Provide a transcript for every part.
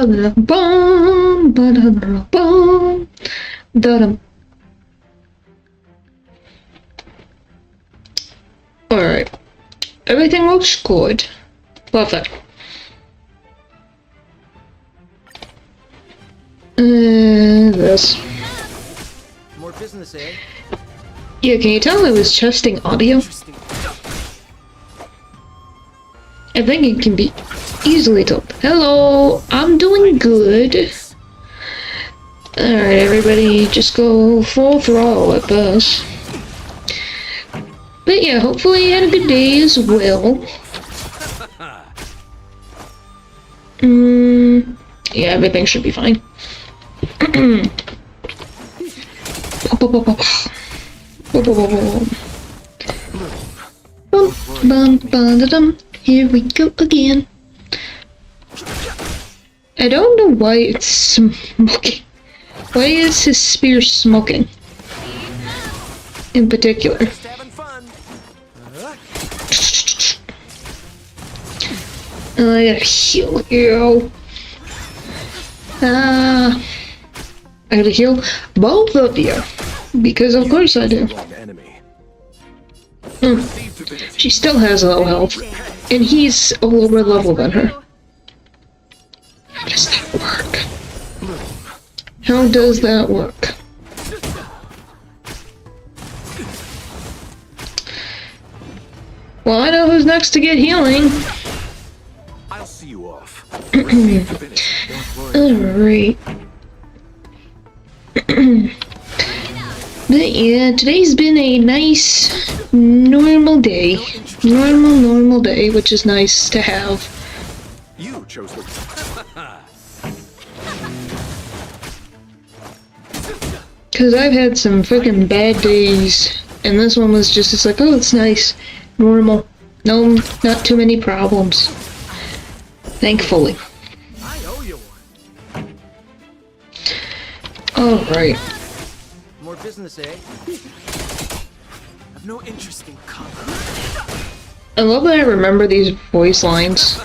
Ba-da-da-bum, ba-da-da-bum, da-dum. Alright. Everything looks good. Perfect. This. More business, eh? Yeah, can you tell I was testing audio? I think it can be easily told. Hello, I'm doing good. Alright, everybody, just go full throttle at this. But yeah, hopefully you had a good day as well. Yeah, everything should be fine. Here we go again. I don't know why it's smoking. Why is his spear smoking? In particular. I gotta heal you. I gotta heal both of you. Because of course I do. She still has low health. And he's a lower level than her. How does that work? How does that work? Well, I know who's next to get healing. I'll see you off. Alright. But yeah, today's been a nice, normal day. Normal day, which is nice to have. You chose the... Cause I've had some freaking bad days, and this one was just, it's like, oh, it's nice. Normal. No, not too many problems. Thankfully. I owe you one. Alright. More business, eh? I've no interest in combat. I love that I remember these voice lines.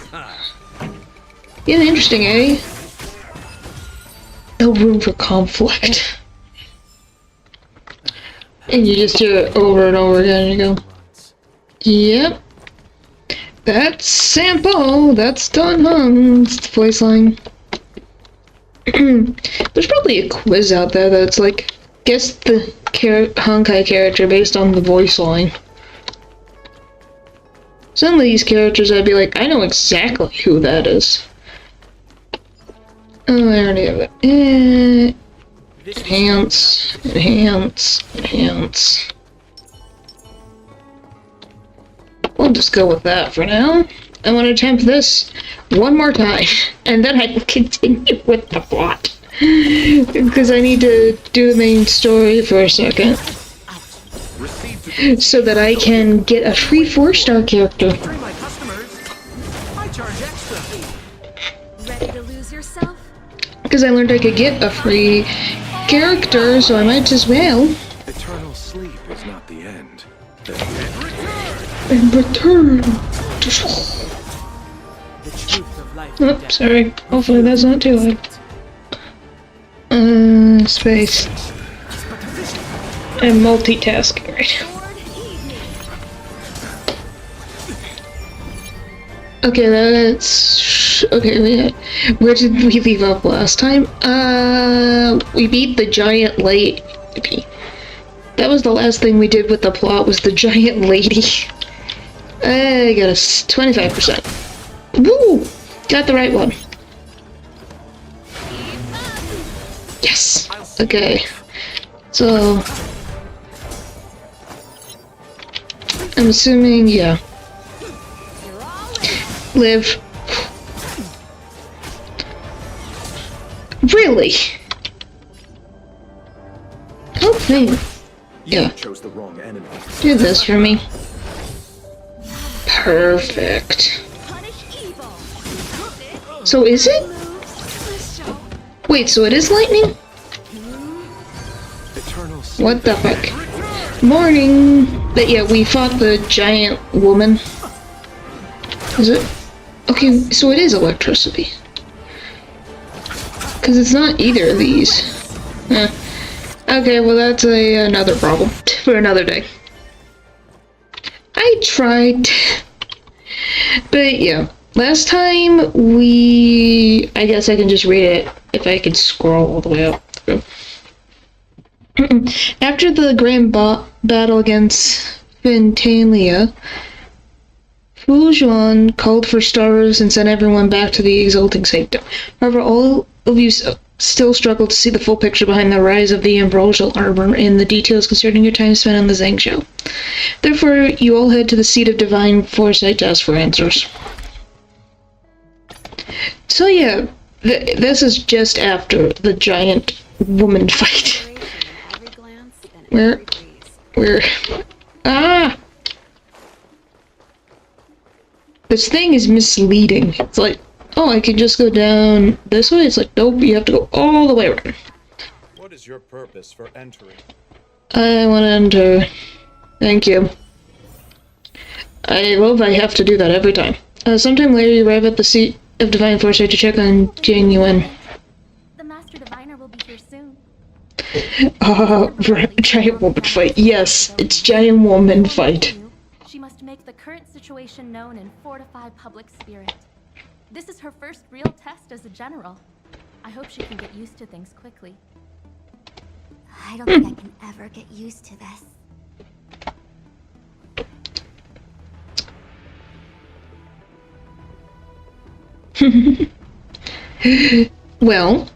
Yeah, interesting, eh? No room for conflict. And you just hear it over and over again and you go, yep. That's sample, that's done, huh? It's the voice line. There's probably a quiz out there that's like, guess the Honkai character based on the voice line. Some of these characters I'd be like, I know exactly who that is. Oh, I already have it. Enhance. We'll just go with that for now. I want to attempt this one more time, and then I will continue with the plot. Because I need to do the main story for a second. So that I can get a free 4-star character. Ready to lose yourself? Because I learned I could get a free character, so I might as well. Eternal sleep is not the end. And return. Oops, sorry. Hopefully that's not too loud. Space. I'm multitasking right now. Okay, that's... Okay, where did we leave off last time? We beat the giant lady. That was the last thing we did with the plot, was the giant lady. I got a 25%. Woo! Got the right one. Yes! Okay. So... I'm assuming, yeah. Live. Really? Okay. Yeah. Chose the wrong enemy. Do this for me. Perfect. So is it? Wait, so it is lightning? What the fuck? Morning! But yeah, we fought the giant woman. Is it? Okay, so it is electricity. Because it's not either of these. Okay, well that's another problem for another day. I tried. But yeah, last time I guess I can just read it if I could scroll all the way up. After the grand battle against Ventalia, Fu Zhuan called for stars and sent everyone back to the exalting sanctum. However, all of you still struggle to see the full picture behind the rise of the ambrosial armor and the details concerning your time spent on the Zhang show. Therefore, you all head to the seat of divine foresight to ask for answers. So yeah, this is just after the giant woman fight. Where? Ah! This thing is misleading. It's like, oh, I can just go down this way? It's like, nope, you have to go all the way around. What is your purpose for entering? I want to enter. Thank you. I have to do that every time. Sometime later, you arrive at the seat of divine foresight to check on Jing Yuan. The master diviner will be here soon. Giant woman fight. Yes, it's giant woman fight. She must make the current situation known and fortify public spirit. This is her first real test as a general. I hope she can get used to things quickly. I don't think I can ever get used to this. Well,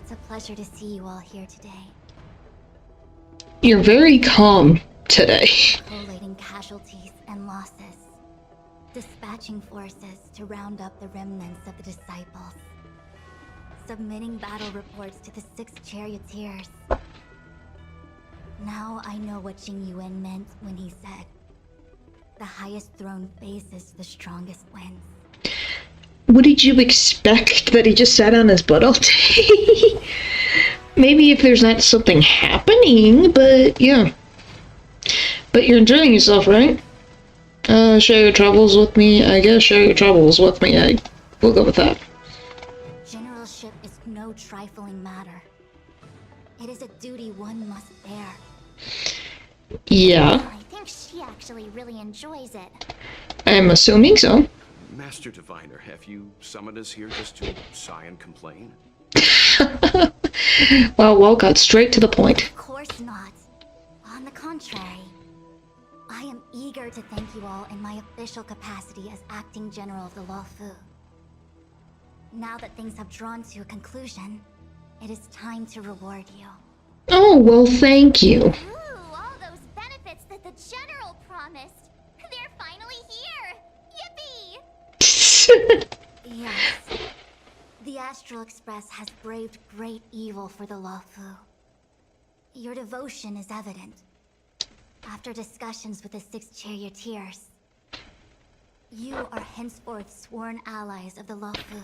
It's a pleasure to see you all here today. you're very calm today. Collating casualties and losses. Dispatching forces to round up the remnants of the disciples. Submitting battle reports to the 6 charioteers. Now I know what Jing Yuan meant when he said, "The highest throne faces the strongest wins." What did you expect? That he just sat on his butt all day? Maybe if there's not something happening, but yeah. But you're enjoying yourself, right? Share your troubles with me. I guess share your troubles with me. We'll go with that. Generalship is no trifling matter. It is a duty one must bear. Yeah, I think she actually really enjoys it. I'm assuming so. Master Diviner, have you summoned us here just to sigh and complain? Well, got straight to the point. Of course not. On the contrary, I am eager to thank you all in my official capacity as acting general of the Luofu. Now that things have drawn to a conclusion, it is time to reward you. Oh, well, thank you. Ooh, all those benefits that the general promised. They're finally here. Yippee! Yes. The Astral Express has braved great evil for the Luofu. Your devotion is evident. After discussions with the 6 charioteers, you are henceforth sworn allies of the Luofu.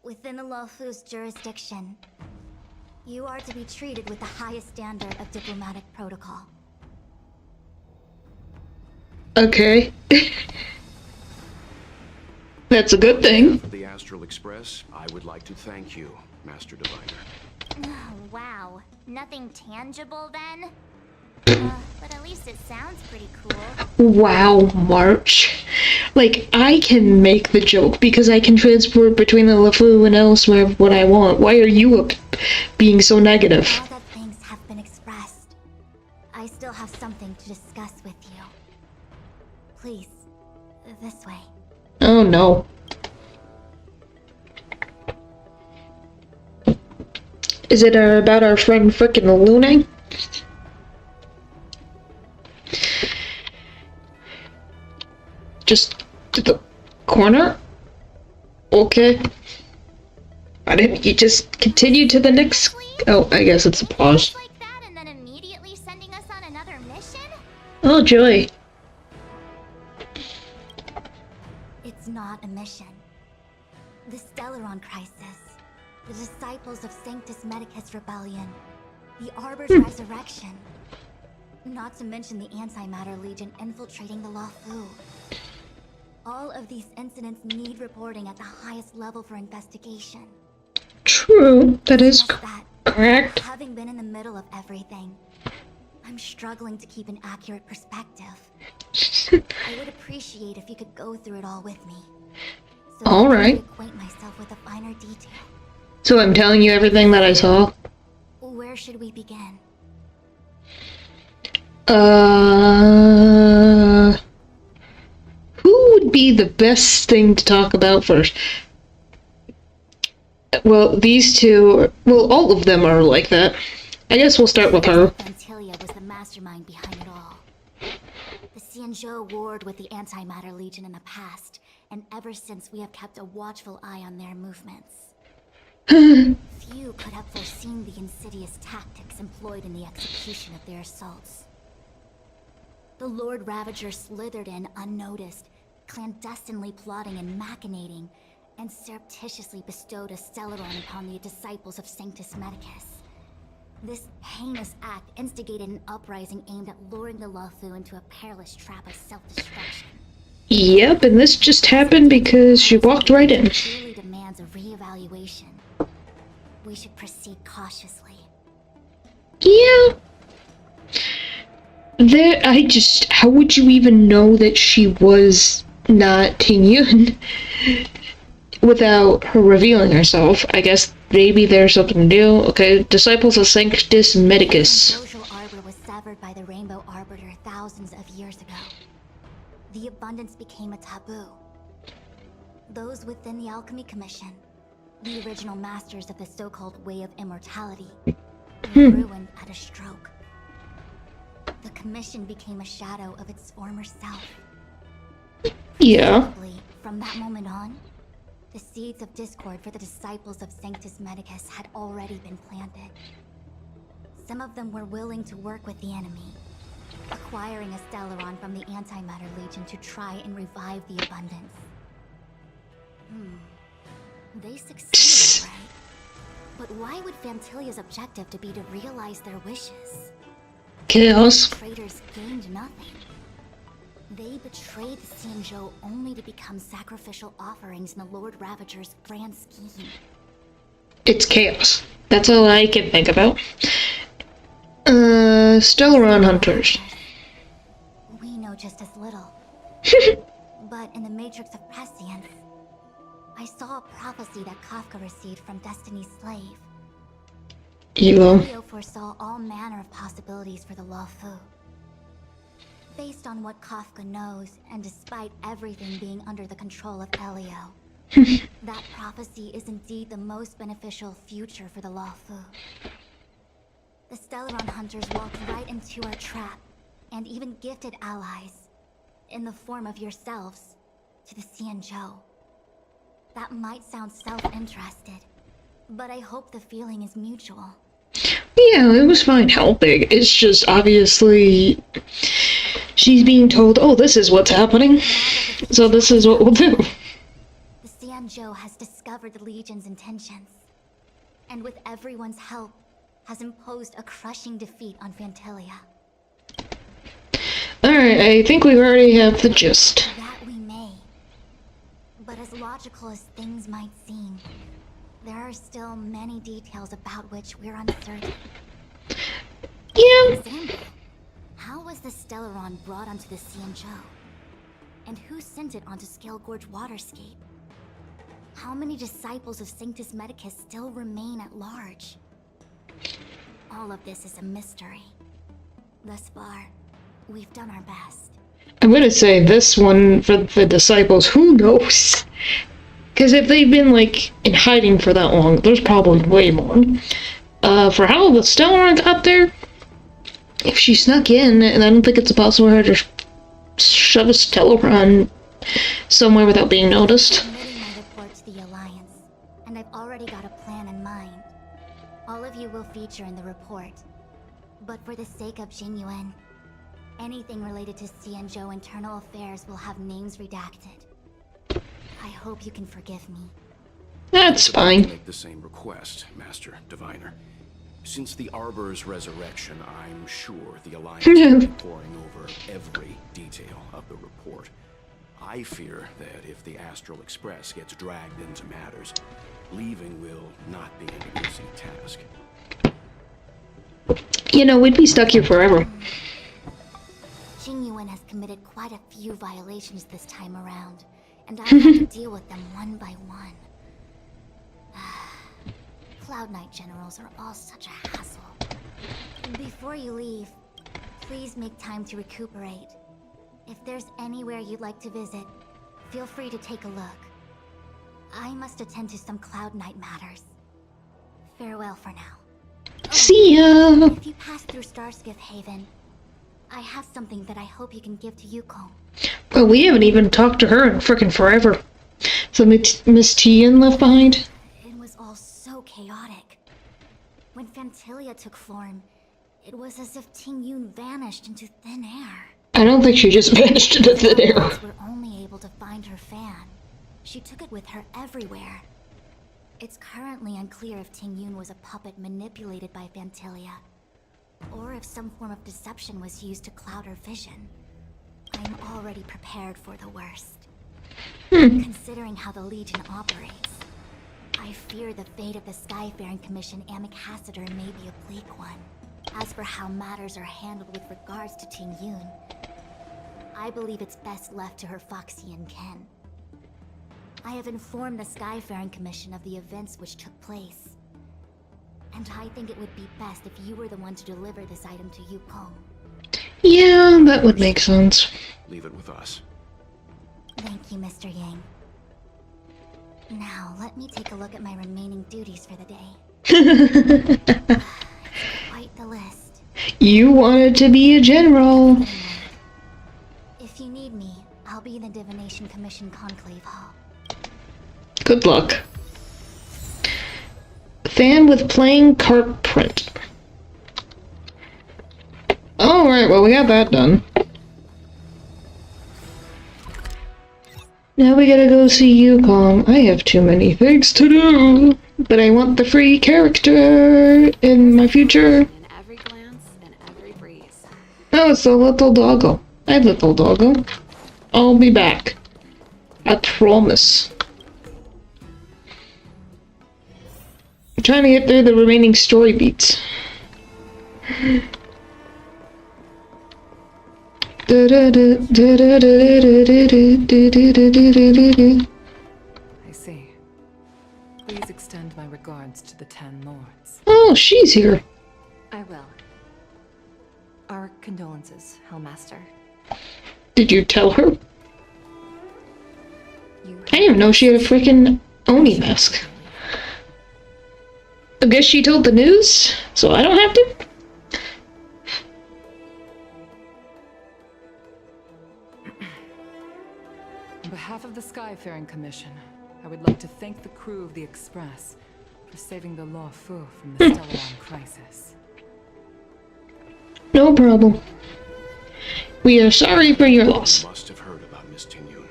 Within the Luofu's jurisdiction, you are to be treated with the highest standard of diplomatic protocol. Okay. That's a good thing. For the Astral Express, I would like to thank you, Master Diviner. Oh, wow. Nothing tangible then? But at least it sounds pretty cool. Wow, March. Like, I can make the joke because I can transport between the LeFou and elsewhere what I want. Why are you being so negative? Now that things have been expressed, I still have something to discuss with you. Please, this way. Oh no. Is it about our friend frickin' Lune? Just to the corner? Okay. Why didn't you just continue to the next... Oh, I guess it's a pause. Like that and then immediately sending us on another mission? Oh, joy. It's not a mission. The Stellaron crisis, the disciples of Sanctus Medicus rebellion, the Arbor's resurrection, not to mention the Antimatter Legion infiltrating the Luofu. All of these incidents need reporting at the highest level for investigation. true. That is Just that, correct. having been in the middle of everything, I'm struggling to keep an accurate perspective. I would appreciate if you could go through it all with me. So All that I right. can acquaint myself with a finer detail. So I'm telling you everything that I saw. Where should we begin? Who would be the best thing to talk about first? Well, these two, well, all of them are like that. I guess we'll start with her. Fantilia was the mastermind behind it all. The Xianzhou warred with the Antimatter Legion in the past, and ever since we have kept a watchful eye on their movements. Few could have foreseen the insidious tactics employed in the execution of their assaults. The Lord Ravager slithered in unnoticed, clandestinely plotting and machinating, and surreptitiously bestowed a Stellaron upon the disciples of Sanctus Medicus. This heinous act instigated an uprising aimed at luring the Luofu into a perilous trap of self-destruction. Yep, and this just happened because she walked right in. Clearly demands a reevaluation. We should proceed cautiously. Yeah. How would you even know that she was not Ting Yun without her revealing herself? I guess maybe there's something to do. Okay, Disciples of Sanctus Medicus. The social arbor was severed by the Rainbow Arbiter thousands of years ago. The abundance became a taboo. Those within the Alchemy Commission, the original masters of the so-called Way of Immortality, were ruined at a stroke. The Commission became a shadow of its former self. Yeah. Probably, from that moment on, the seeds of discord for the disciples of Sanctus Medicus had already been planted. Some of them were willing to work with the enemy, acquiring a Stellaron from the Antimatter Legion to try and revive the abundance. They succeeded, right? But why would Fantilia's objective to be to realize their wishes? Chaos. Traitors gained nothing. They betrayed the Xianzhou only to become sacrificial offerings in the Lord Ravager's grand scheme. It's chaos. That's all I can think about. Stellaron Hunters. We know just as little. But in the Matrix of Prescience, I saw a prophecy that Kafka received from Destiny's slave. Elo. Leo foresaw all manner of possibilities for the Luofu. Based on what Kafka knows, and despite everything being under the control of Elio, that prophecy is indeed the most beneficial future for the Luofu. The Stellaron Hunters walked right into our trap, and even gifted allies, in the form of yourselves, to the Xianzhou. That might sound self-interested, but I hope the feeling is mutual. Yeah, it was fine helping. It's just obviously she's being told, oh, this is what's happening, so this is what we'll do. The Xianzhou has discovered the Legion's intentions, and with everyone's help, has imposed a crushing defeat on Fantilia. Alright, I think we already have the gist. That we may. But as logical as things might seem, there are still many details about which we're uncertain. Yeah. For example, how was the Stellaron brought onto the Xianzhou? And who sent it onto Scale Gorge Waterscape? How many disciples of Sanctus Medicus still remain at large? All of this is a mystery. Thus far, we've done our best. I'm gonna say this one for the disciples, who knows? Because if they've been, like, in hiding for that long, there's probably way more. For how the Stellaron got there, if she snuck in, and I don't think it's possible for her to shove a Stellaron somewhere without being noticed. Submitting my report to the Alliance, and I've already got a plan in mind. All of you will feature in the report. But for the sake of Genuine, anything related to Xianzhou internal affairs will have names redacted. I hope you can forgive me. That's I'd fine. make the same request, Master Diviner. Since the Arbor's resurrection, I'm sure the Alliance will be poring over every detail of the report. I fear that if the Astral Express gets dragged into matters, Leaving will not be an easy task. You know, we'd be stuck here forever. Jingyuan has committed quite a few violations this time around, and I have to deal with them one by one. Cloud Knight generals are all such a hassle. Before you leave, please make time to recuperate. If there's anywhere you'd like to visit, feel free to take a look. I must attend to some Cloud Knight matters. Farewell for now. See ya! If you pass through Starskiff Haven, I have something that I hope you can give to Yukong. Well, we haven't even talked to her in frickin' forever. So Miss Tian left behind? It was all so chaotic. When Fantilia took form, it was as if Ting Yun vanished into thin air. I don't think she just vanished into thin air. We were only able to find her fan. She took it with her everywhere. It's currently unclear if Ting Yun was a puppet manipulated by Fantilia, or if some form of deception was used to cloud her vision. I'm already prepared for the worst. Considering how the Legion operates, I fear the fate of the Skyfaring Commission Ambassador may be a bleak one. As for how matters are handled with regards to Ting Yun, I believe it's best left to her Foxian ken. I have informed the Skyfaring Commission of the events which took place, and I think it would be best if you were the one to deliver this item to Yukong. Yeah, that would make sense. Leave it with us. Thank you, Mr. Yang. Now, let me take a look at my remaining duties for the day. Quite the list. You wanted to be a general. If you need me, I'll be in the Divination Commission Conclave Hall. Good luck. Fan with playing cart print. Alright, well, we got that done. Now we gotta go see Yukong. I have too many things to do. But I want the free character in my future. In every glance and every breeze. Oh, it's a little doggo. Hi, little doggo. I'll be back. I promise. I'm trying to get through the remaining story beats. I see. Please extend my regards to the 10 lords. Oh, she's here. I will. Our condolences, Hellmaster. Did you tell her? You I didn't even know she had a freaking Oni mask. I guess she told the news, so I don't have to? On behalf of the Skyfaring Commission, I would like to thank the crew of the Express for saving the Law Fu from the Stellaron crisis. No problem. We are sorry for your loss. You must have heard about Miss Ting Yun.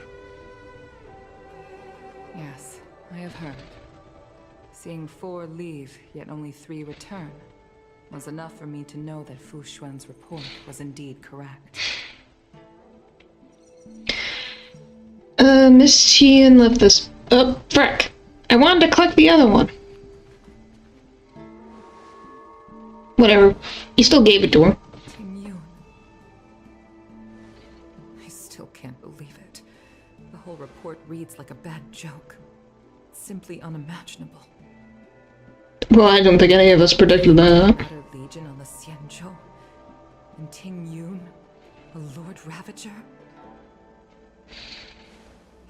Yes, I have heard. Seeing 4 leave, yet only 3 return, was enough for me to know that Fu Xuan's report was indeed correct. Miss Tian left this. Oh, frick. I wanted to collect the other one. Whatever. You still gave it to her. Ting Yun. I still can't believe it. The whole report reads like a bad joke. It's simply unimaginable. Well, I don't think any of us predicted that. Water Legion on the Xianzhou. And Ting Yun, a Lord Ravager?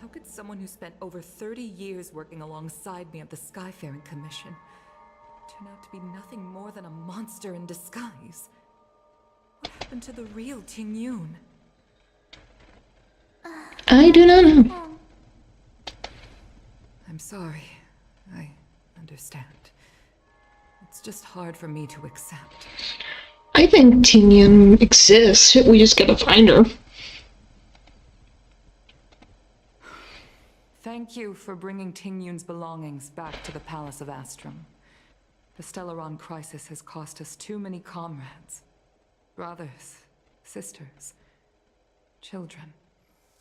How could someone who spent over 30 years working alongside me at the Skyfaring Commission turn out to be nothing more than a monster in disguise? What happened to the real Ting Yun? I do not know. I'm sorry. I understand. It's just hard for me to accept. I think Tinian exists. We just gotta find her. Thank you for bringing Ting Yun's belongings back to the Palace of Astrum. The Stellaron crisis has cost us too many comrades. Brothers, sisters, children.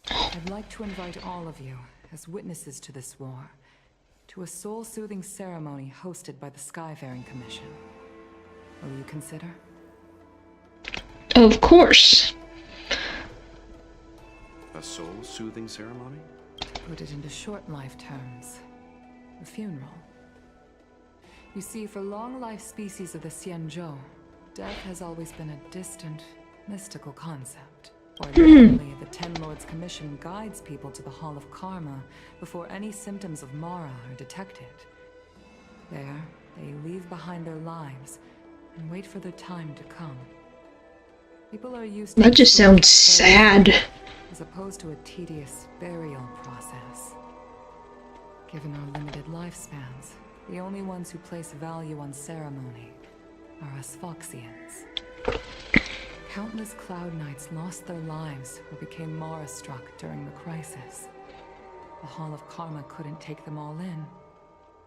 I'd like to invite all of you, as witnesses to this war, to a soul-soothing ceremony hosted by the Skyfaring Commission. Will you consider? Of course. A soul-soothing ceremony? To put it into short life terms, a funeral. You see, for long-life species of the Xianzhou, death has always been a distant, mystical concept. Ordinarily, the Ten Lords Commission guides people to the Hall of Karma before any symptoms of Mara are detected. There, they leave behind their lives and wait for their time to come. People are used to That just sounds sad, sad. as opposed to a tedious burial process. Given our limited lifespans, the only ones who place value on ceremony are us Foxians. Countless Cloud Knights lost their lives or became Mara-struck during the crisis. The Hall of Karma couldn't take them all in,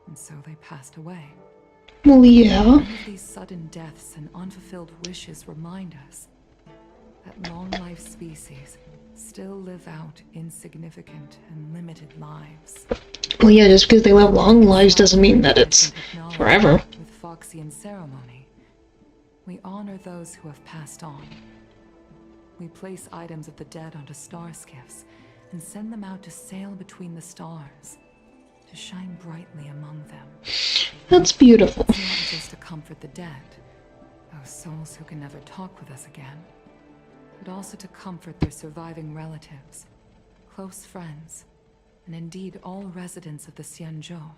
and so they passed away. Well, yeah. All of these sudden deaths and unfulfilled wishes remind us that long-life species still live out insignificant and limited lives. Well, yeah, just because they live long lives doesn't mean that it's forever. With Foxian ceremony, we honor those who have passed on. We place items of the dead onto star skiffs and send them out to sail between the stars, to shine brightly among them. That's beautiful. It's not just to comfort the dead, those souls who can never talk with us again, but also to comfort their surviving relatives, close friends, and indeed all residents of the Xianzhou.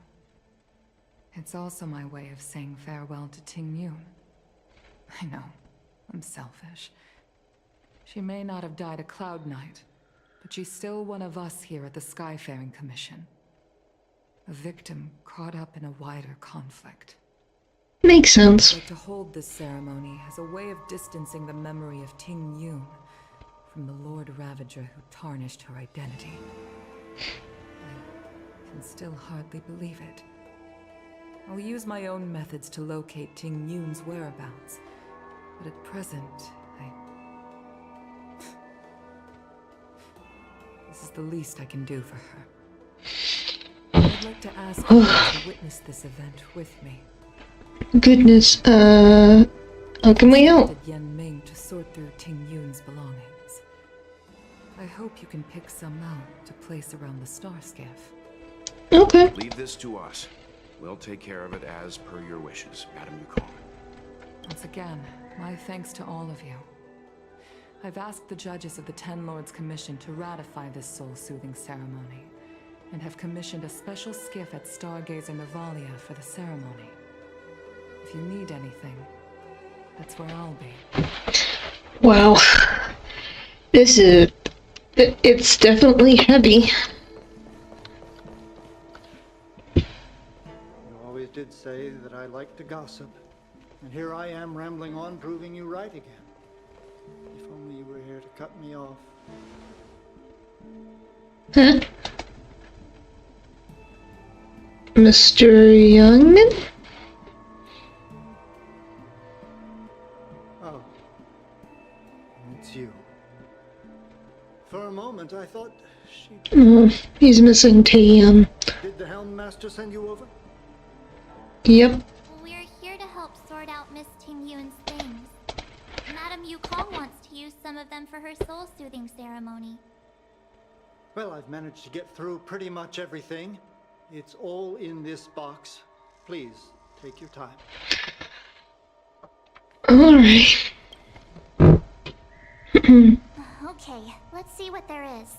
It's also my way of saying farewell to Ting Yun. I know, I'm selfish. She may not have died a Cloud Knight, but she's still one of us here at the Skyfaring Commission. A victim caught up in a wider conflict. Makes sense. I'd like to hold this ceremony as a way of distancing the memory of Ting Yun from the Lord Ravager who tarnished her identity. I can still hardly believe it. I'll use my own methods to locate Ting Yun's whereabouts, but at present, this is the least I can do for her. I'd like to ask you to witness this event with me. Goodness, how can we help? I Yan Ming to sort through Ting Yun's belongings. I hope you can pick some out to place around the star skiff. Okay. Leave this to us. We'll take care of it as per your wishes, Madam Yukon. Once again, my thanks to all of you. I've asked the judges of the Ten Lords Commission to ratify this soul-soothing ceremony, and have commissioned a special skiff at Stargazer Navalia for the ceremony. If you need anything, that's where I'll be. Wow. This is... It's definitely heavy. You always did say that I like to gossip. And here I am rambling on, proving you right again. If only you were here to cut me off. Huh? Mr. Youngman? Oh. It's you. For a moment, I thought she... Oh, he's missing Tam. Did the Helm Master send you over? Yep. We're here to help sort out Miss Ting Yun's things. Madam Yukong wants to use some of them for her soul-soothing ceremony. Well, I've managed to get through pretty much everything. It's all in this box. Please, take your time. Alright. Okay, let's see what there is.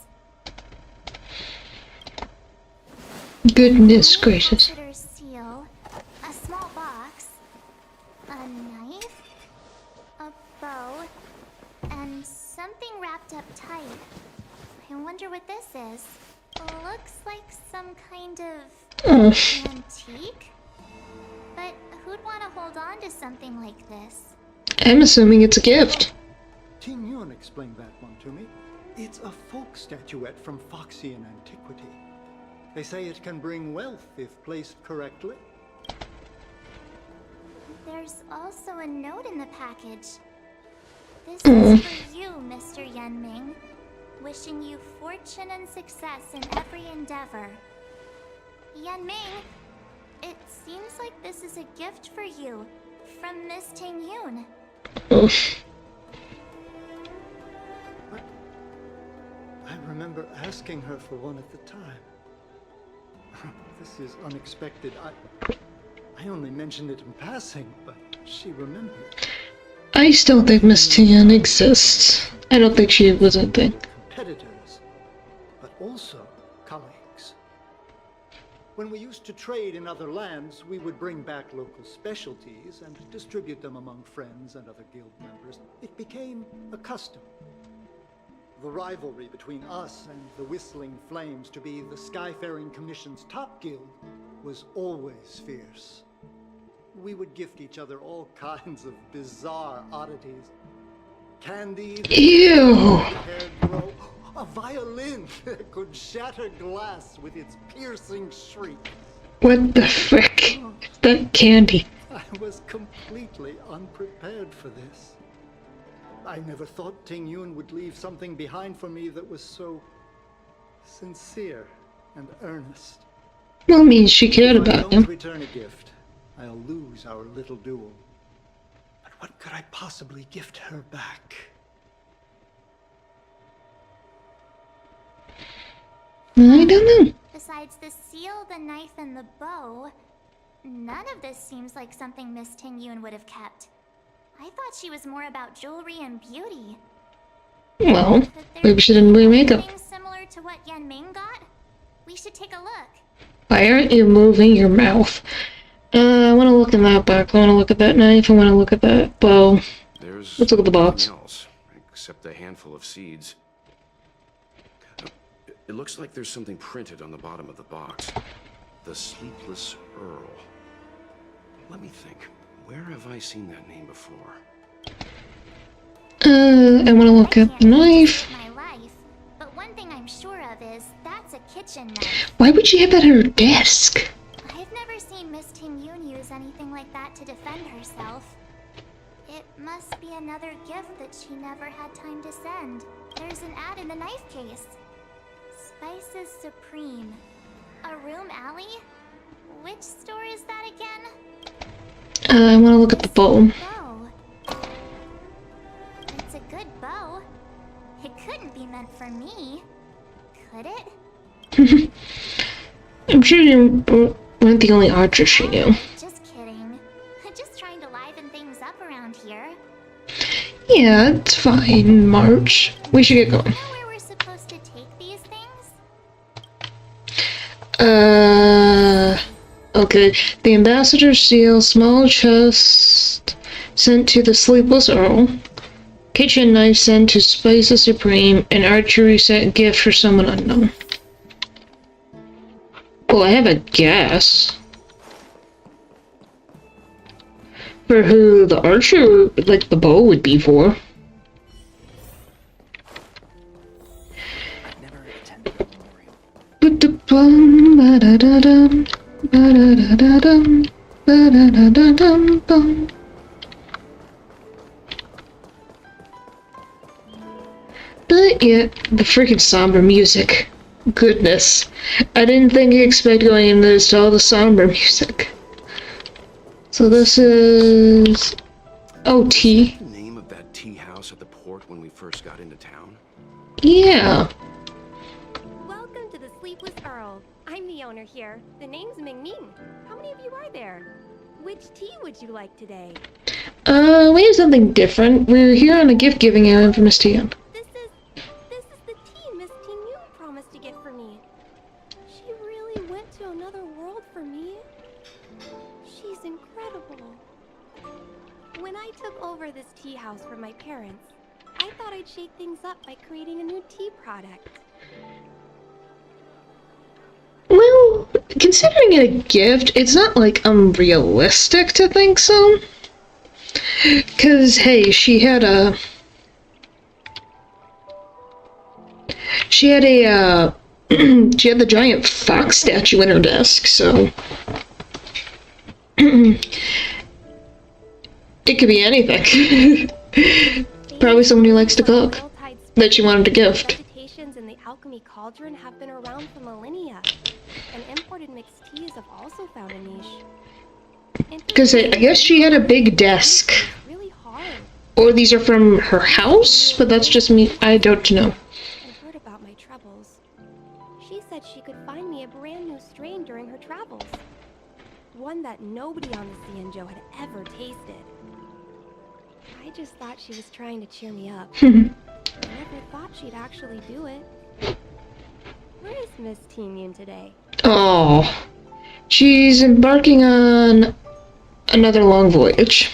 Goodness gracious. Ambassador's seal, a small box, a knife, a bow, and something wrapped up tight. I wonder what this is. Looks like some kind of antique? But who'd want to hold on to something like this? I'm assuming it's a gift. Ting Yun explained that one to me. It's a folk statuette from Foxian antiquity. They say it can bring wealth if placed correctly. There's also a note in the package. This is for you, Mr. Yanming. Wishing you fortune and success in every endeavor. Yanming, a gift for you from Miss Ting Yun. Oh. I remember asking her for one at the time. This is unexpected. I only mentioned it in passing, but she remembered. I still think Miss Tian exists. I don't think she was a thing. Competitors, but also colleagues. When we used to trade in other lands, we would bring back local specialties and distribute them among friends and other guild members. It became a custom. The rivalry between us and the Whistling Flames to be the Skyfaring Commission's top guild was always fierce. We would gift each other all kinds of bizarre oddities. Candy, Ew! a violin that could shatter glass with its piercing shriek. What the frick? That candy. I was completely unprepared for this. I never thought Ting Yun would leave something behind for me that was so sincere and earnest. Well, it means she cared If I about don't him. return a gift, I'll lose our little duel. But what could I possibly gift her back? I don't know. Besides the seal, the knife, and the bow, none of this seems like something Miss Ting Yun would have kept. I thought she was more about jewelry and beauty. Well, Could there maybe she didn't be wear makeup. anything similar to what Yan Ming got? We should take a look. Why aren't you moving your mouth? I want to look in that box. I want to look at that knife. I want to look at that bow. There's Let's look at the box. nothing else, except a handful of seeds. It looks like there's something printed on the bottom of the box. The Sleepless Earl. Let me think. Where have I seen that name before? I want to look at the knife. My life, but one thing I'm sure of is that's a kitchen knife. Why would she have that at her desk? I've never seen Miss Ting Yun use anything like that to defend herself. It must be another gift that she never had time to send. There's an ad in the knife case. Spices Supreme. A room alley? Which store is that again? I want to look at the bow. Bow. It's a good bow. It couldn't be meant for me. Could it? I'm sure you weren't the only archer she knew. Just kidding. Just trying to liven things up around here. Yeah, it's fine, March. We should get going. Know where we're supposed to take these things? Okay. The Ambassador's Seal, small chest sent to the Sleepless Earl, kitchen knife sent to Spices Supreme, and archery set gift for someone unknown. Well, I have a guess. For who the archer, like the bow, would be for. Never attended the memorial. Ba-da-bum, ba-da-da-da-dum, ba-da-da-da-dum-bum. But yeah, the freaking somber music. Goodness. I didn't think you expect going into this to all the somber music. So this is... Oh, tea. The name of that tea house at the port when we first got into town? Yeah. Welcome to the Sleepless Earl. I'm the owner here. The name's Ming Ming. How many of you are there? Which tea would you like today? We have something different. We're here on a gift-giving errand for Miss Tian. This is the tea Miss Ting Yun promised to get for me. She really went to another world for me. She's incredible. When I took over this tea house from my parents, I thought I'd shake things up by creating a new tea product. Well, considering it a gift, it's not, like, unrealistic to think so. 'Cause, hey, she had a... She had the giant fox statue in her desk, so... It could be anything. Probably someone who likes to cook, that she wanted to gift. Vegetations in the alchemy cauldron have been around for millennia, and imported mixed teas have also found a niche. Because I guess she had a big desk. Really hard. Or these are from her house, but that's just me. I don't know. I heard about my troubles. She said she could find me a brand new strain during her travels. One that nobody on the Cianjo had ever tasted. I just thought she was trying to cheer me up. I never thought she'd actually do it. Where is Miss Teen Yun today? Oh, she's embarking on another long voyage.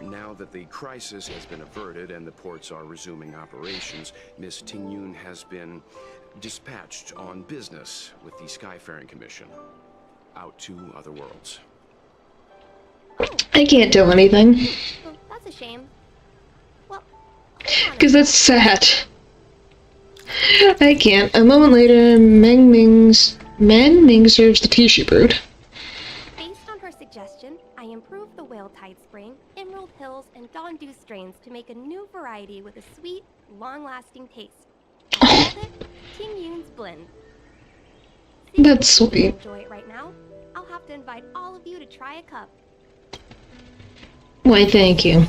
Now that the crisis has been averted and the ports are resuming operations, Miss Tingyun has been dispatched on business with the Skyfaring Commission out to other worlds. I can't do anything. Oh, that's a shame. Well, Because that's sad. I can't. A moment later, Man Ming serves the tea she brewed. based on her suggestion, I improved the Whale Tide Spring, Emerald Hills, and Dawn Dew strains to make a new variety with a sweet, long-lasting taste. I called it King Yun's Blend. Since That's you can't sweet. enjoy it right now, I'll have to invite all of you to try a cup. Why, thank you.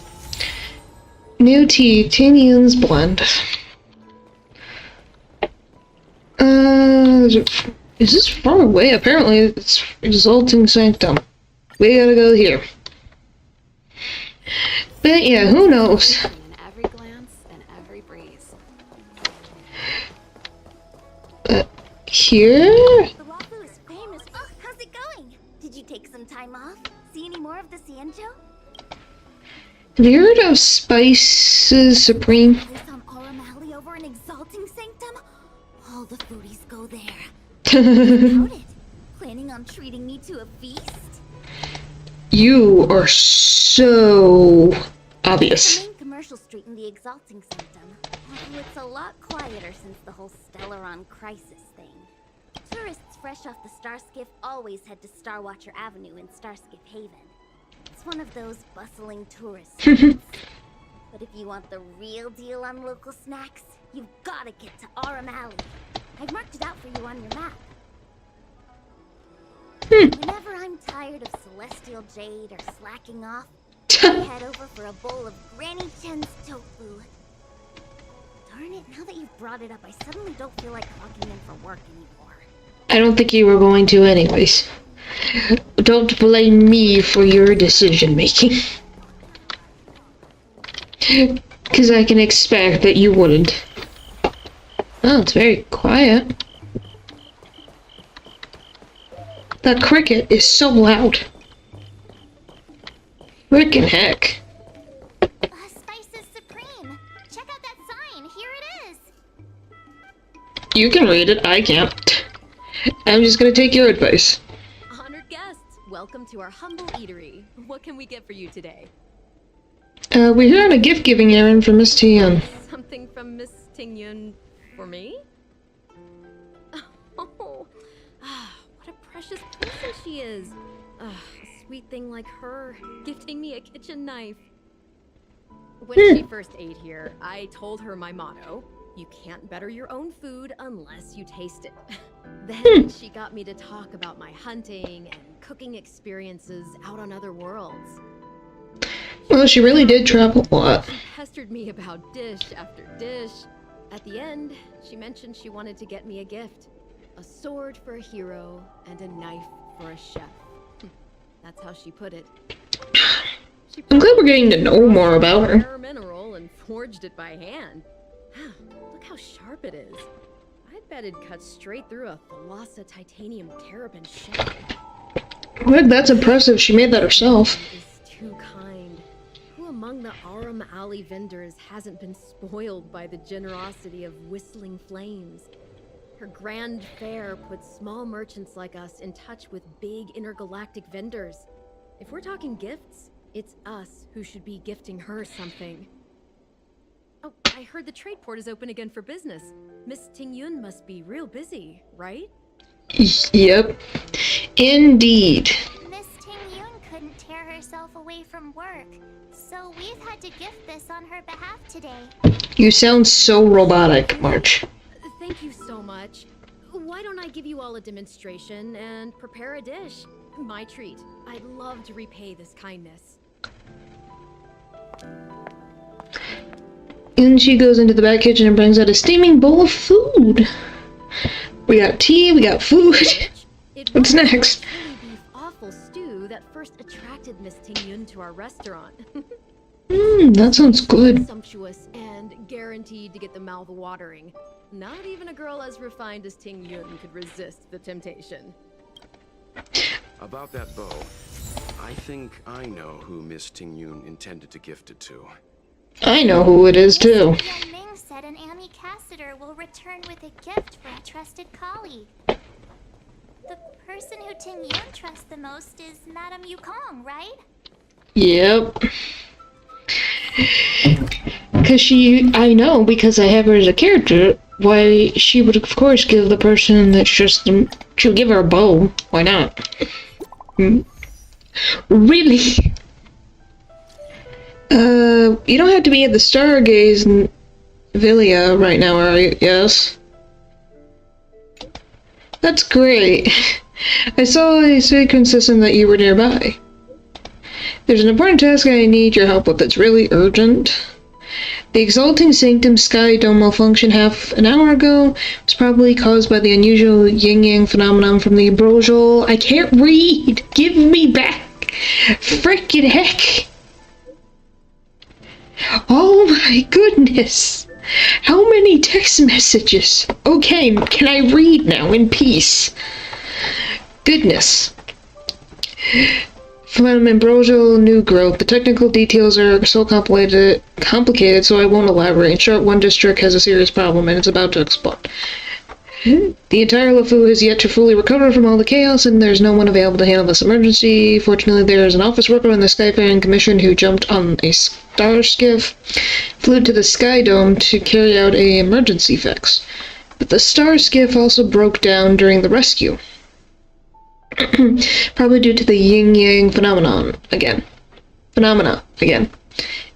New tea, Ting Yun's blend. Is this far away? Apparently, it's Exalting Sanctum. We gotta go here. But yeah, who knows? In every glance and every breeze. Here? The Wafu is famous. Oh, how's it going? Did you take some time off? See any more of the Cianjo? Have you heard of Spices Supreme? Place on Aurum Alley over in Exalting Sanctum? All the foodies go there. About it? Planning on treating me to a feast? You are so The obvious. main commercial street in the Exalting Sanctum. Although it's a lot quieter since the whole Stellaron crisis thing. Tourists fresh off the Starskiff always head to Starwatcher Avenue in Starskiff Haven. It's one of those bustling tourist spots. But if you want the real deal on local snacks, you've gotta get to Aurum Alley. I've marked it out for you on your map. Whenever I'm tired of Celestial Jade or slacking off, I head over for a bowl of Granny Chen's tofu. Darn it, now that you've brought it up, I suddenly don't feel like clocking in for work anymore. I don't think you were going to anyways. Don't blame me for your decision making. Because I can expect that you wouldn't. Oh, it's very quiet. That cricket is so loud. Frickin' heck. Spices Supreme. Check out that sign. Here it is. You can read it, I can't. I'm just gonna take your advice. Honored guests, welcome to our humble eatery. What can we get for you today? We're here on a gift-giving errand for Miss Tian. Something from Miss Tingyun for me? Oh, what a precious person she is. A sweet thing like her, gifting me a kitchen knife. When she first ate here, I told her my motto: you can't better your own food unless you taste it. Then she got me to talk about my hunting and cooking experiences out on other worlds. Well, she really did travel a lot. She pestered me about dish after dish. At the end, she mentioned she wanted to get me a gift. A sword for a hero and a knife for a chef. That's how she put it. I'm glad we're getting to know more about her. Rare mineral and forged it by hand. Look how sharp it is. I bet it'd cut straight through a Thalassa titanium terrapin shell. Well, that's impressive. She made that herself. Is too kind. Who among the Aurum Alley vendors hasn't been spoiled by the generosity of Whistling Flames? Her grand fair puts small merchants like us in touch with big intergalactic vendors. If we're talking gifts, it's us who should be gifting her something. Oh, I heard the trade port is open again for business. Miss Tingyun must be real busy, right? Yep. Indeed. Miss Tingyun couldn't tear herself away from work, so we've had to gift this on her behalf today. You sound so robotic, March. Thank you so much. Why don't I give you all a demonstration and prepare a dish? My treat. I'd love to repay this kindness. And she goes into the back kitchen and brings out a steaming bowl of food. We got tea, we got food. What's next? Beef offal stew that first attracted Miss Ting-yun to our restaurant. That sounds good. Sumptuous and guaranteed to get the mouth watering. Not even a girl as refined as Ting-yun could resist the temptation. About that bow, I think I know who Miss Ting-yun intended to gift it to. I know who it is too. Yan Ming said an Ami Cassider will return with a gift for a trusted colleague. The person who Ting Yun trusts the most is Madame Yukong, right? Yep. I know because I have her as a character, why she would of course give the person that trusts them, she'll give her a bow. Why not? Really? You don't have to be at the Stargaze in Villia right now, are you? Yes? That's great. I saw a sacred system that you were nearby. There's an important task I need your help with that's really urgent. The Exalting Sanctum Sky Dome malfunction half an hour ago was probably caused by the unusual yin-yang phenomenon from the ambrosial. I can't read! Give me back! Frickin' heck! Oh my goodness! How many text messages? Okay, can I read now in peace? Goodness. From ambrosial new growth, the technical details are so complicated, so I won't elaborate. In short, one district has a serious problem and it's about to explode. The entire LeFou has yet to fully recover from all the chaos, and there's no one available to handle this emergency. Fortunately, there is an office worker in the Skyfaring Commission who jumped on a star skiff, flew to the Sky Dome to carry out an emergency fix. But the star skiff also broke down during the rescue. Probably due to the yin-yang phenomena again,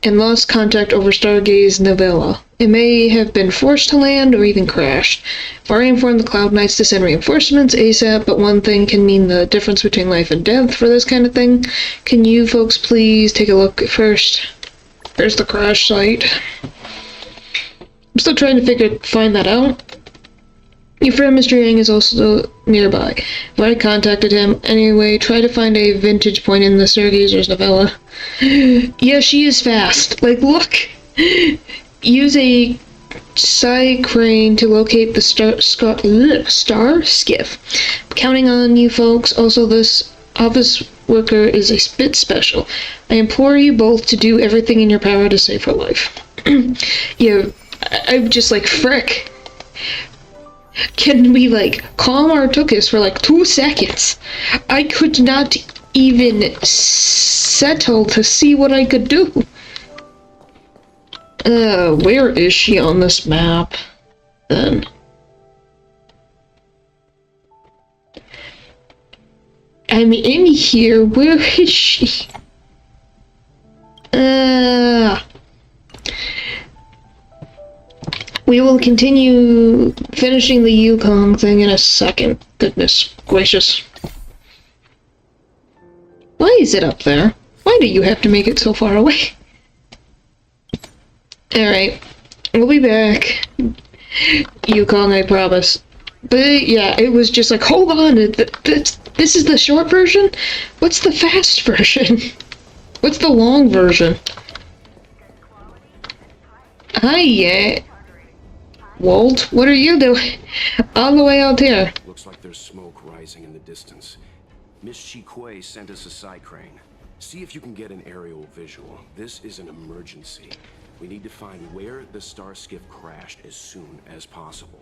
and lost contact over Stargaze Novella. It may have been forced to land or even crashed. I've already informed the Cloud Knights to send reinforcements ASAP, but one thing can mean the difference between life and death for this kind of thing. Can you folks please take a look first? There's the crash site. I'm still trying to find that out. Your friend Mr. Yang is also nearby. I've already contacted him. Anyway, try to find a vantage point in the Stargazer's novella. Yeah, she is fast. Like, look! Use a psi crane to locate the star skiff. I'm counting on you folks. Also, this office worker is a bit special. I implore you both to do everything in your power to save her life. Yeah, I'm just like, frick. Can we, like, calm our tuchus for, like, 2 seconds? I could not even settle to see what I could do. Where is she on this map, then? I'm in here. Where is she? We will continue finishing the Yukong thing in a second. Goodness gracious. Why is it up there? Why do you have to make it so far away? Alright. We'll be back. Yukong, I promise. But yeah, it was just like, hold on, this is the short version? What's the fast version? What's the long version? Hi, yeah. Walt, what are you doing? All the way out here. Looks like there's smoke rising in the distance. Miss Shikui sent us a psi crane. See if you can get an aerial visual. This is an emergency. We need to find where the star skiff crashed as soon as possible.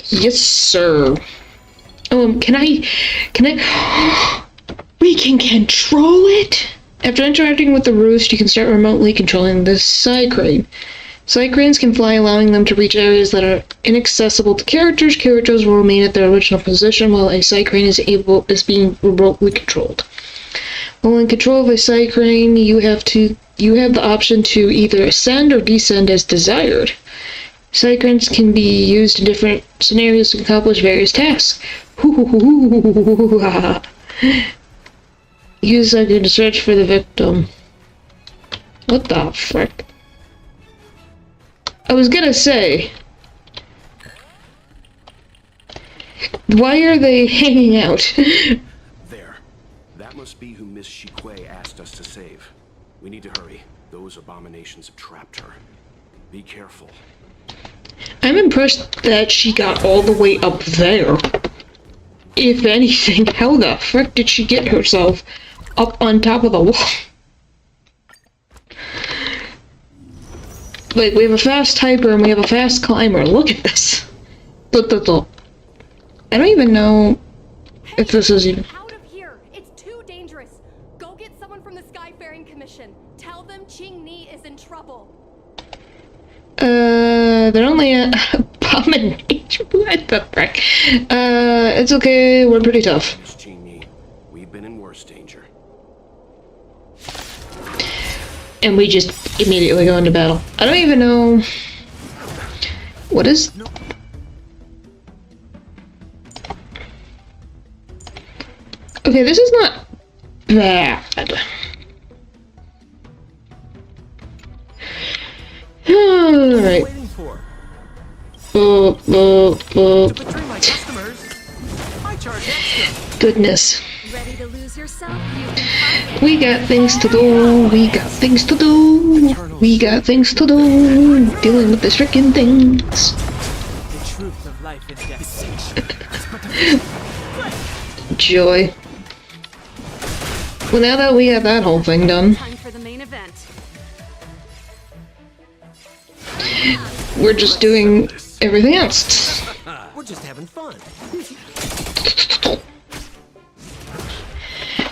Yes, sir. Can I... We can control it? After interacting with the roost, you can start remotely controlling the psi crane. Psi cranes can fly, allowing them to reach areas that are inaccessible to characters. Characters will remain at their original position while a psi crane is being remotely controlled. While in control of a psi crane, you have the option to either ascend or descend as desired. Psi cranes can be used in different scenarios to accomplish various tasks. Use I could search for the victim. What the frick? I was gonna say, why are they hanging out? There. That must be who Miss Shikue asked us to save. We need to hurry. Those abominations have trapped her. Be careful. I'm impressed that she got all the way up there. If anything, how the frick did she get herself up on top of the wall? Like, we have a fast hyper and we have a fast climber. Look at this. I don't even know if this is even... Out of here! It's too dangerous! Go get someone from the Skyfaring Commission. Tell them Qingni is in trouble. They're only a abomination. What the frick? It's okay. We're pretty tough. Miss Qingni, we've been in worse danger. And we just immediately go into battle. I don't even know... What is... Okay, this is not bad. Alright. Goodness. Ready to lose yourself? We got things to do. We got things to do. We got things to do. Dealing with the freaking things. The truth of life and death. Joy. Well, now that we have that whole thing done, Time for the main event. we're just doing everything else. We're just having fun.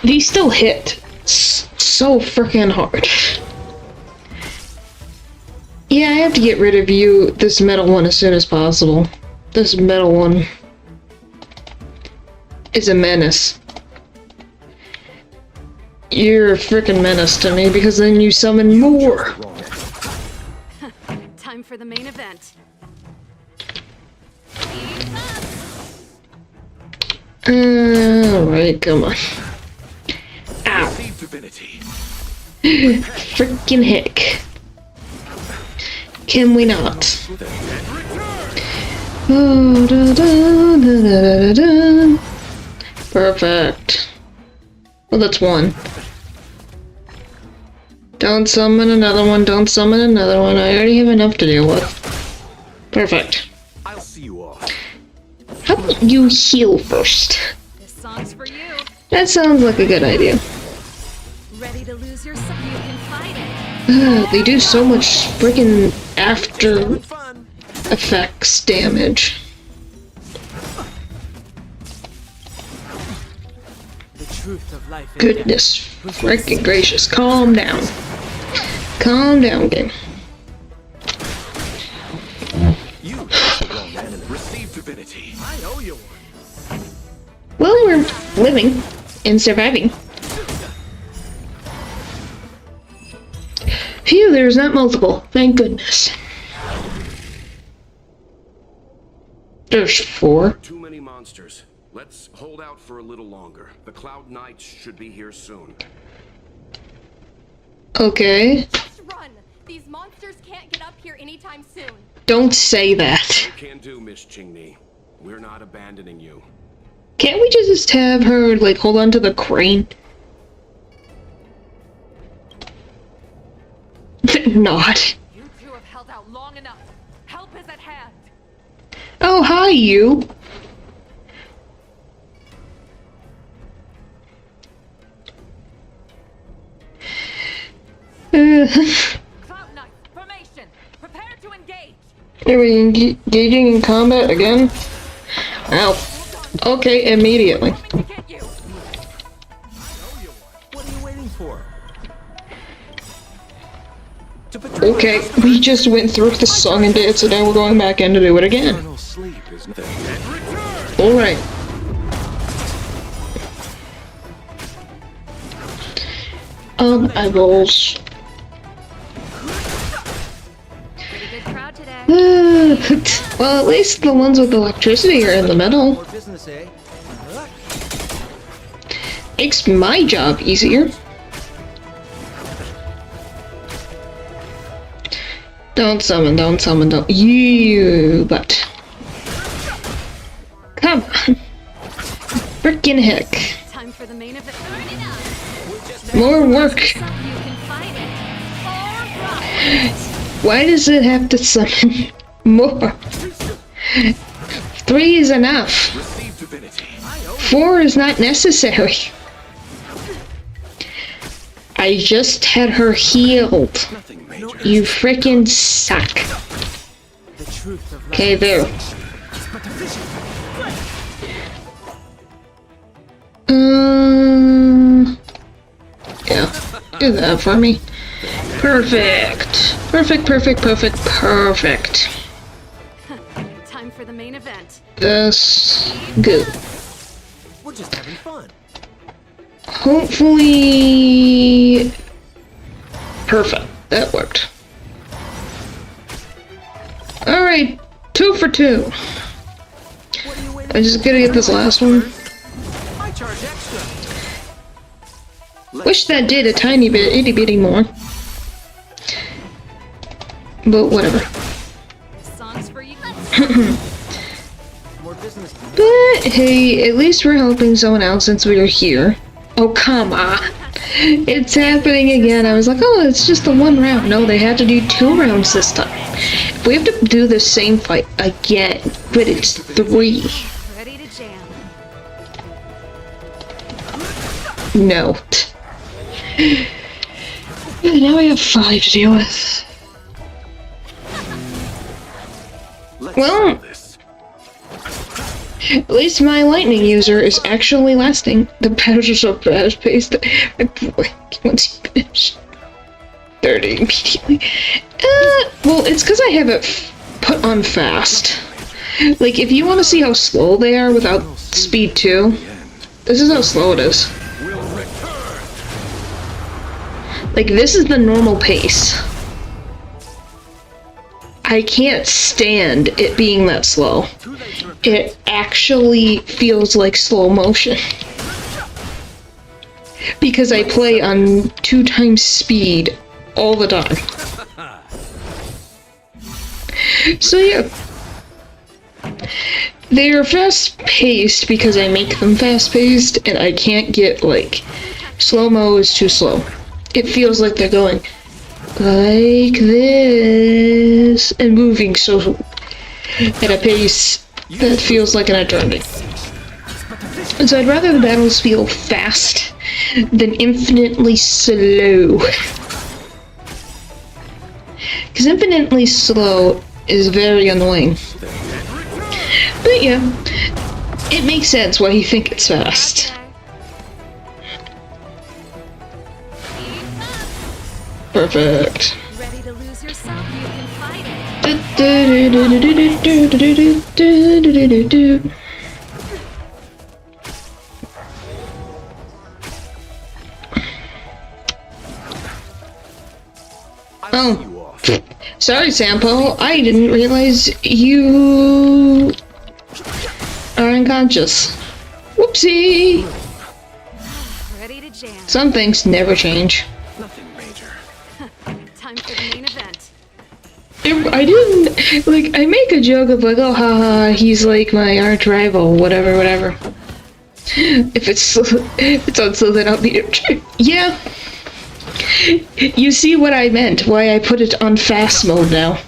These still hit so freaking hard. Yeah, I have to get rid of you, this metal one, as soon as possible. This metal one is a menace. You're a freaking menace to me because then you summon more. Time for the main event. Alright, come on. Ow. Freaking heck. Can we not? Oh, da, da, da, da, da, da. Perfect. Well, that's one. Don't summon another one, don't summon another one. I already have enough to deal with. Perfect. I'll see you all. How about you heal first? This song's for you. That sounds like a good idea. Ready to lose yourself? You can fight it. They do so much freaking after effects damage. The truth of life and Goodness freaking gracious. Calm down. Calm down, game. You receive divinity. I owe you one. Well, we're living and surviving. Phew, there's not multiple. Thank goodness. There's 4. Too many monsters. Let's hold out for a little longer. The Cloud Knights should be here soon. Okay. Just run! These monsters can't get up here anytime soon. Don't say that. You can do, Miss Qingni. We're not abandoning you. Can't we just have her, like, hold on to the crane? Not. You two have held out long enough. Help is at hand. Oh, hi, you. Cloud Knight, formation. Prepare to engage. Are we engaging in combat again? Ow. Okay, immediately. What are you waiting for? Okay, we just went through the song and dance, and now we're going back in to do it again. Eternal sleep is Alright. Eyeballs. Pretty good crowd today. Well, at least the ones with electricity are in the middle. More business, eh? Makes my job easier. Don't summon, don't summon, don't. You, but. Come on. Frickin' heck. Time for the main event. More work. Why does it have to summon more? 3 is enough. 4 is not necessary. I just had her healed. You frickin' suck. Okay, there. Yeah, do that for me. Perfect. Perfect, perfect, perfect, perfect. Time for the main event. That's good. We're just having fun. Hopefully... Perfect. That worked. Alright, 2 for 2. I'm just gonna get this last one. I charge extra. Wish that did a tiny bit, itty bitty more. But whatever. Songs for you. More business. But hey, at least we're helping someone out since we are here. Oh, come on. It's happening again. I was like, oh, it's just the 1 round. No, they had to do 2 rounds this time. We have to do the same fight again, but it's 3. Ready to jam. No. Now we have 5 to deal with. Well, at least my lightning user is actually lasting. The battles are so fast paced. I blink once you finish. 30 immediately. Well, it's because I have it put on fast. Like, if you want to see how slow they are without speed 2, this is how slow it is. Like, this is the normal pace. I can't stand it being that slow. It actually feels like slow motion. Because I play on 2 times speed all the time. So yeah. They are fast-paced because I make them fast-paced, and I can't get, like, slow-mo is too slow. It feels like they're going like this and moving so at a pace that feels like an eternity. And so I'd rather the battles feel fast than infinitely slow. Because infinitely slow is very annoying. But yeah, it makes sense why you think it's fast. Perfect. Ready to lose yourself? You can fight it. Oh, sorry, Sampo. I didn't realize you are unconscious. Whoopsie. Ready to jam. Some things never change. Time for the main event. I didn't, like, I make a joke of like, oh haha, he's like my arch rival, whatever, whatever. If it's on so then I'll be yeah. You see what I meant, why I put it on fast mode now.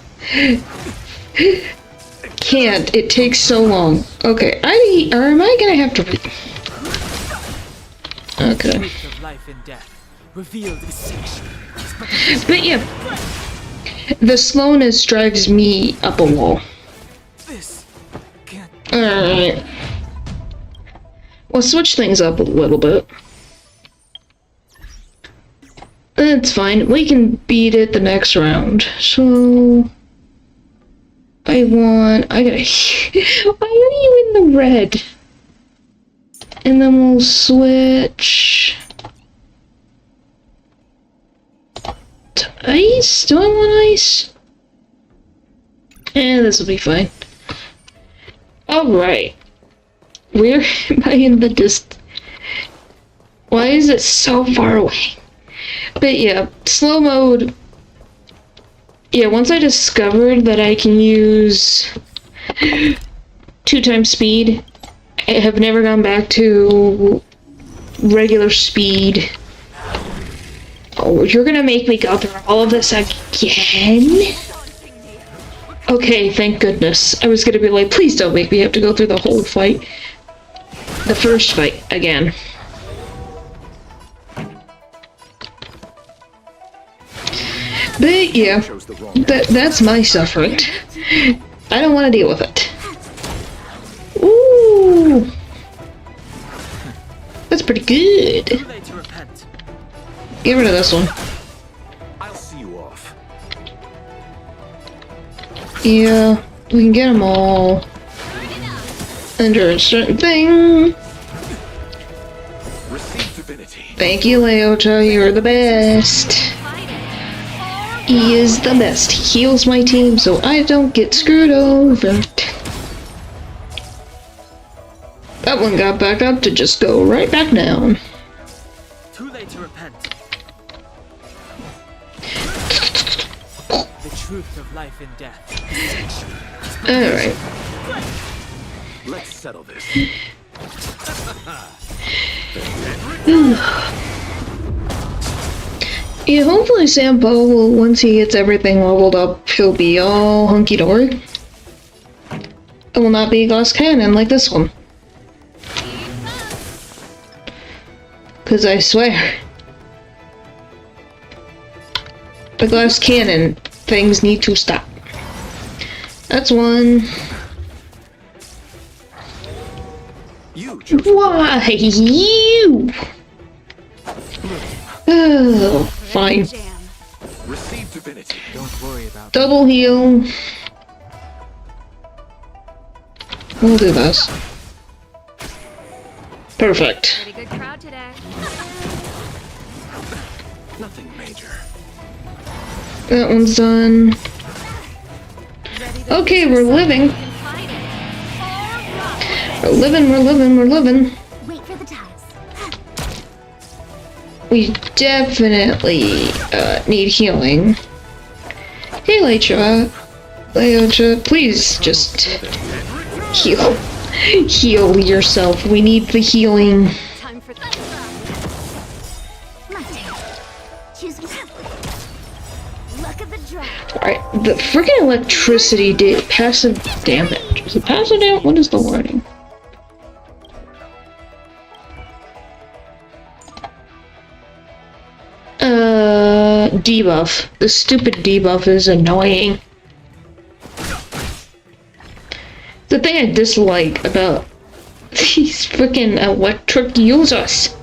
Can't, it takes so long. Okay, or am I gonna have to okay. Life and death revealed essentially. But yeah, the slowness drives me up a wall. Alright. We'll switch things up a little bit. That's fine. We can beat it the next round. So... I gotta... Why are you in the red? And then we'll switch... to ice? Do I want ice? This will be fine. Alright. Where am I in the Why is it so far away? But yeah, slow mode. Yeah, once I discovered that I can use 2 times speed, I have never gone back to regular speed. Oh, you're gonna make me go through all of this again? Okay, thank goodness. I was gonna be like, please don't make me have to go through the whole fight. The first fight again. But yeah, that's my suffering. I don't want to deal with it. Ooh, that's pretty good. Get rid of this one. I'll see you off. Yeah, we can get them all under a certain thing. Receive divinity. Thank you, Leota. You're the best. He is the best. He heals my team so I don't get screwed over. That one got back up to just go right back down. Too late to repent. The truth of life and death. Alright. Let's settle this. Yeah, hopefully Sampo will, once he gets everything leveled up, he'll be all hunky-dory. It will not be a glass cannon like this one. Cause I swear, the glass cannon things need to stop. That's one. Why you? Oh, fine. Receive divinity. Don't worry about Double heal. We'll do this. Perfect. Pretty good crowd today. Nothing major. That one's done. Okay, we're living. We're living, we're living, we're living. Wait for the tiles. We definitely need healing. Hey, Leota. Leota, please just heal. Heal yourself. We need the healing. Time for My turn. Choose one. Luck of the draw. Alright, the freaking electricity did passive damage. Is it passive damage? What is the wording? Debuff. The stupid debuff is annoying. The thing I dislike about these freaking electric users.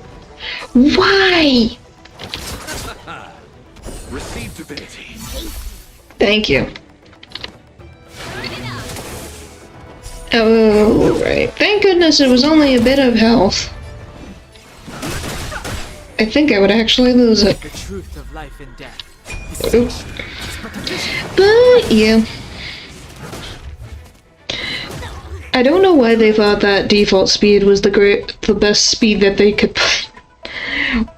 Why? Receive divinity. Thank you. Oh, right. Thank goodness it was only a bit of health. I think I would actually lose it. the truth of life and death. Oop. But, yeah. I don't know why they thought that default speed was the best speed that they could put.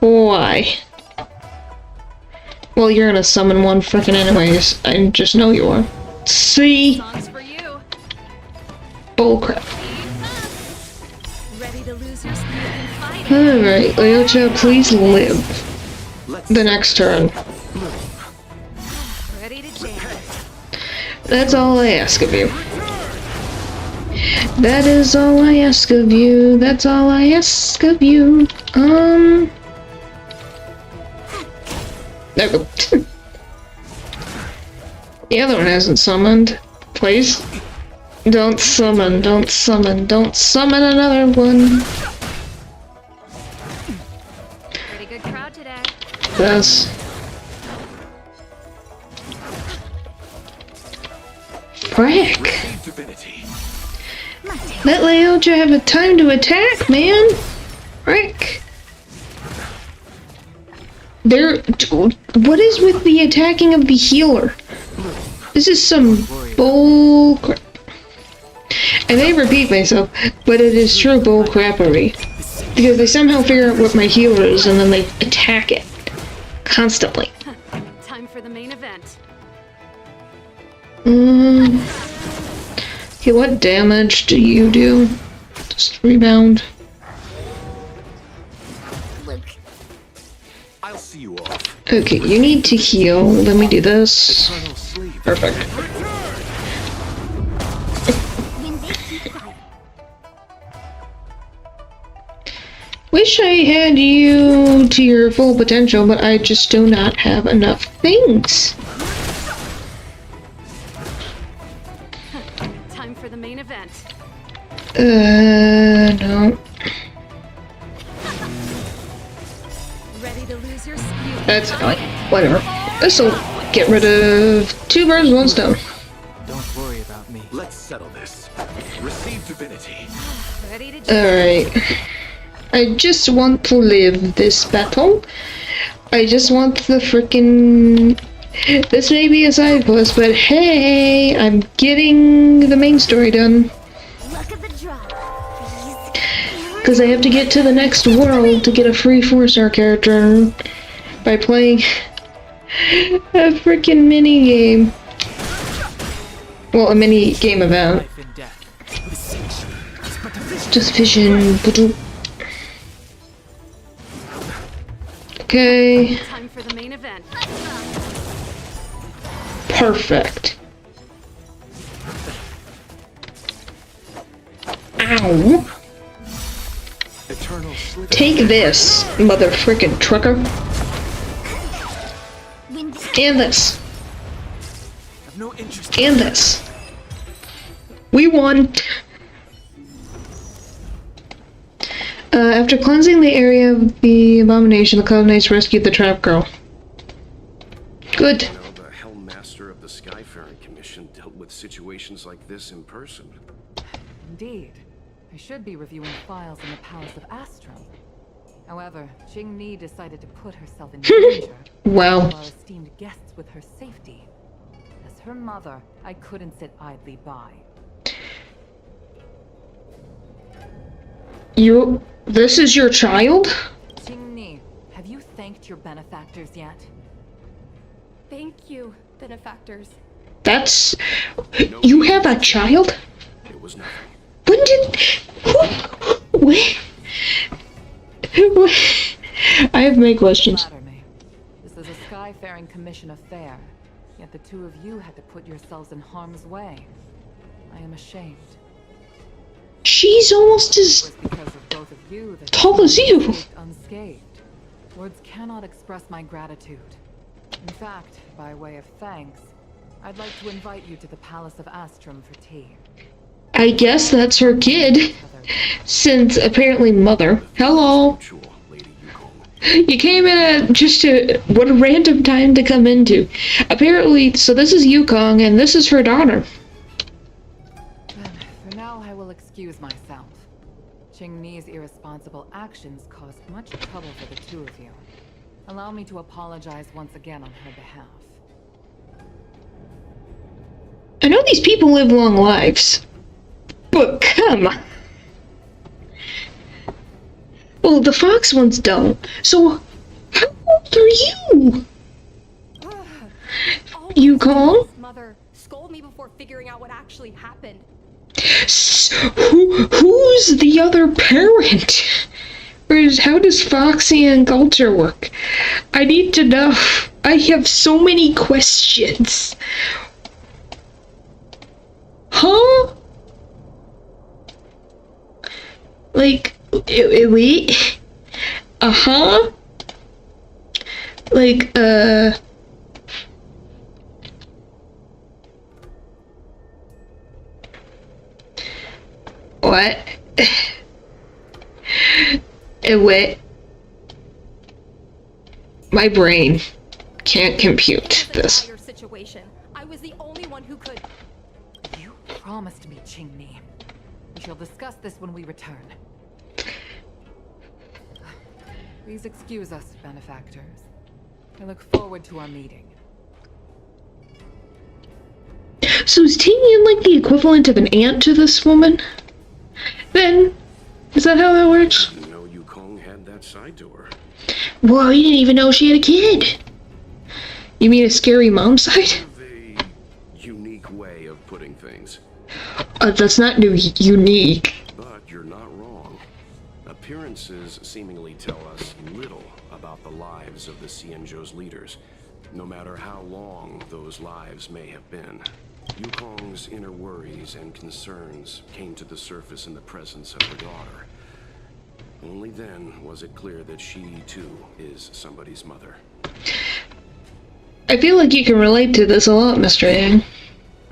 Why? Well, you're gonna summon one frickin' anyways. I just know you are. See? Bullcrap. Alright, Leota, please live. The next turn. ready to jam. That's all I ask of you. That is all I ask of you. That's all I ask of you. There we go. The other one hasn't summoned. Please. Don't summon, don't summon, don't summon another one. Pretty good crowd today. Yes. Frick. Let Leota have a time to attack, man. Frick. What is with the attacking of the healer? This is some bull crap. I may repeat myself, but it is true bull crappery. Because they somehow figure out what my healer is and then they attack it. Constantly. Time for the main event. Okay, what damage do you do? Just rebound. I'll see you off. Okay, you need to heal. Let me do this. Perfect. Wish I had you to your full potential, but I just do not have enough things. Time for the main event. No. Ready to lose your speed? That's fine. Whatever. This'll get rid of 2 birds, 1 stone. Don't worry about me. Let's settle this. Receive divinity. Ready to Alright. I just want to live this battle. I just want the frickin'... This may be a side quest, but hey, I'm getting the main story done. Luck of the draw. Because I have to get to the next world to get a free 4-star character by playing a frickin' mini game. Well, a mini game event. Life and death. The sanctuary is but a vision. Just vision. Okay. time for the main event. Perfect. Ow. Eternal slip. Take this, mother frickin' trucker. And this. I've no interest. And this. We won. After cleansing the area of the abomination, the Cloud Knights rescued the trap girl. Good. You know, the Hellmaster of the Skyfaring Commission dealt with situations like this in person. Indeed. I should be reviewing files in the Palace of Astrum. However, Qing Ni decided to put herself in danger. Wow. Our esteemed guests with her safety. As her mother, I couldn't sit idly by. This is your child? Qing Ni, have you thanked your benefactors yet? Thank you, benefactors. That's... You have a child? It was nothing. When did... Where? I have many questions. Flatter me. This is a Skyfaring Commission affair, yet the two of you had to put yourselves in harm's way. I am ashamed. She's almost It as was because of both of you that tall as you. escaped unscathed. Words cannot express my gratitude. In fact, by way of thanks, I'd like to invite you to the Palace of Astrum for tea. I guess that's her kid. Since apparently mother. Hello. Sure, Lady Yukong. You came in at just what a random time to come into. Apparently, so this is Yukong and this is her daughter. Then, for now, I will excuse myself. Qing Ni's irresponsible actions caused much trouble for the two of you. Allow me to apologize once again on her behalf. I know these people live long lives, but come on. Well, the fox ones don't. So, how old are you? Yukong? Mother, scold me before figuring out what actually happened. Who's the other parent? How does Foxy and culture work? I need to know. I have so many questions. Huh? Like, wait. Uh-huh? Like, what? Wait. My brain can't compute this. Dire situation. I was the only one who could. You promised me, Qing Ni. We shall discuss this when we return. Please excuse us, benefactors. I look forward to our meeting. So is Tingyun like the equivalent of an aunt to this woman? Then, is that how that works? No, Yukong. side to her. Whoa, you didn't even know she had a kid. You mean a scary mom side? A unique way of putting things. That's not unique. But you're not wrong. Appearances seemingly tell us little about the lives of the Xianzhou's leaders, no matter how long those lives may have been. Yukong's inner worries and concerns came to the surface in the presence of her daughter. Only then was it clear that she, too, is somebody's mother. I feel like you can relate to this a lot, Mr. Yang.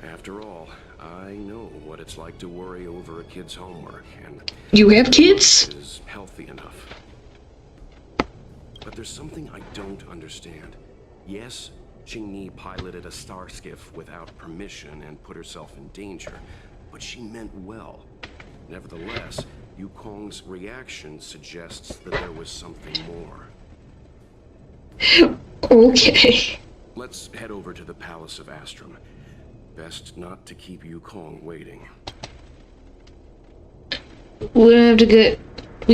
After all, I know what it's like to worry over a kid's homework, and you have kids? Is healthy enough. But there's something I don't understand. Yes, Qingni piloted a star skiff without permission and put herself in danger, but she meant well. Nevertheless, Yukong's reaction suggests that there was something more. Okay. Let's head over to the Palace of Astrum. Best not to keep Yukong waiting. We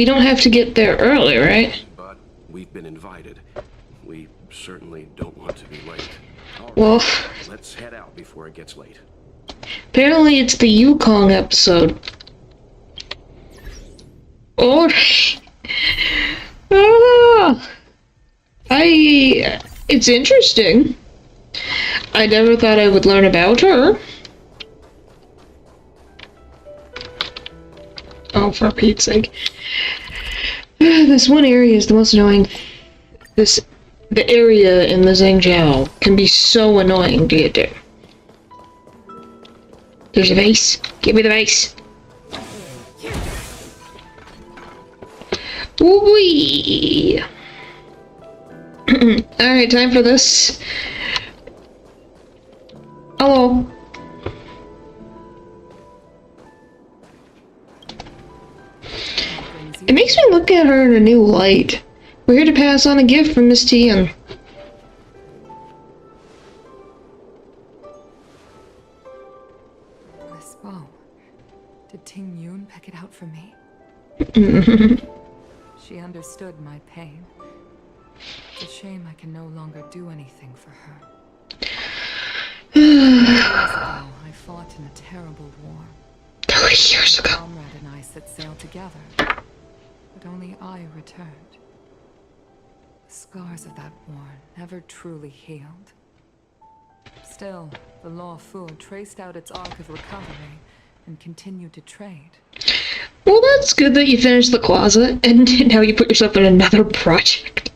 don't have to get there early, right? But we've been invited. We certainly don't want to be late. All well, right, let's head out before it gets late. Apparently it's the Yukong episode. Alright. It's interesting. I never thought I would learn about her. Oh, for Pete's sake. This one area is the most annoying. The area in the Zhangjiao can be so annoying to get there. There's a vase. Give me the vase. Woo-wee! Alright, time for this. Hello. It makes me look at her in a new light. We're here to pass on a gift from Miss Tian. This bow. Did Ting Yun pick it out for me? She understood my pain. It's a shame I can no longer do anything for her. Years ago, I fought in a terrible war. 30 years ago. My comrade and I set sail together, but only I returned. The scars of that war never truly healed. Still, the Law Fu traced out its arc of recovery and continued to trade. Well, that's good that you finished the closet, and now you put yourself in another project.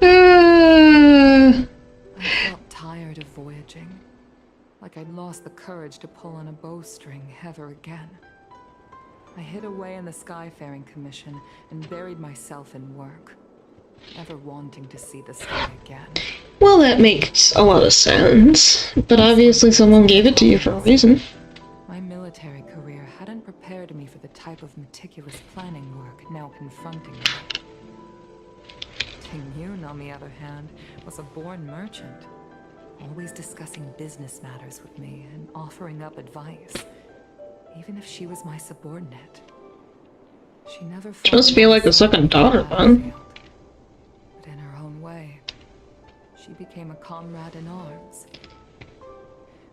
I felt tired of voyaging, like I'd lost the courage to pull on a bowstring ever again. I hid away in the Skyfaring Commission and buried myself in work, never wanting to see the sky again. Well, that makes a lot of sense, but obviously someone gave it to you for a reason. My military career hadn't prepared me for the type of meticulous planning work now confronting me. Ting Yun, on the other hand, was a born merchant, always discussing business matters with me and offering up advice, even if she was my subordinate. She never must feel like a second daughter, then. But in her own way, she became a comrade in arms.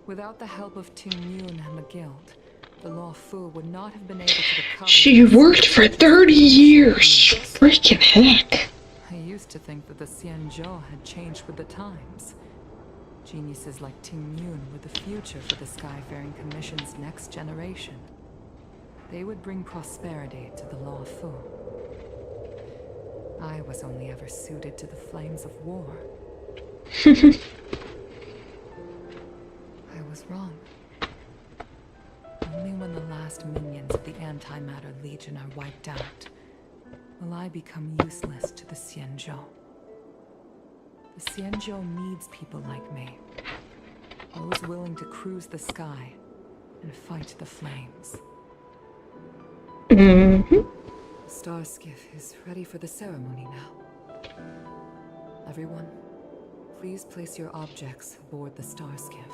Without the help of Ting Yun and the Guild, the Law Fu would not have been able to recover. She worked for 30 years! Freaking heck! I used to think that the Xianzhou had changed with the times. Geniuses like Ting Yun were the future for the Skyfaring Commission's next generation. They would bring prosperity to the Law Fu. I was only ever suited to the flames of war. I was wrong. Only when the last minions of the Antimatter Legion are wiped out will I become useless to the Xianzhou. The Xianzhou needs people like me. Those willing to cruise the sky and fight the flames. The star skiff is ready for the ceremony now. Everyone, please place your objects aboard the star skiff.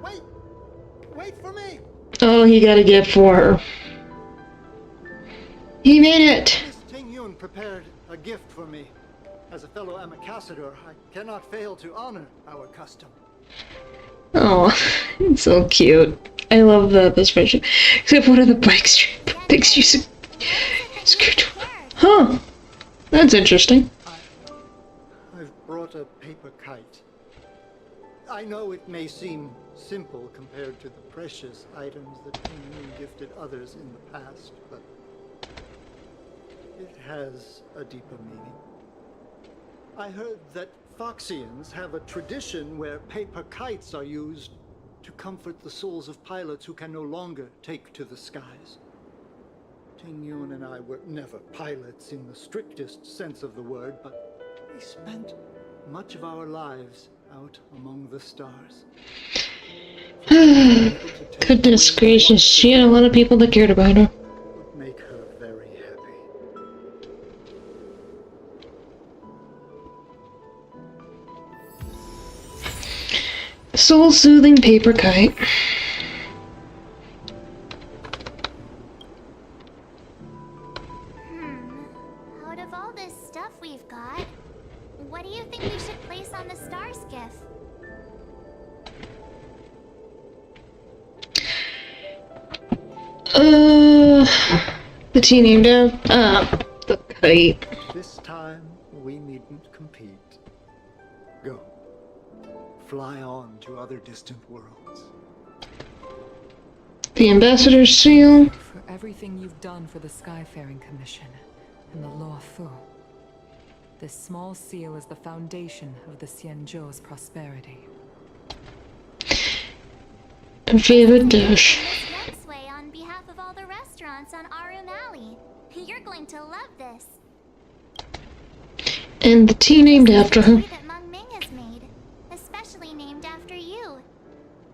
Wait! Wait for me! Oh, he gotta get for her. He made it! Miss Ting Yun prepared a gift for me. As a fellow ambassador, I cannot fail to honor our custom. Oh, it's so cute. I love this version. Except one of the bikes picks you scared. Huh. That's interesting. I've brought a paper kite. I know it may seem simple compared to the precious items that Ting Yun gifted others in the past, but it has a deeper meaning. I heard that Foxians have a tradition where paper kites are used to comfort the souls of pilots who can no longer take to the skies. Ting Yun and I were never pilots in the strictest sense of the word, but we spent much of our lives out among the stars. Goodness gracious, she had a lot of people that cared about her. Would make her very happy. Soul-soothing paper kite. Out of all this stuff we've got, what do you think we should place on the star skiff? The tea named the kite. This time, we needn't compete. Go. Fly on to other distant worlds. The ambassador's seal. For everything you've done for the Skyfaring Commission and the Law Fu. This small seal is the foundation of the Xianzhou's prosperity. Favorite dish. This way on behalf of all the restaurants on Arum Alley. You're going to love this. And the tea named after her. That Meng Ming has made, especially named after you.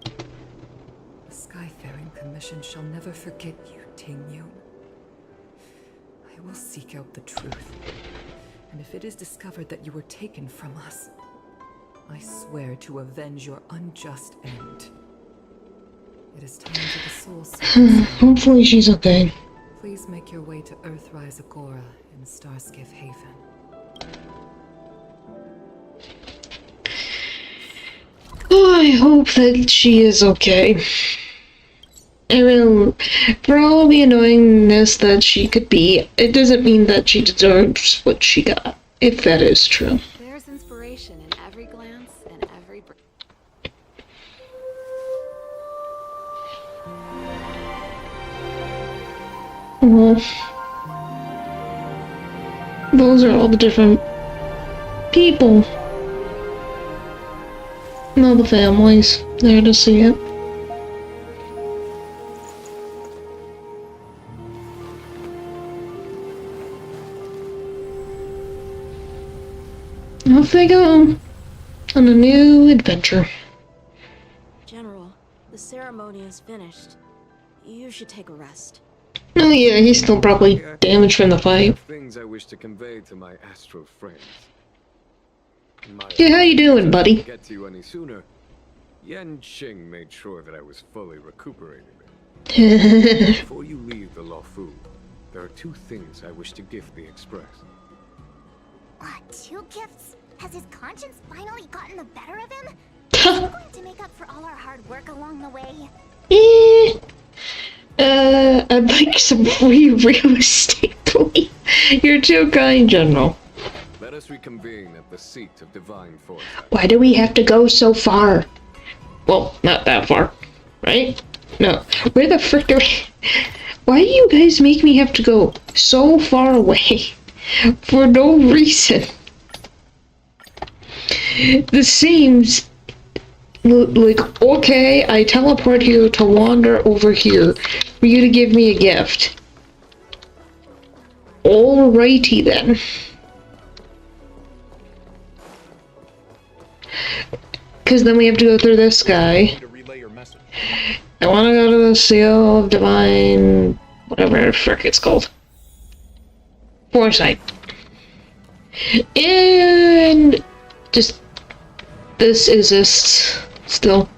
The Skyfaring Commission shall never forget you, Ting Yun. I will seek out the truth. And if it is discovered that you were taken from us, I swear to avenge your unjust end. It is time for the soul service. Hopefully she's okay. Please make your way to Earthrise Agora in Starskiff Haven. Oh, I hope that she is okay. I mean, for all the annoyingness that she could be, it doesn't mean that she deserves what she got, if that is true. There's inspiration in every glance and every breath. Well, those are all the different people. And all the families there to see it. Off they go on a new adventure. General, the ceremony is finished. You should take a rest. Oh yeah, he's still probably damaged from the fight. Things I wish to convey to my astro friends. Yeah, how you doing, buddy? Get to you any sooner. Yan Qing made sure that I was fully recuperated. Before you leave the Luofu, there are two things I wish to gift the Express. What, 2 gifts? Has his conscience finally gotten the better of him? Is he going to make up for all our hard work along the way? I'd like some free real estate, please. You're too kind, General. Let us reconvene at the seat of divine force. Why do we have to go so far? Well, not that far, right? No. Where the frick are we? Why do you guys make me have to go so far away? For no reason. This seems like, okay, I teleport you to wander over here for you to give me a gift. Alrighty then. Because then we have to go through this guy. I want to go to the Seal of Divine... whatever the frick it's called. Foresight. And... just... this exists. Still.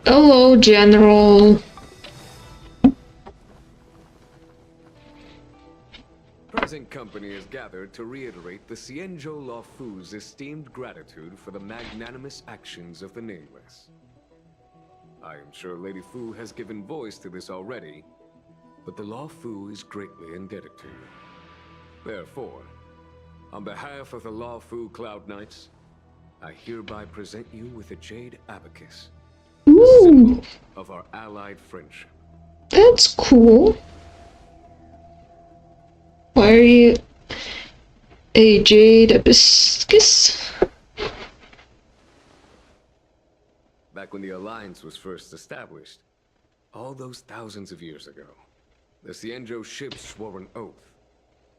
Hello, General. company is gathered to reiterate the Xianzhou Luofu's esteemed gratitude for the magnanimous actions of the Nameless. I am sure Lady Fu has given voice to this already, but the Luofu is greatly indebted to you. Therefore, on behalf of the Luofu Cloud Knights, I hereby present you with a jade abacus, Ooh, of our allied friendship. that's cool. Why are you a jade hibiscus? Back when the Alliance was first established, all those thousands of years ago, the Xianzhou ships swore an oath,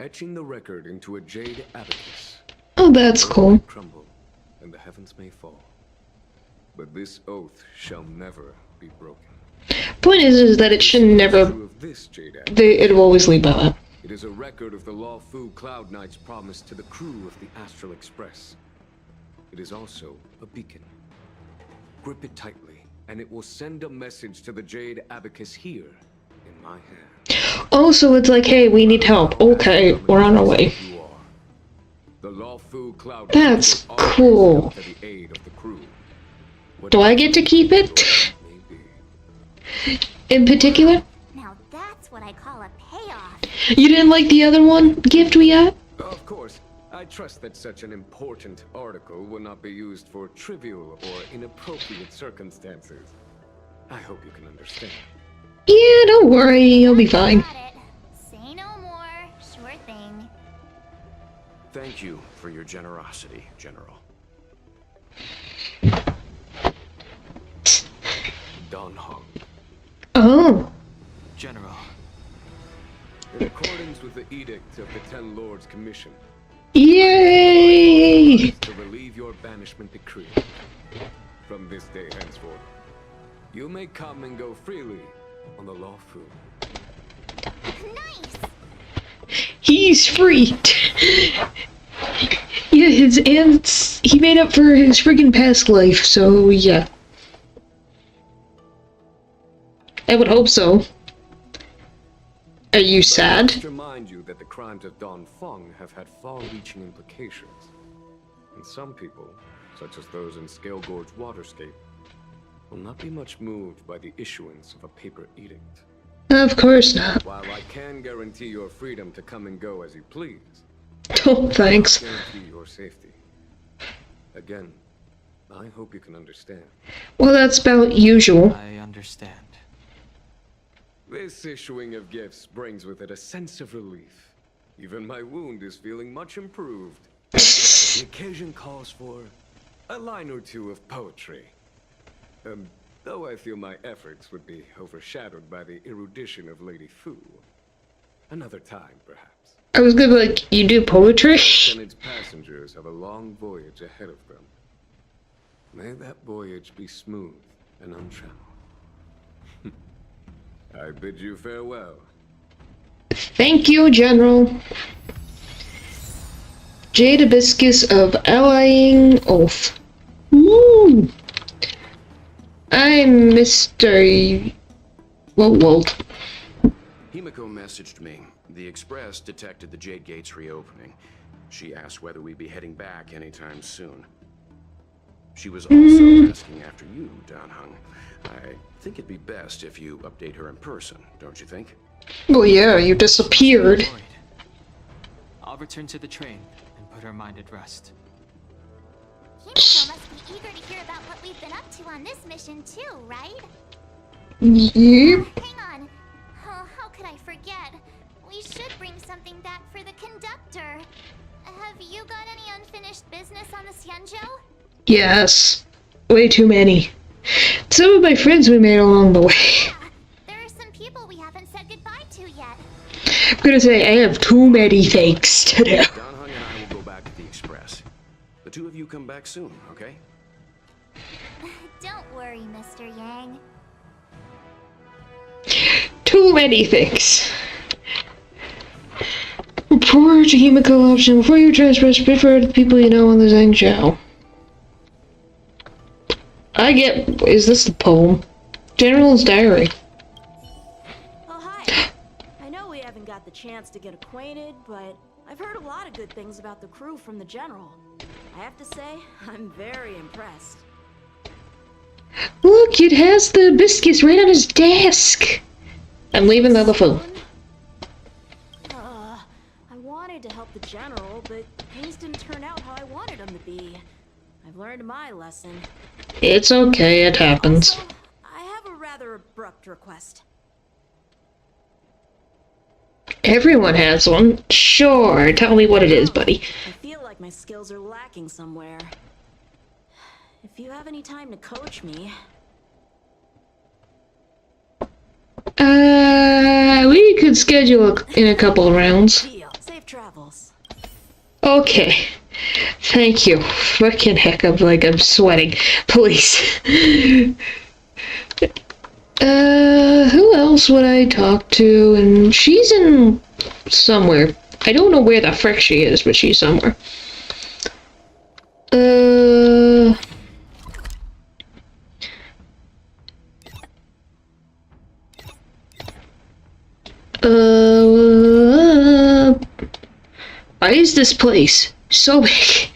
etching the record into a jade abacus. Oh, that's The earth cool. may crumble, and the heavens may fall, but this oath shall never be broken. Point is that it should never. True of this jade abacus. It'll always leave by that. It is a record of the Luofu Cloud Knight's promise to the crew of the Astral Express. It is also a beacon. Grip it tightly, and it will send a message to the jade abacus here in my hand. Oh, so it's like, hey, we need help. Okay, we're on our way. You are. The Luofu Cloud That's Knights will always cool. come to the aid of the crew. Do I get to keep it? Maybe. In particular? Now that's what I call a payoff. You didn't like the other one gift we got? Of course, I trust that such an important article will not be used for trivial or inappropriate circumstances. I hope you can understand. Yeah, don't worry, you'll be fine. Got it. Say no more. Sure thing. Thank you for your generosity, General. Don Hong. Oh. General, In accordance with the edict of the Ten Lords Commission, Yay! to relieve your banishment decree. From this day henceforth, you may come and go freely on the Luofu. Nice. He's free. Yeah, his ants. He made up for his friggin' past life, so yeah. I would hope so. Are you I sad? must remind you that the crimes of Don Feng have had far-reaching implications. And some people, such as those in Scale Gorge Waterscape, will not be much moved by the issuance of a paper edict. Of course not. While I can guarantee your freedom to come and go as you please, Oh, thanks. I guarantee your safety. Again, I hope you can understand. Well, that's about usual. I understand. This issuing of gifts brings with it a sense of relief. Even my wound is feeling much improved. The occasion calls for a line or two of poetry. Though I feel my efforts would be overshadowed by the erudition of Lady Fu. Another time, perhaps. I was gonna be like, you do poetry? And its passengers have a long voyage ahead of them. May that voyage be smooth and untrammeled. I bid you farewell. Thank you, General. Jade Hibiscus of Allying Oath. Woo! I'm Mr. Walt. Himiko messaged me. The Express detected the Jade Gates reopening. She asked whether we'd be heading back anytime soon. She was also asking after you, Don Hung. I think it'd be best if you update her in person, don't you think? Well, yeah, you disappeared. Worried. I'll return to the train and put her mind at rest. Himiko must be eager to hear about what we've been up to on this mission too, right? Yep. Hang on. Oh, how could I forget? We should bring something back for the conductor. Have you got any unfinished business on the Xianzhou? Yes. Way too many. Some of my friends we made along the way. Yeah, there are some people we haven't said goodbye to yet. I'm gonna say I have too many things to do. Don Hung and I will go back to the Express. The two of you come back soon, okay? Don't worry, Mr. Yang. Too many things. Report to Himiko option before you transpress. Prefer the people you know on the Zhangzhou. I get. Is this the poem? General's diary. Oh, hi. I know we haven't got the chance to get acquainted, but I've heard a lot of good things about the crew from the General. I have to say, I'm very impressed. Look, it has the biscuits right on his desk. I'm leaving the phone. I wanted to help the General, but things didn't turn out how I wanted them to be. I've learned my lesson. It's okay, it happens. Also, I have a rather abrupt request. Everyone has one. Sure, tell me what it is, buddy. I feel like my skills are lacking somewhere. If you have any time to coach me... We could schedule in a couple of rounds. Deal. Safe travels. Okay. Thank you. Frickin' heck, I'm sweating. Please. Who else would I talk to? And she's in somewhere. I don't know where the frick she is, but she's somewhere. Why is this place so big?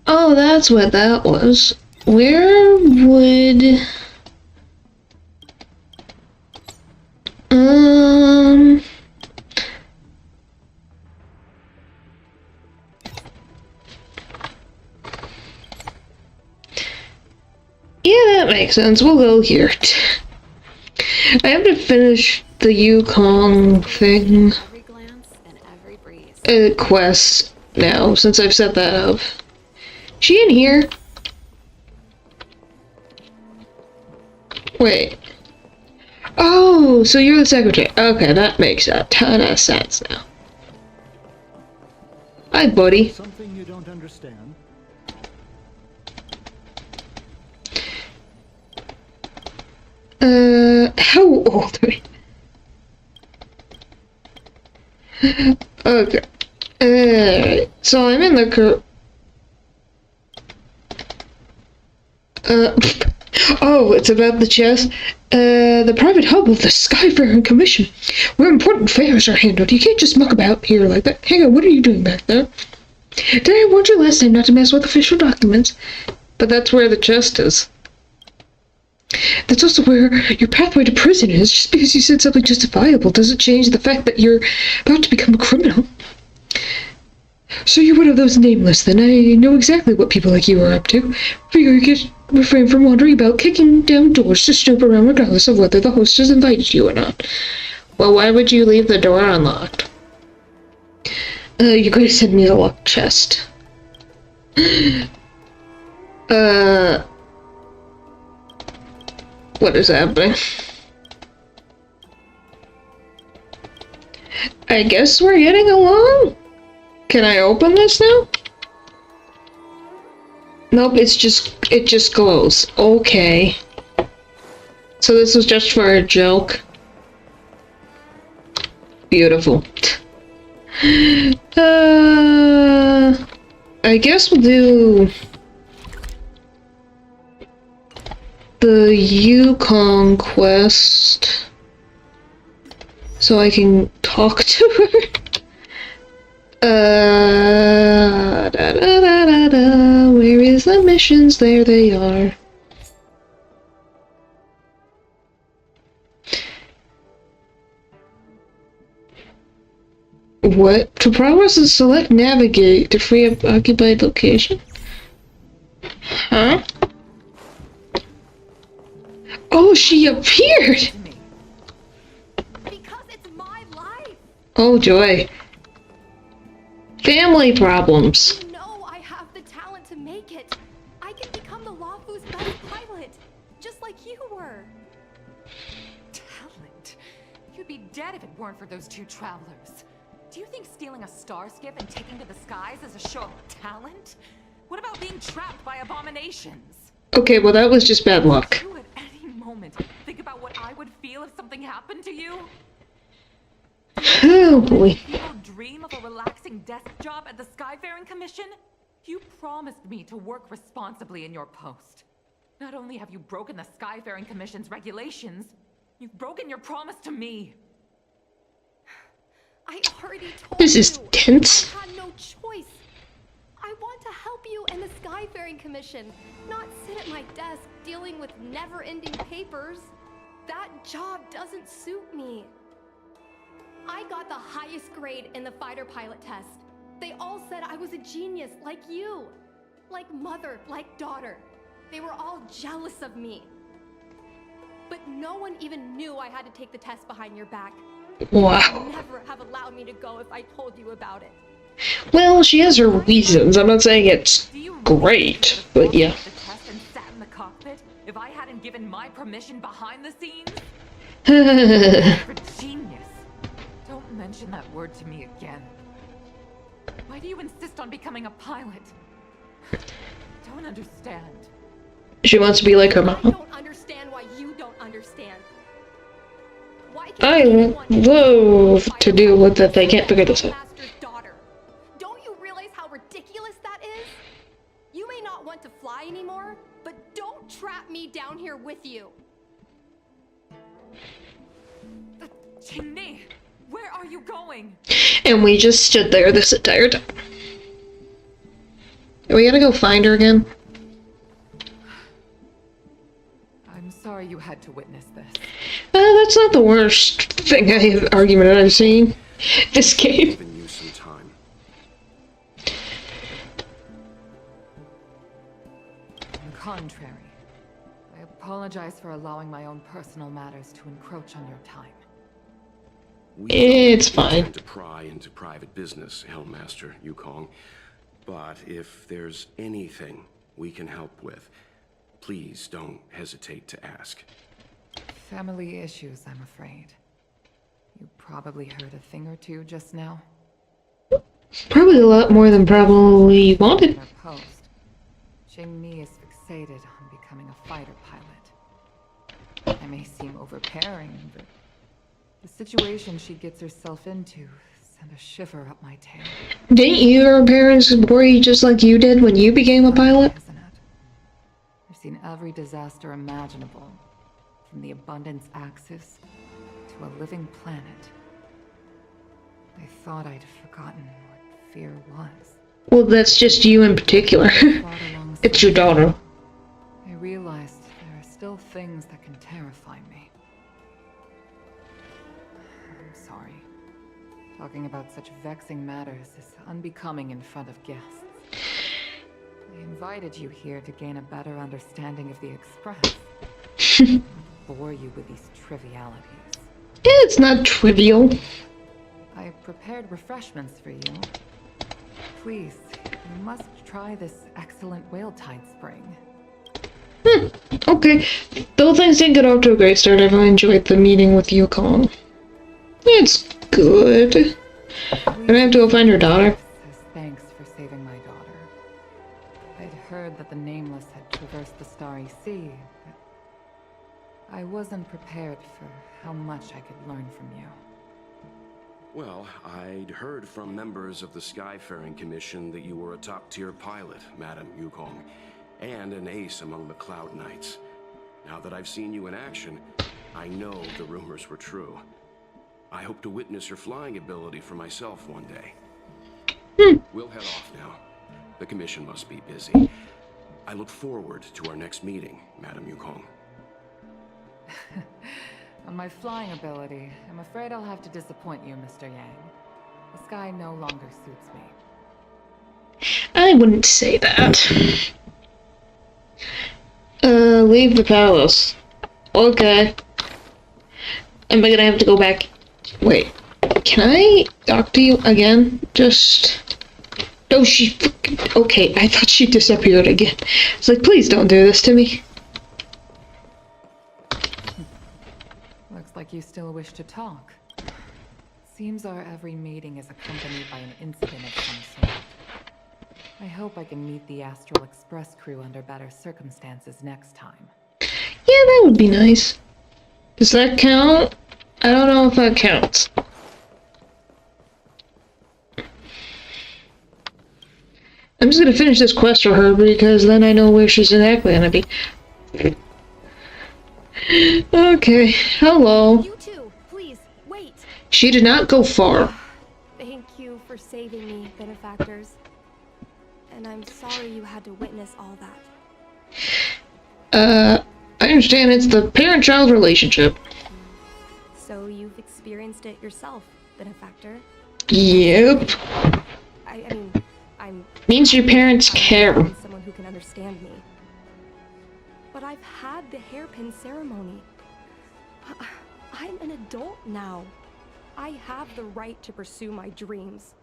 Oh, that's what that was. Where would... Yeah, that makes sense. We'll go here. I have to finish the Yukon thing. Every glance and every breeze. Quest now, since I've set that up. She in here? Wait. Oh, so you're the secretary. Okay, that makes a ton of sense now. Hi, buddy. Something you don't understand? How old are you? Okay. Alright, so I'm in the oh, it's about the chest. The private hub of the Skyfaring Commission, where important affairs are handled. You can't just muck about here like that. Hang on, what are you doing back there? Did I warn you last time not to mess with official documents? But that's where the chest is. That's also where your pathway to prison is. Just because you said something justifiable doesn't change the fact that you're about to become a criminal. So you're one of those nameless, then. I know exactly what people like you are up to. Figure you can refrain from wandering about, kicking down doors to snoop around regardless of whether the host has invited you or not. Well, why would you leave the door unlocked? You could have sent me the locked chest. What is happening? I guess we're getting along? Can I open this now? Nope, it just glows. Okay. So this was just for a joke. Beautiful. I guess we'll do the Yukon quest so I can talk to her. Where is the missions? There they are. What? To progress and select navigate to free up occupied location? Huh? Oh, she appeared! Because it's my life! Oh joy. Family problems. You know I have the talent to make it. I can become the Lawfu's best pilot, just like you were. Talent? You'd be dead if it weren't for those two travelers. Do you think stealing a star skiff and taking to the skies is a show of talent? What about being trapped by abominations? Okay, well that was just bad luck. You at any moment think about what I would feel if something happened to you? Oh boy. People dream of a relaxing desk job at the Skyfaring Commission? You promised me to work responsibly in your post. Not only have you broken the Skyfaring Commission's regulations, you've broken your promise to me. already told This is you. tense. I had no choice. I want to help you and the Skyfaring Commission, not sit at my desk dealing with never-ending papers. That job doesn't suit me. I got the highest grade in the fighter pilot test. They all said I was a genius, like you. Like mother, like daughter. They were all jealous of me. But no one even knew I had to take the test behind your back. Wow. You'd never have allowed me to go if I told you about it. Well, she has her reasons. I'm not saying it's great, but yeah. The test and sat in the cockpit if I hadn't given my permission behind the scenes? For genius. Don't mention that word to me again. Why do you insist on becoming a pilot? Don't understand. She wants to be like her mom. I don't understand why you don't understand. Why can't I anyone love to deal with that they can't figure this out. master's daughter? Don't you realize how ridiculous that is? You may not want to fly anymore, but don't trap me down here with you. Chingni, where are you going? And we just stood there this entire time. Are we gonna go find her again? I'm sorry you had to witness this. That's not the worst argument I've seen this game. Giving you some time. On the contrary, I apologize for allowing my own personal matters to encroach on your time. It's don't fine. intend to pry into private business, Helmmaster Yukong. But if there's anything we can help with, please don't hesitate to ask. Family issues, I'm afraid. You probably heard a thing or two just now. Probably a lot more than probably wanted. In her post, Chingni is fixated on becoming a fighter pilot. I may seem overbearing, but the situation she gets herself into sent a shiver up my tail. Didn't your parents worry just like you did when you became a pilot? Isn't it? I've seen every disaster imaginable, from the abundance axis to a living planet. I thought I'd forgotten what fear was. Well, that's just you in particular. It's your daughter. I realized there are still things that can terrify me. I'm sorry. Talking about such vexing matters is unbecoming in front of guests. I invited you here to gain a better understanding of the Express. Not bore you with these trivialities. It's not trivial. I prepared refreshments for you. Please, you must try this excellent whale-tide spring. Okay. Though things didn't get off to a great start, I've really enjoyed the meeting with Yukong. It's good. I'm gonna have to go find your daughter. Says thanks for saving my daughter. I'd heard that the Nameless had traversed the Starry Sea, but I wasn't prepared for how much I could learn from you. Well, I'd heard from members of the Skyfaring Commission that you were a top-tier pilot, Madam Yukong, and an ace among the Cloud Knights. Now that I've seen you in action, I know the rumors were true. I hope to witness your flying ability for myself one day. We'll head off now. The Commission must be busy. I look forward to our next meeting, Madam Yukong. On my flying ability, I'm afraid I'll have to disappoint you, Mr. Yang. The sky no longer suits me. I wouldn't say that. Leave the palace. Okay. Am I gonna have to go back? Wait. Can I talk to you again? Just... Oh, she freaking... Okay, I thought she disappeared again. It's like, please don't do this to me. Looks like you still wish to talk. Seems our every meeting is accompanied by an incident of some sort. I hope I can meet the Astral Express crew under better circumstances next time. Yeah, that would be nice. Does that count? I don't know if that counts. I'm just gonna finish this quest for her because then I know where she's exactly gonna be. Okay, hello. You too, please, wait. She did not go far. for saving me, benefactors. And I'm sorry you had to witness all that. I understand it's the parent-child relationship. So you've experienced it yourself, benefactor? Yep. I mean, I'm... Means your parents care. Someone who can understand me. But I've had the hairpin ceremony. I'm an adult now. I have the right to pursue my dreams.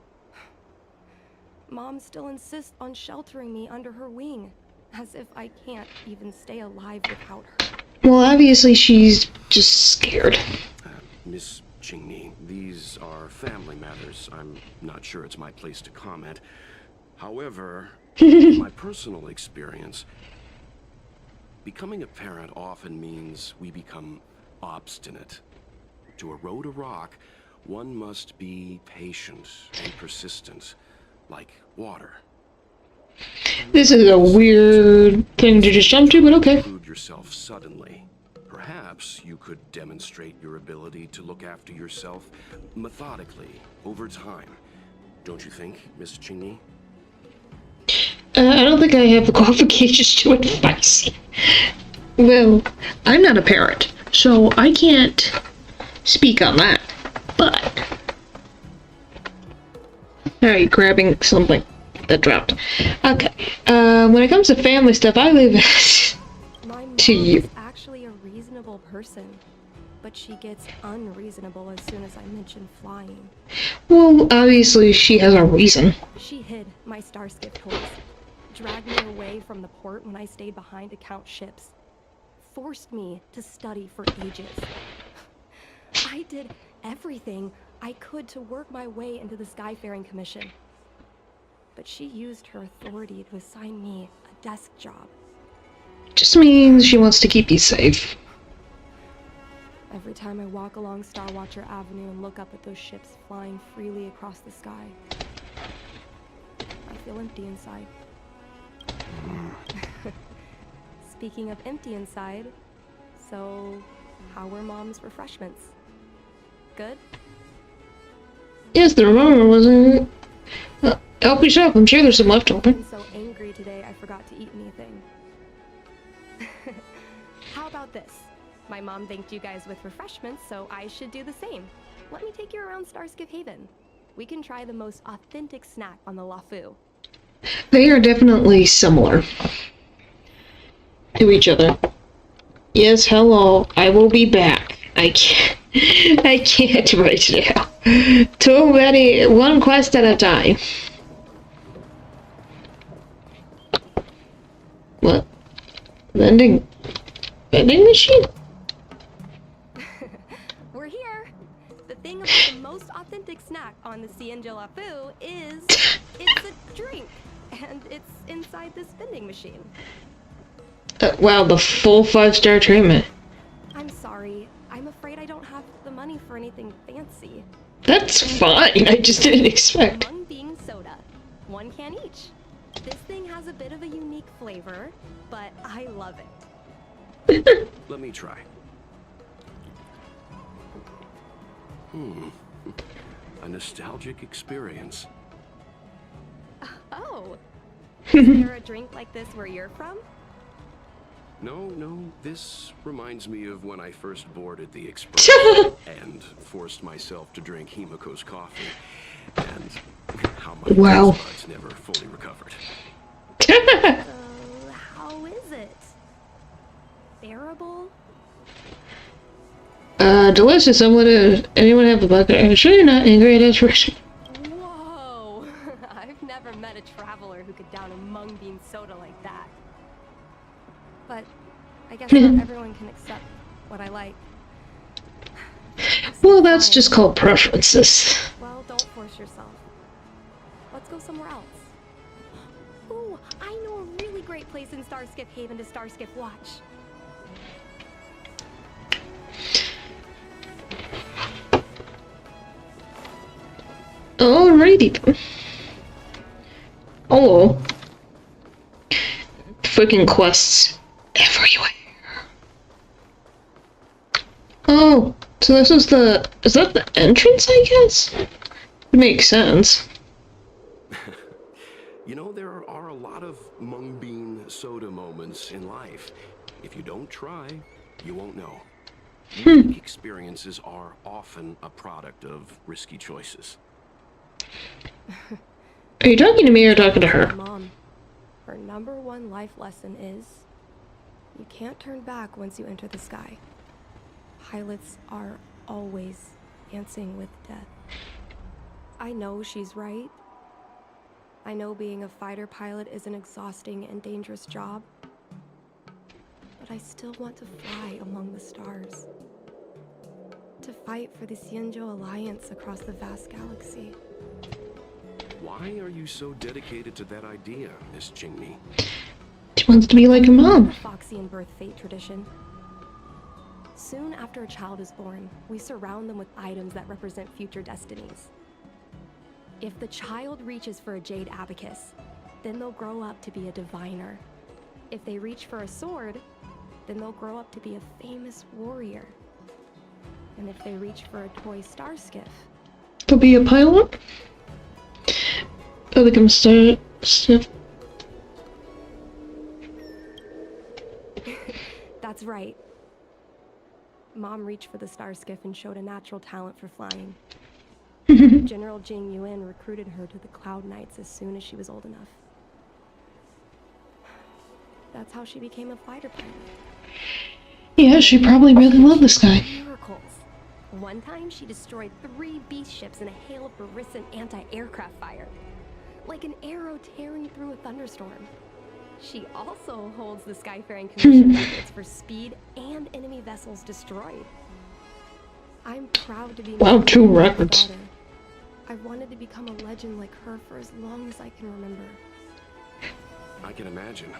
Mom still insists on sheltering me under her wing, as if I can't even stay alive without her. Well, obviously she's just scared. Miss Qingni, these are family matters. I'm not sure it's my place to comment. However, in my personal experience, becoming a parent often means we become obstinate. To erode a rock, one must be patient and persistent, like water. This is a weird thing to just jump to, but okay. Include yourself suddenly. Perhaps you could demonstrate your ability to look after yourself methodically over time. Don't you think, Miss Qingni? I don't think I have the qualifications to advise. Well, I'm not a parent, so I can't speak on that. But alright, grabbing something that dropped. Okay. When it comes to family stuff, I leave it to you. My mom is actually a reasonable person, but she gets unreasonable as soon as I mention flying. Well, obviously she has a reason. She hid my Starskip toys, dragged me away from the port when I stayed behind to count ships, forced me to study for ages. I did everything I could to work my way into the Skyfaring Commission. But she used her authority to assign me a desk job. Just means she wants to keep you safe. Every time I walk along Starwatcher Avenue and look up at those ships flying freely across the sky, I feel empty inside. Speaking of empty inside, so how were Mom's refreshments? Good? Yes, the remover wasn't. Help yourself. I'm sure there's some left over. I'm so angry today I forgot to eat anything. How about this? My mom thanked you guys with refreshments, so I should do the same. Let me take you around Starskip Haven. We can try the most authentic snack on the Lafu. They are definitely similar to each other. Yes, hello. I will be back. I can't right now. Too many. One quest at a time. What? Vending machine? We're here. The thing about the most authentic snack on the Cienjo Lafu is it's a drink, and it's inside this vending machine. Wow, the full 5-star treatment. I'm sorry. I'm afraid I don't have the money for anything fancy. That's fine. I just didn't expect. Mung bean soda. 1 can each. This thing has a bit of a unique flavor, but I love it. Let me try. A nostalgic experience. Oh. Is there a drink like this where you're from? No, this reminds me of when I first boarded the Express and forced myself to drink Himiko's coffee, and how my taste buds never fully recovered. How is it? Bearable? Delicious. Anyone have a bucket? I'm sure you're not angry at expression. Whoa! I've never met a traveler who could down a mung bean soda like that. But I guess not everyone can accept what I like. Well, that's just called preferences. Well, don't force yourself. Let's go somewhere else. Ooh, I know a really great place in Starskip Haven to Starskip watch. Alrighty then. Oh. Freaking quests everywhere. Oh, so this is that the entrance, I guess? It makes sense. You know, there are a lot of mung bean soda moments in life. If you don't try, you won't know. Unique experiences are often a product of risky choices. Are you talking to me or talking to her? Mom, her #1 life lesson is you can't turn back once you enter the sky. Pilots are always dancing with death. I know she's right. I know being a fighter pilot is an exhausting and dangerous job. But I still want to fly among the stars. To fight for the Xianzhou Alliance across the vast galaxy. Why are you so dedicated to that idea, Miss Jingmi? She wants to be like her mom. Foxian birth fate tradition. Soon after a child is born, we surround them with items that represent future destinies. If the child reaches for a jade abacus, then they'll grow up to be a diviner. If they reach for a sword, then they'll grow up to be a famous warrior. And if they reach for a toy star skiff, They'll be a pilot? They'll become stiff. That's right. Mom reached for the star skiff and showed a natural talent for flying. General Jing Yuan recruited her to the Cloud Knights as soon as she was old enough. That's how she became a fighter pilot. Yeah, she probably really loved this guy. Miracles. One time, she destroyed 3 beast ships in a hail of Barisan anti-aircraft fire. Like an arrow tearing through a thunderstorm. She also holds the Skyfaring Commission records for speed and enemy vessels destroyed. I'm proud to be... Wow, 2 records. I've wanted to become a legend like her for as long as I can remember. I can imagine.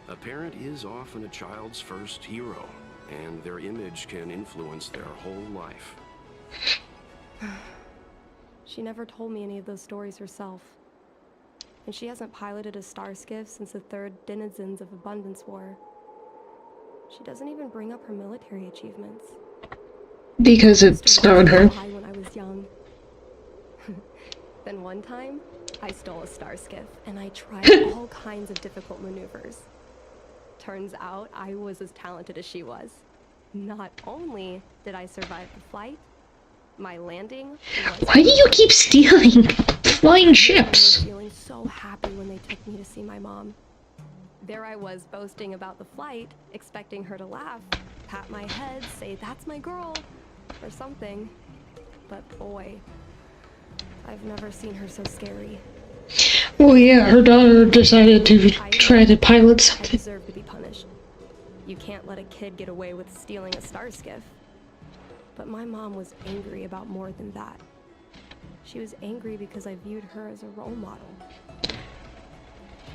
A parent is often a child's first hero, and their image can influence their whole life. She never told me any of those stories herself. And she hasn't piloted a star skiff since the 3rd Denizens of Abundance War. She doesn't even bring up her military achievements. Because it scarred her. When I was young. Then one time, I stole a star skiff, and I tried all kinds of difficult maneuvers. Turns out, I was as talented as she was. Not only did I survive the flight, my landing was... Why do you keep stealing flying ships? I was feeling so happy when they took me to see my mom. There I was boasting about the flight, expecting her to laugh, pat my head, say, "That's my girl," or something. But boy, I've never seen her so scary. Well, yeah, her daughter decided to try to pilot I something. deserve to be punished. You can't let a kid get away with stealing a star skiff. But my mom was angry about more than that. She was angry because I viewed her as a role model.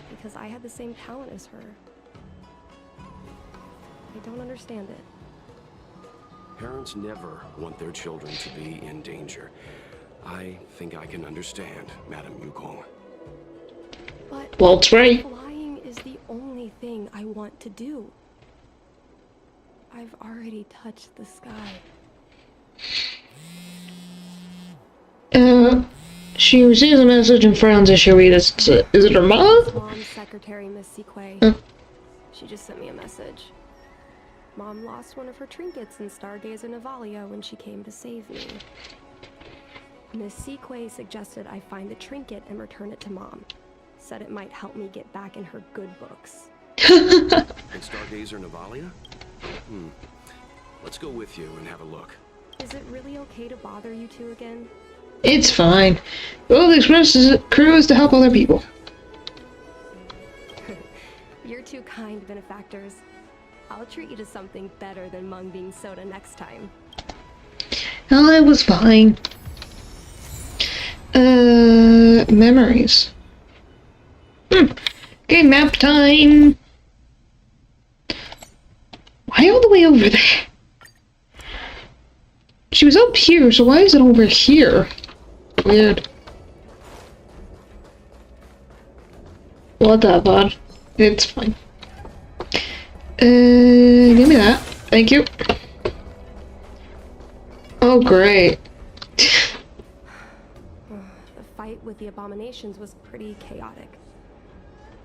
Because I had the same talent as her. I don't understand it. Parents never want their children to be in danger. I think I can understand, Madam Yukong. But Walt's right. flying is the only thing I want to do. I've already touched the sky. She receives a message and frowns as she reads it. Is it her mom? Mom's secretary, Miss Sequay. She just sent me a message. Mom lost one of her trinkets in Stargazer Navalia when she came to save me. Miss Sequay suggested I find the trinket and return it to Mom. Said it might help me get back in her good books. And Stargazer Navalia? Let's go with you and have a look. Is it really okay to bother you two again? It's fine. Well, the Express's crew is to help other people. You're two kind benefactors. I'll treat you to something better than mung bean soda next time. I was fine. Memories. Okay, map time. Why all the way over there? She was up here, so why is it over here? Weird. What the fuck? It's fine. Give me that. Thank you. Oh, great. The fight with the abominations was pretty chaotic.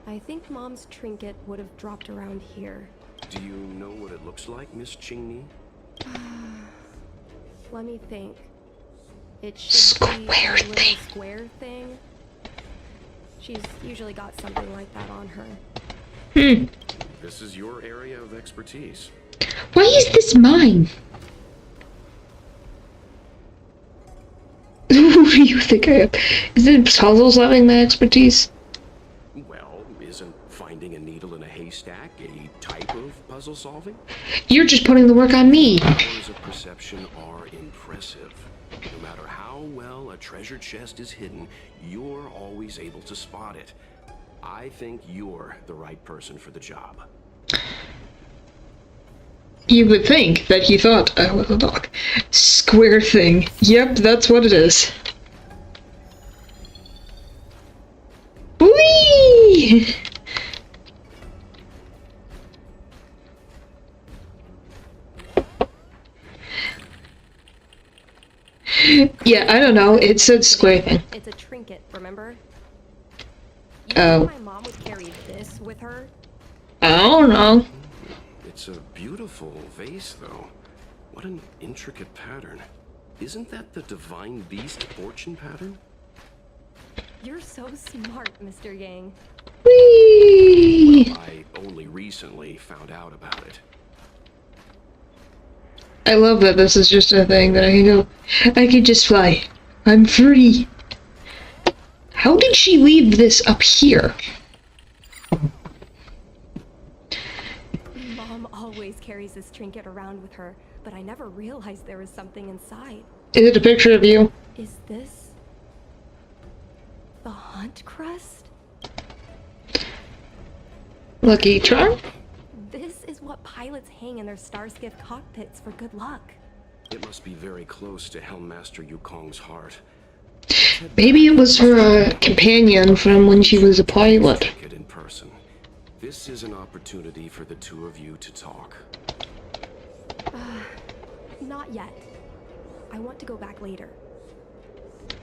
I think Mom's trinket would have dropped around here. Do you know what it looks like, Miss Chingni? Let me think. It should be a little square thing. She's usually got something like that on her. This is your area of expertise. Why is this mine? Who do you think I am? Is it puzzles having my expertise? Well, isn't finding a needle in a haystack a type of puzzle solving? You're just putting the work on me. Powers of perception are impressive. No matter how well a treasure chest is hidden, you're always able to spot it. I think you're the right person for the job. You would think that he thought I was a dog. Square thing. Yep, that's what it is. Whee! Yeah, I don't know. It said square thing. It's a trinket, remember? You Oh. think my mom would carry this with her? I don't know. It's a beautiful vase, though. What an intricate pattern. Isn't that the divine beast fortune pattern? You're so smart, Mr. Yang. Whee! I only recently found out about it. I love that this is just a thing that I can go. I can just fly. I'm free. How did she leave this up here? Mom always carries this trinket around with her, but I never realized there was something inside. Is it a picture of you? Is this the hunt crest? Lucky Charm? This is what pilots hang in their Starskiff cockpits for good luck. It must be very close to Helmmaster Yukong's heart. Maybe it was her companion from when she was a pilot. In person. This is an opportunity for the two of you to talk. Not yet. I want to go back later.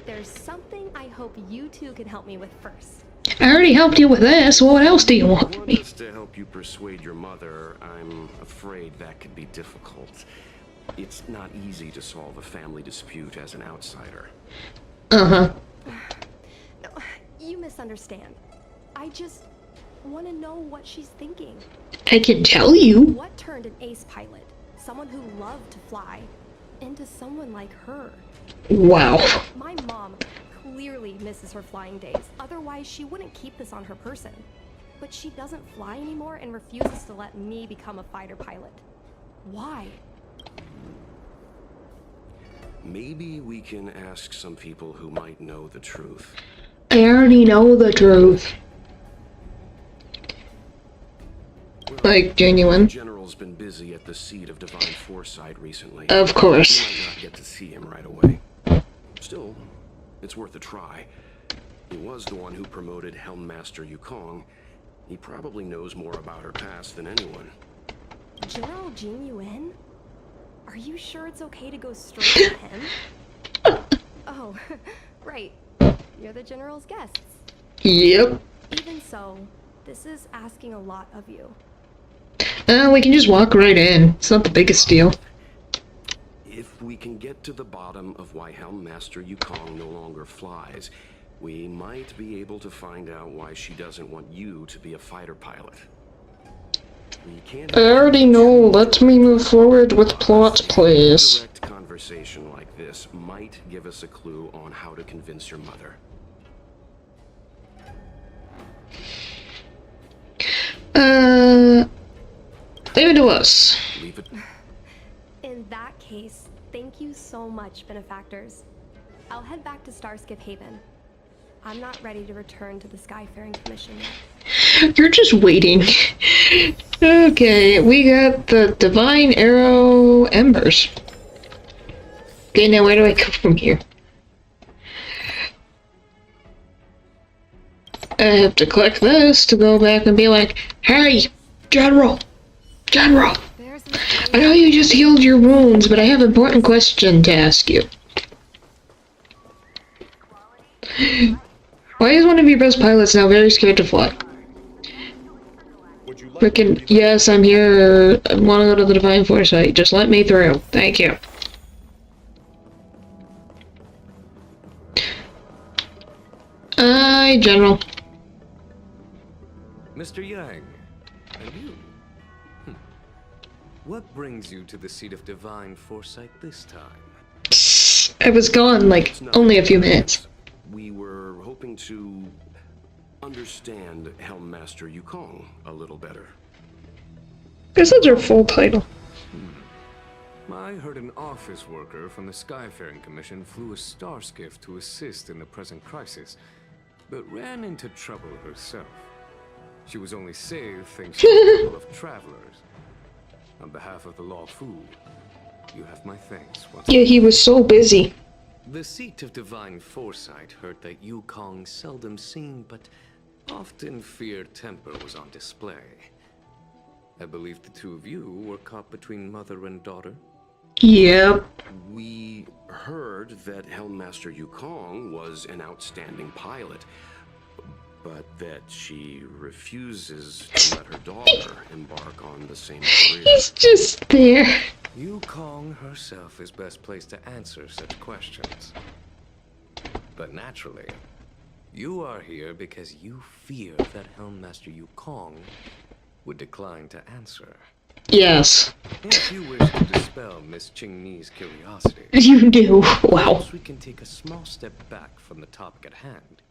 There's something I hope you two can help me with first. I already helped you with this. What else do you want from me? Just to help you persuade your mother, I'm afraid that could be difficult. It's not easy to solve a family dispute as an outsider. Uh-huh. No, you misunderstand. I just want to know what she's thinking. I can tell you. What turned an ace pilot, someone who loved to fly, into someone like her? Wow. My mom clearly misses her flying days. Otherwise, she wouldn't keep this on her person. But she doesn't fly anymore and refuses to let me become a fighter pilot. Why? Maybe we can ask some people who might know the truth. I already know the truth. Like, genuine. The general's been busy at the seat of divine foresight recently. Of course. You might not get to see him right away. Still, it's worth a try. He was the one who promoted Helmmaster Yukong. He probably knows more about her past than anyone. General Jin Yuan? Are you sure it's okay to go straight to him? Oh, right. You're the general's guests. Yep. Even so, this is asking a lot of you. We can just walk right in. It's not the biggest deal. If we can get to the bottom of why Helmmaster Yukong no longer flies, we might be able to find out why she doesn't want you to be a fighter pilot. We can't I already know. Let me move forward with plot, please. Direct conversation like this might give us a clue on how to convince your mother. Leave it to us. Leave it. In that case, thank you so much, benefactors. I'll head back to Starskiff Haven. I'm not ready to return to the Skyfaring Commission yet. You're just waiting. Okay, we got the Divine Arrow Embers. Okay, now where do I go from here? I have to click this to go back and be like, hey, General! General! I know you just healed your wounds, but I have an important question to ask you. Why is one of your best pilots now very scared to fly? Frickin' yes, I'm here. I want to go to the Divine Foresight. Just let me through. Thank you. Hi, General. Mr. Yang, and you? What brings you to the seat of Divine Foresight this time? Psst, I was gone, like, only a few minutes. We were hoping to understand Helmmaster Yukong a little better. This is her full title. I heard an office worker from the Skyfaring Commission flew a star skiff to assist in the present crisis, but ran into trouble herself. She was only saved thanks to a couple of travelers. On behalf of the Law Fu, you have my thanks. Yeah, he was so busy. The seat of Divine Foresight heard that Yukong seldom seen, but often feared temper was on display. I believe the two of you were caught between mother and daughter. Yep. We heard that Helmmaster Yukong was an outstanding pilot, but that she refuses to let her daughter embark on the same career. He's just there. Yukong herself is best placed to answer such questions. But naturally, you are here because you fear that Helmmaster Yukong would decline to answer. Yes. If you wish to dispel Miss Qingni's curiosity, you do. Wow. perhaps we can take a small step back from the topic at hand.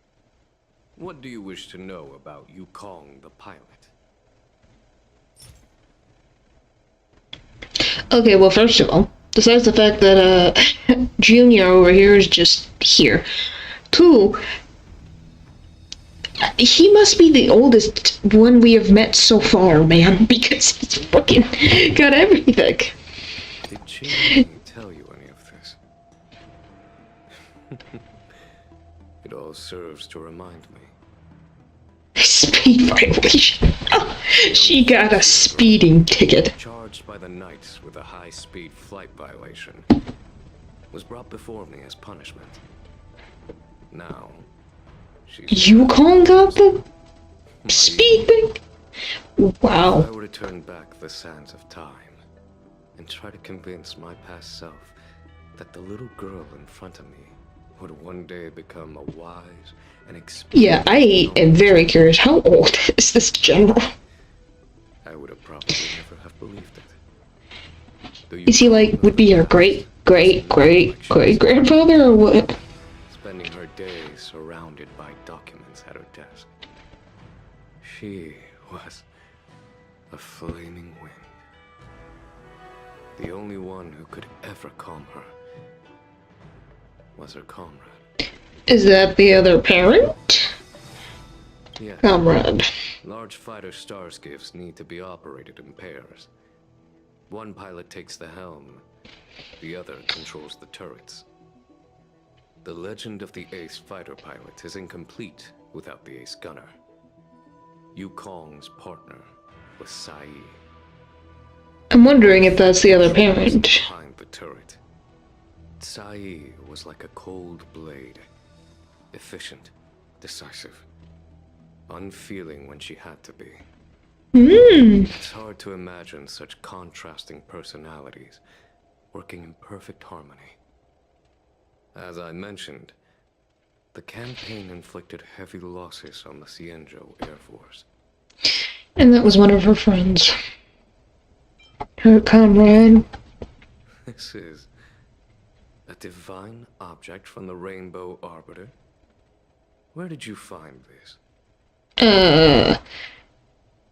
What do you wish to know about Yukong the pilot? Okay, well, first of all, besides the fact that, Junior over here is just here. 2, he must be the oldest one we have met so far, man, because he's fucking got everything. Did Qingni tell you any of this? It all serves to remind me. Speed violation. Oh, she got a speeding ticket. Charged by the Knights with a high-speed flight violation, was brought before me as punishment. Now, Yukong got the speed thing? Wow. I would turn back the sands of time and try to convince my past self that the little girl in front of me would one day become a wise and experienced. Yeah, I am very curious. How old is this general? I would have probably never have believed it. Is he like, would be her great-great-great-great-grandfather or what? Spending her days surrounded by documents at her desk. She was a flaming wind. The only one who could ever calm her was her comrade. Is that the other parent? Yeah. Comrade. Large fighter starscapes need to be operated in pairs. One pilot takes the helm, the other controls the turrets. The legend of the ace fighter pilot is incomplete without the ace gunner. Yukong's partner was Sai. I'm wondering if that's the other parent. Behind the turret. Sai was like a cold blade. Efficient, decisive, unfeeling when she had to be. It's hard to imagine such contrasting personalities working in perfect harmony. As I mentioned, the campaign inflicted heavy losses on the Xianzhou Air Force. And that was one of her friends. Her comrade. This is a divine object from the Rainbow Arbiter. Where did you find this?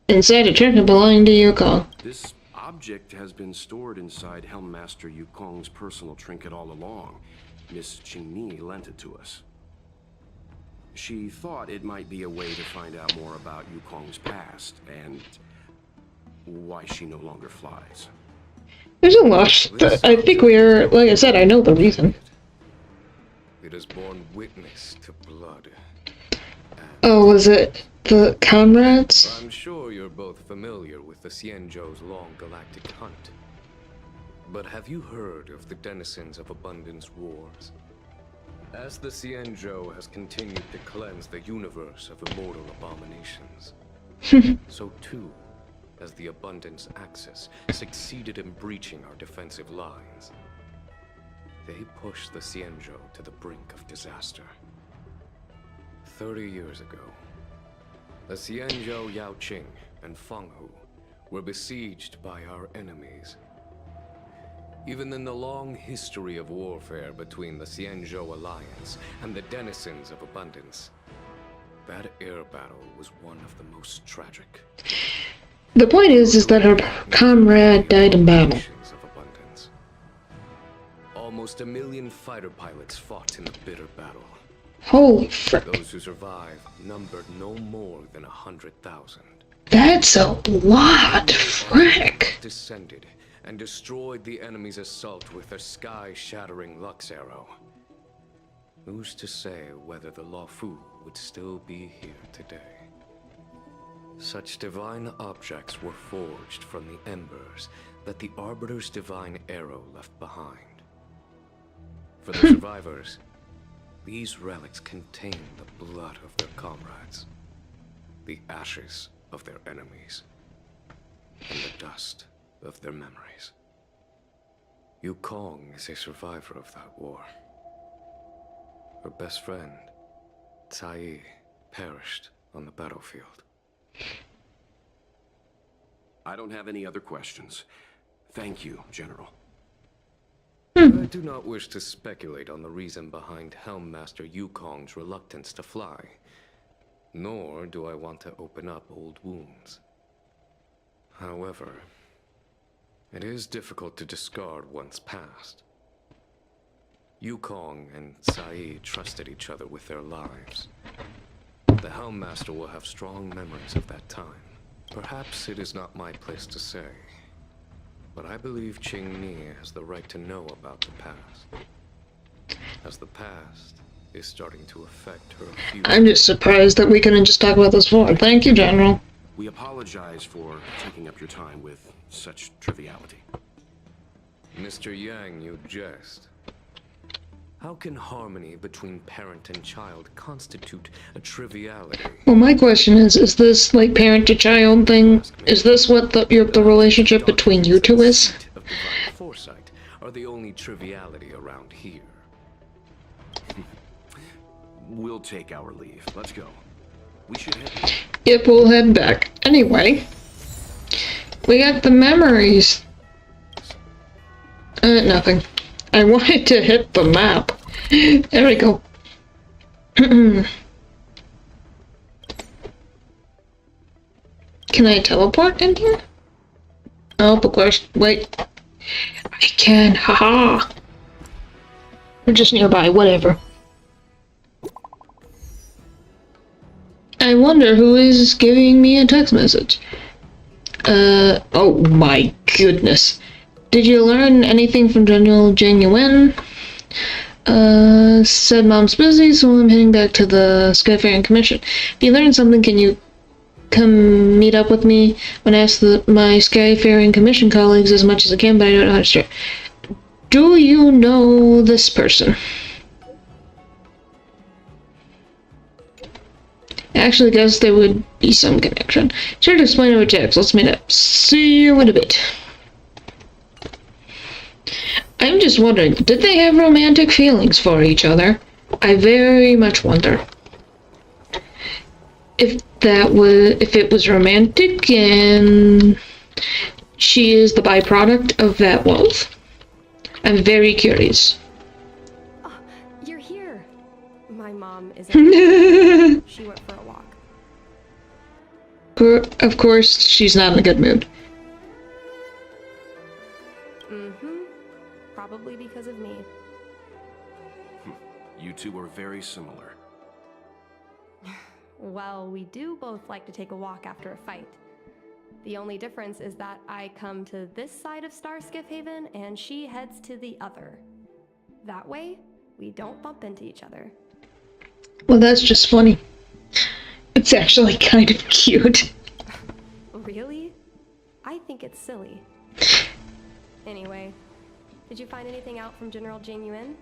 Inside a trinket belonging to Yukong. This object has been stored inside Helmmaster Yukong's personal trinket all along. Miss Qingni lent it to us. She thought it might be a way to find out more about Yukong's past and why she no longer flies. There's a lot. I think we're, like I said, I know the reason. It has borne witness to blood. Oh, was it the comrades? I'm sure you're both familiar with the Xianzhou's long galactic hunt. But have you heard of the denizens of Abundance Wars? As the Xianzhou has continued to cleanse the universe of immortal abominations, so too as the Abundance Axis succeeded in breaching our defensive lines. They pushed the Xianzhou to the brink of disaster. 30 years ago, the Xianzhou Yaoqing and Fenghu were besieged by our enemies. Even in the long history of warfare between the Xianzhou Alliance and the denizens of Abundance, that air battle was one of the most tragic. The point is that her comrade died in battle. Of Abundance. Almost 1 million fighter pilots fought in the bitter battle. Holy frick. Those who survived numbered no more than 100,000. That's a lot, frick. Descended and destroyed the enemy's assault with their sky-shattering Lux arrow. Who's to say whether the Luofu would still be here today? Such divine objects were forged from the embers that the Arbiter's divine arrow left behind. For the survivors, these relics contain the blood of their comrades, the ashes of their enemies, and the dust of their memories. Yukong is a survivor of that war. Her best friend, Cai, perished on the battlefield. I don't have any other questions. Thank you, General. I do not wish to speculate on the reason behind Helmmaster Yukong's reluctance to fly, nor do I want to open up old wounds. However, it is difficult to discard one's past. Yukong and Cai trusted each other with their lives. The Helmmaster will have strong memories of that time. Perhaps it is not my place to say, but I believe Qingni has the right to know about the past, as the past is starting to affect her future. I'm just surprised that we couldn't just talk about this before. Thank you, General. We apologize for taking up your time with such triviality. Mr. Yang, you jest. How can harmony between parent and child constitute a triviality? Well, my question is this like parent to child thing? Is this what the relationship between you two is? Of divine foresight are the only triviality around here. We'll take our leave. Let's go. We should head. Yep, we'll head back. Anyway, we got the memories. Nothing. I wanted to hit the map. There we go. Can I teleport in here? Oh, of course. Wait. I can. Haha. We're just nearby. Whatever. I wonder who is giving me a text message. Oh my goodness. Did you learn anything from General Jing Yuan? Said Mom's busy, so I'm heading back to the Skyfaring Commission. If you learned something, can you come meet up with me? When I ask my Skyfaring Commission colleagues as much as I can, but I don't know how to share. Do you know this person? I actually guess there would be some connection. Sure to explain over text. Let's meet up. See you in a bit. I'm just wondering, did they have romantic feelings for each other? I very much wonder. If it was romantic and she is the byproduct of that wealth. I'm very curious. Oh, you're here. My mom isn't. She went for a walk. Of course, she's not in a good mood. Probably because of me. You two are very similar. Well, we do both like to take a walk after a fight. The only difference is that I come to this side of Starskiff Haven and she heads to the other. That way, we don't bump into each other. Well, that's just funny. It's actually kind of cute. Really? I think it's silly. Anyway, did you find anything out from General Jing Yuan?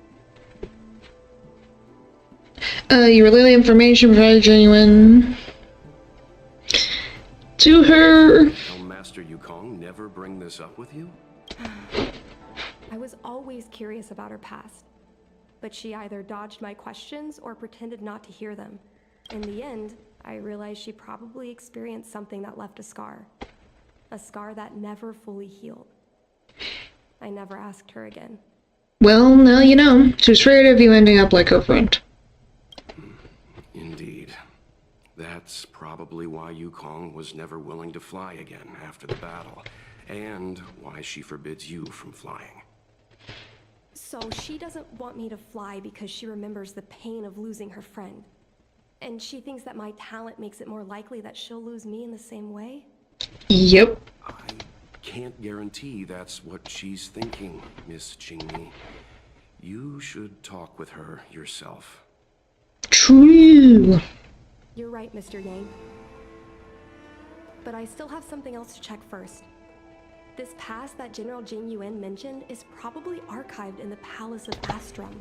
You relay the information provided genuine to her. Master Yukong never bring this up with you? I was always curious about her past, but she either dodged my questions or pretended not to hear them. In the end, I realized she probably experienced something that left a scar. A scar that never fully healed. I never asked her again. Well, now you know. She was afraid of you ending up like her friend. Indeed. That's probably why Yukong was never willing to fly again after the battle, and why she forbids you from flying. So she doesn't want me to fly because she remembers the pain of losing her friend. And she thinks that my talent makes it more likely that she'll lose me in the same way? Yep. I can't guarantee that's what she's thinking, Miss Qingmi. You should talk with her yourself. True. You're right, Mr. Yang. But I still have something else to check first. This pass that General Jing Yuan mentioned is probably archived in the Palace of Astrum.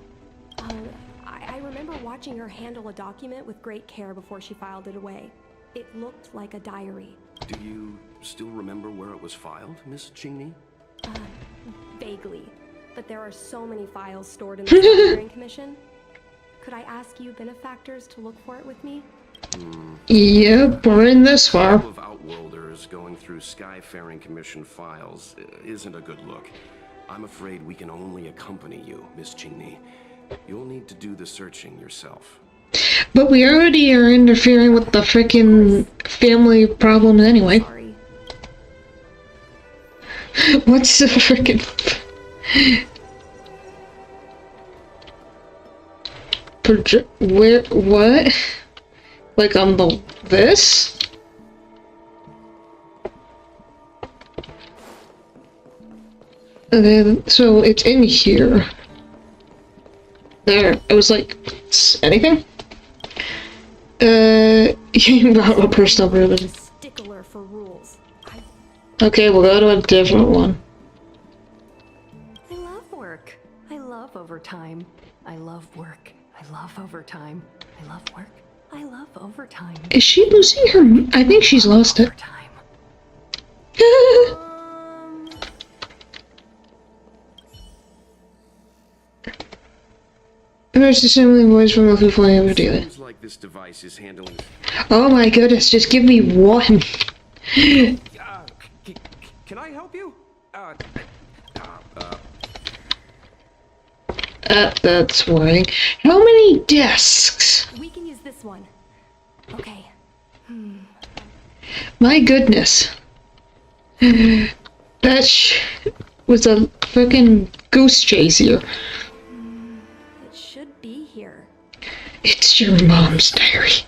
I remember watching her handle a document with great care before she filed it away. It looked like a diary. Do you still remember where it was filed, Miss Qingmi? Vaguely. But there are so many files stored in the Skyfaring Commission. Could I ask you benefactors to look for it with me? Yep, we're in this far. Of Outworlders going through Skyfaring Commission files isn't a good look. I'm afraid we can only accompany you, Miss Qingmi. You'll need to do the searching yourself. But we already are interfering with the frickin' family problems anyway. Sorry. What's the frickin'... Where... what? Like on the... this? Okay, so it's in here. There, it was like... anything? About a personal privilege. Stickler for rules. Okay, we'll go to a different one. I love work. I love overtime. I love work. I love overtime. I love work. I love overtime. Is she losing her... I think she's lost it. Emergency assembly voice from the flying over dealer. Seems like this device is handling... Oh my goodness, just give me one. Can I help you? That's worrying. How many desks? We can use this one. Okay. My goodness. That was a freaking goose chase here. It should be here. It's your mom's diary.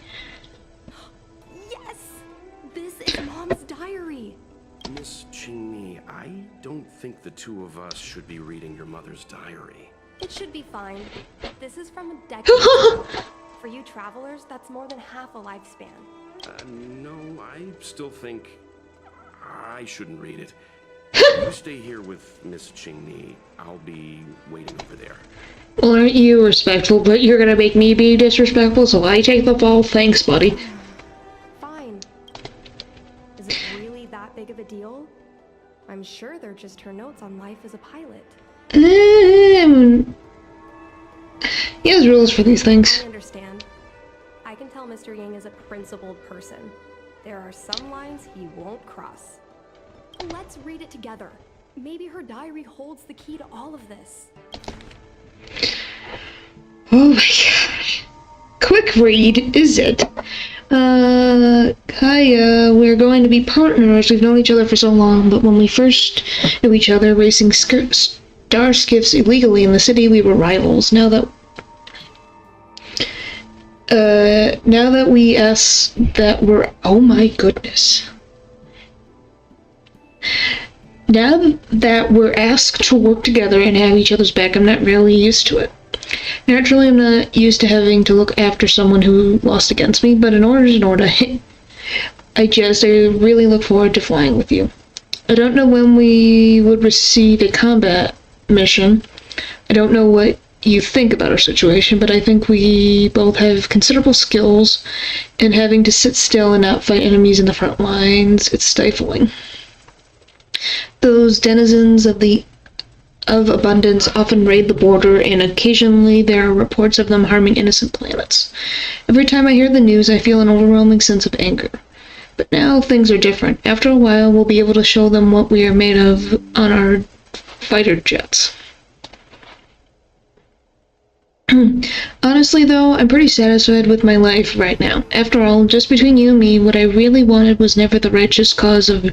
Yes! This is Mom's diary. Miss Qingmi, I don't think the two of us should be reading your mother's diary. It should be fine. This is from a decade ago. For you travelers, that's more than half a lifespan. No, I still think I shouldn't read it. You stay here with Miss Qingmi. I'll be waiting over there. Well, aren't you respectful, but you're gonna make me be disrespectful, so I take the fall. Thanks, buddy. Fine. Is it really that big of a deal? I'm sure they're just her notes on life as a pilot. He has rules for these things. I understand. I can tell Mr. Yang is a principled person. There are some lines he won't cross. Let's read it together. Maybe her diary holds the key to all of this. Oh my gosh. Quick read, is it? Kaya, we're going to be partners. We've known each other for so long, but when we first knew each other racing star skiffs illegally in the city, we were rivals. Now that we ask that we're... oh my goodness. Now that we're asked to work together and have each other's back, I'm not really used to it. Naturally, I'm not used to having to look after someone who lost against me, but in order is in order. I really look forward to flying with you. I don't know when we would receive a combat mission. I don't know what you think about our situation, but I think we both have considerable skills, and having to sit still and not fight enemies in the front lines, it's stifling. Those denizens of abundance often raid the border, and occasionally there are reports of them harming innocent planets. Every time I hear the news, I feel an overwhelming sense of anger. But now things are different. After a while, we'll be able to show them what we are made of on our fighter jets. Honestly, though, I'm pretty satisfied with my life right now. After all, just between you and me, what I really wanted was never the righteous cause of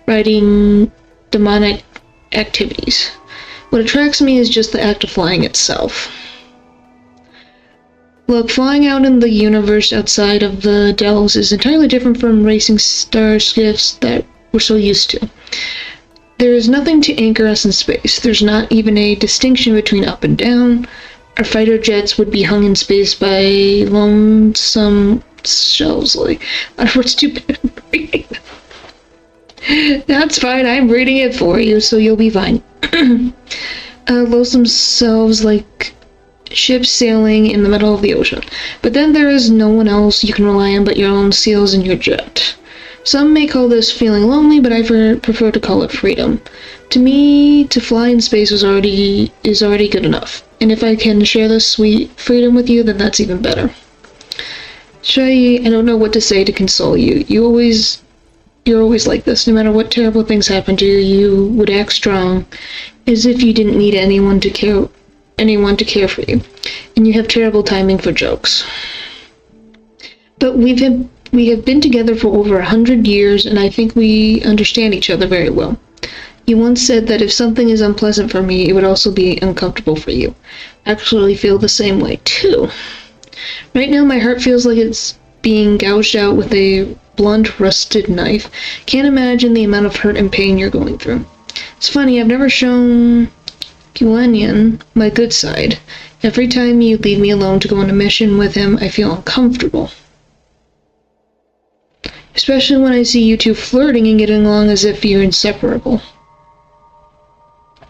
righting demonic activities. What attracts me is just the act of flying itself. Look, flying out in the universe outside of the Dells is entirely different from racing starships that we're so used to. There is nothing to anchor us in space. There's not even a distinction between up and down. Our fighter jets would be hung in space by lonesome shells. Like, what's too bad? That's fine, I'm reading it for you, so you'll be fine. Lonesome selves like ships sailing in the middle of the ocean. But then there is no one else you can rely on but your own seals and your jet. Some may call this feeling lonely, but I prefer to call it freedom. To me, to fly in space is already good enough. And if I can share this sweet freedom with you, then that's even better. Shay, I don't know what to say to console you. You're always like this. No matter what terrible things happen to you, you would act strong, as if you didn't need anyone to care for you. And you have terrible timing for jokes. But we have been together for over 100 years, and I think we understand each other very well. You once said that if something is unpleasant for me, it would also be uncomfortable for you. I actually feel the same way, too. Right now, my heart feels like it's being gouged out with a blunt, rusted knife. Can't imagine the amount of hurt and pain you're going through. It's funny, I've never shown Guanyin my good side. Every time you leave me alone to go on a mission with him, I feel uncomfortable. Especially when I see you two flirting and getting along as if you're inseparable.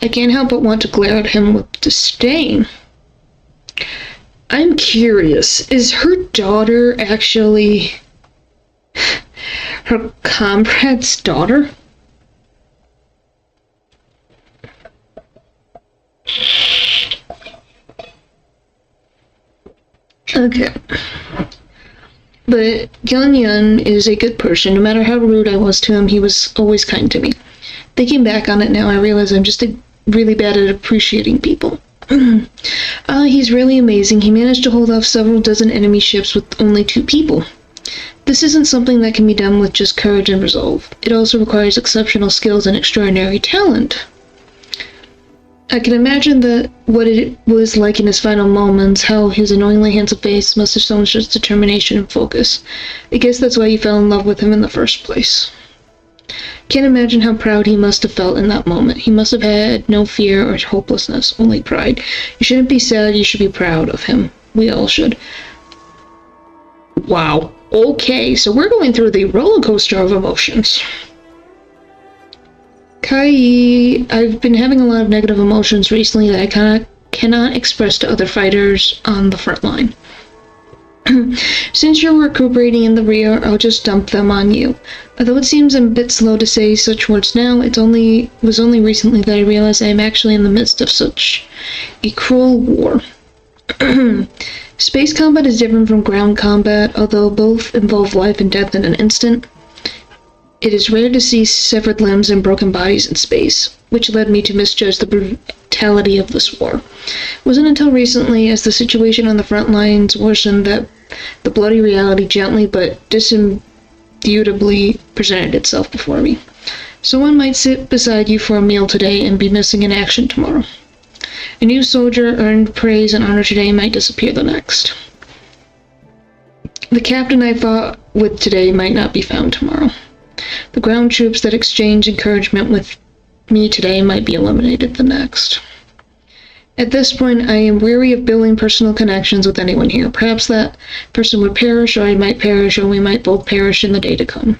I can't help but want to glare at him with disdain. I'm curious, is her daughter actually her comrade's daughter? Okay. But Yun is a good person. No matter how rude I was to him, he was always kind to me. Thinking back on it now, I realize I'm just really bad at appreciating people. He's really amazing. He managed to hold off several dozen enemy ships with only 2 people. This isn't something that can be done with just courage and resolve. It also requires exceptional skills and extraordinary talent. I can imagine what it was like in his final moments, how his annoyingly handsome face must have shown such determination and focus. I guess that's why you fell in love with him in the first place. Can't imagine how proud he must have felt in that moment. He must have had no fear or hopelessness, only pride. You shouldn't be sad, you should be proud of him. We all should. Wow. Okay, so we're going through the roller coaster of emotions. Kai, I've been having a lot of negative emotions recently that I cannot express to other fighters on the front line. Since you're recuperating in the rear, I'll just dump them on you. Although it seems a bit slow to say such words now, was only recently that I realized I am actually in the midst of such a cruel war. Space combat is different from ground combat, although both involve life and death in an instant. It is rare to see severed limbs and broken bodies in space, which led me to misjudge the brutality of this war. It wasn't until recently, as the situation on the front lines worsened, that the bloody reality gently but indisputably presented itself before me. Someone might sit beside you for a meal today and be missing in action tomorrow. A new soldier earned praise and honor today might disappear the next. The captain I fought with today might not be found tomorrow. The ground troops that exchanged encouragement with me today might be eliminated the next. At this point, I am weary of building personal connections with anyone here. Perhaps that person would perish, or I might perish, or we might both perish in the day to come.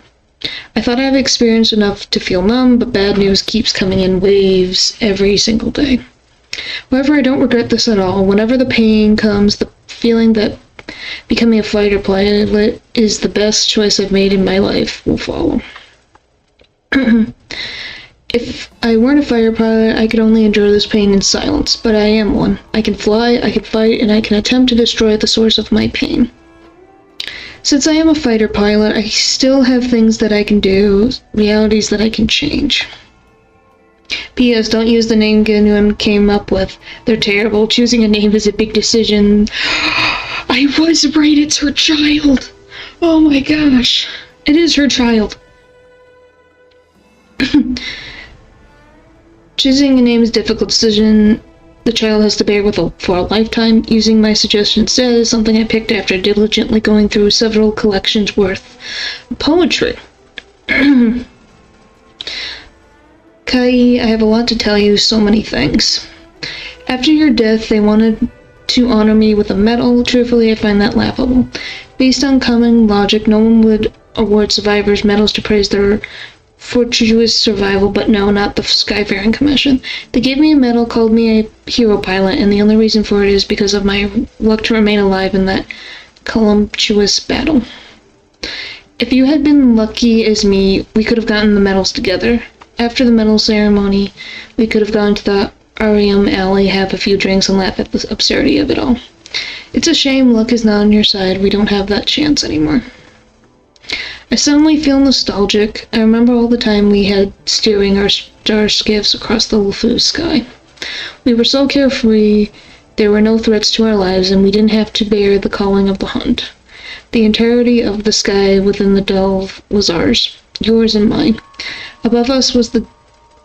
I thought I have experienced enough to feel numb, but bad news keeps coming in waves every single day. However, I don't regret this at all. Whenever the pain comes, the feeling that becoming a fighter pilot is the best choice I've made in my life will follow. If I weren't a fighter pilot, I could only endure this pain in silence, but I am one. I can fly, I can fight, and I can attempt to destroy the source of my pain. Since I am a fighter pilot, I still have things that I can do, realities that I can change. P.S. Don't use the name Ginun came up with. They're terrible. Choosing a name is a big decision. I was right, it's her child! Oh my gosh. It is her child. Choosing a name is a difficult decision the child has to bear with for a lifetime. Using my suggestion instead is something I picked after diligently going through several collections worth of poetry. Kai, I have a lot to tell you, so many things. After your death, they wanted to honor me with a medal. Truthfully, I find that laughable. Based on common logic, no one would award survivors medals to praise their fortuitous survival, but no, not the Skyfaring Commission. They gave me a medal, called me a hero pilot, and the only reason for it is because of my luck to remain alive in that columptuous battle. If you had been lucky as me, we could have gotten the medals together. After the medal ceremony, we could have gone to the Arium Alley, have a few drinks, and laugh at the absurdity of it all. It's a shame luck is not on your side. We don't have that chance anymore. I suddenly feel nostalgic. I remember all the time we had steering our star skiffs across the LeFou sky. We were so carefree, there were no threats to our lives, and we didn't have to bear the calling of the hunt. The entirety of the sky within the delve was ours, yours and mine. Above us was the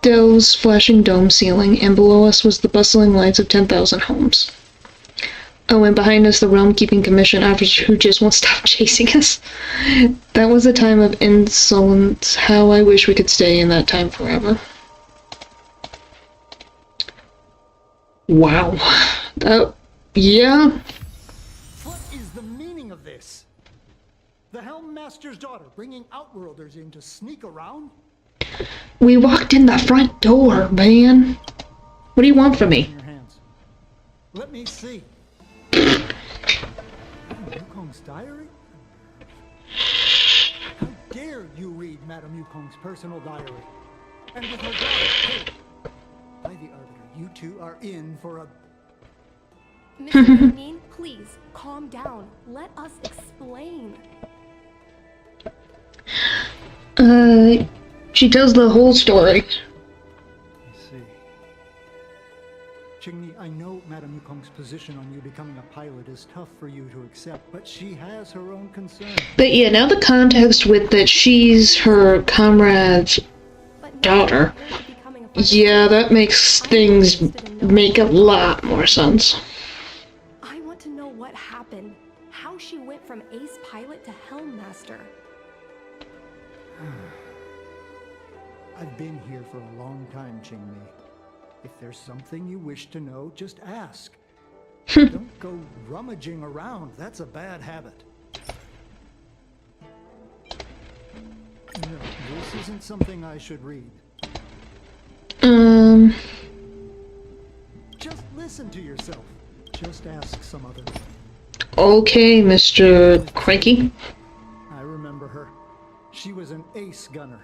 delve's flashing dome ceiling, and below us was the bustling lights of 10,000 homes. Oh, and behind us, the realm-keeping commission officer who just won't stop chasing us. That was a time of insolence. How I wish we could stay in that time forever. Wow. Yeah. What is the meaning of this? The Helm Master's daughter bringing Outworlders in to sneak around? We walked in the front door, man. What do you want from me? In your hands. Let me see. Yukong's diary? How dare you read Madame Yukong's personal diary? And with her daughter, too. By the Arbiter, you two are in for a... Mr. Mean, please, calm down. Let us explain. She tells the whole story. I see. Qingni, I know Madame Yukong's position on you becoming a pilot is tough for you to accept, but she has her own concerns. But yeah, now the context with that she's her comrade's daughter. Yeah, that makes things make a lot more sense. I want to know what happened. How she went from ace pilot to Helm Master. I've been here for a long time, Qingmi. If there's something you wish to know, just ask. Don't go rummaging around. That's a bad habit. No, this isn't something I should read. Just listen to yourself. Just ask some other. Okay, Mr. Cranky. I remember her. She was an ace gunner.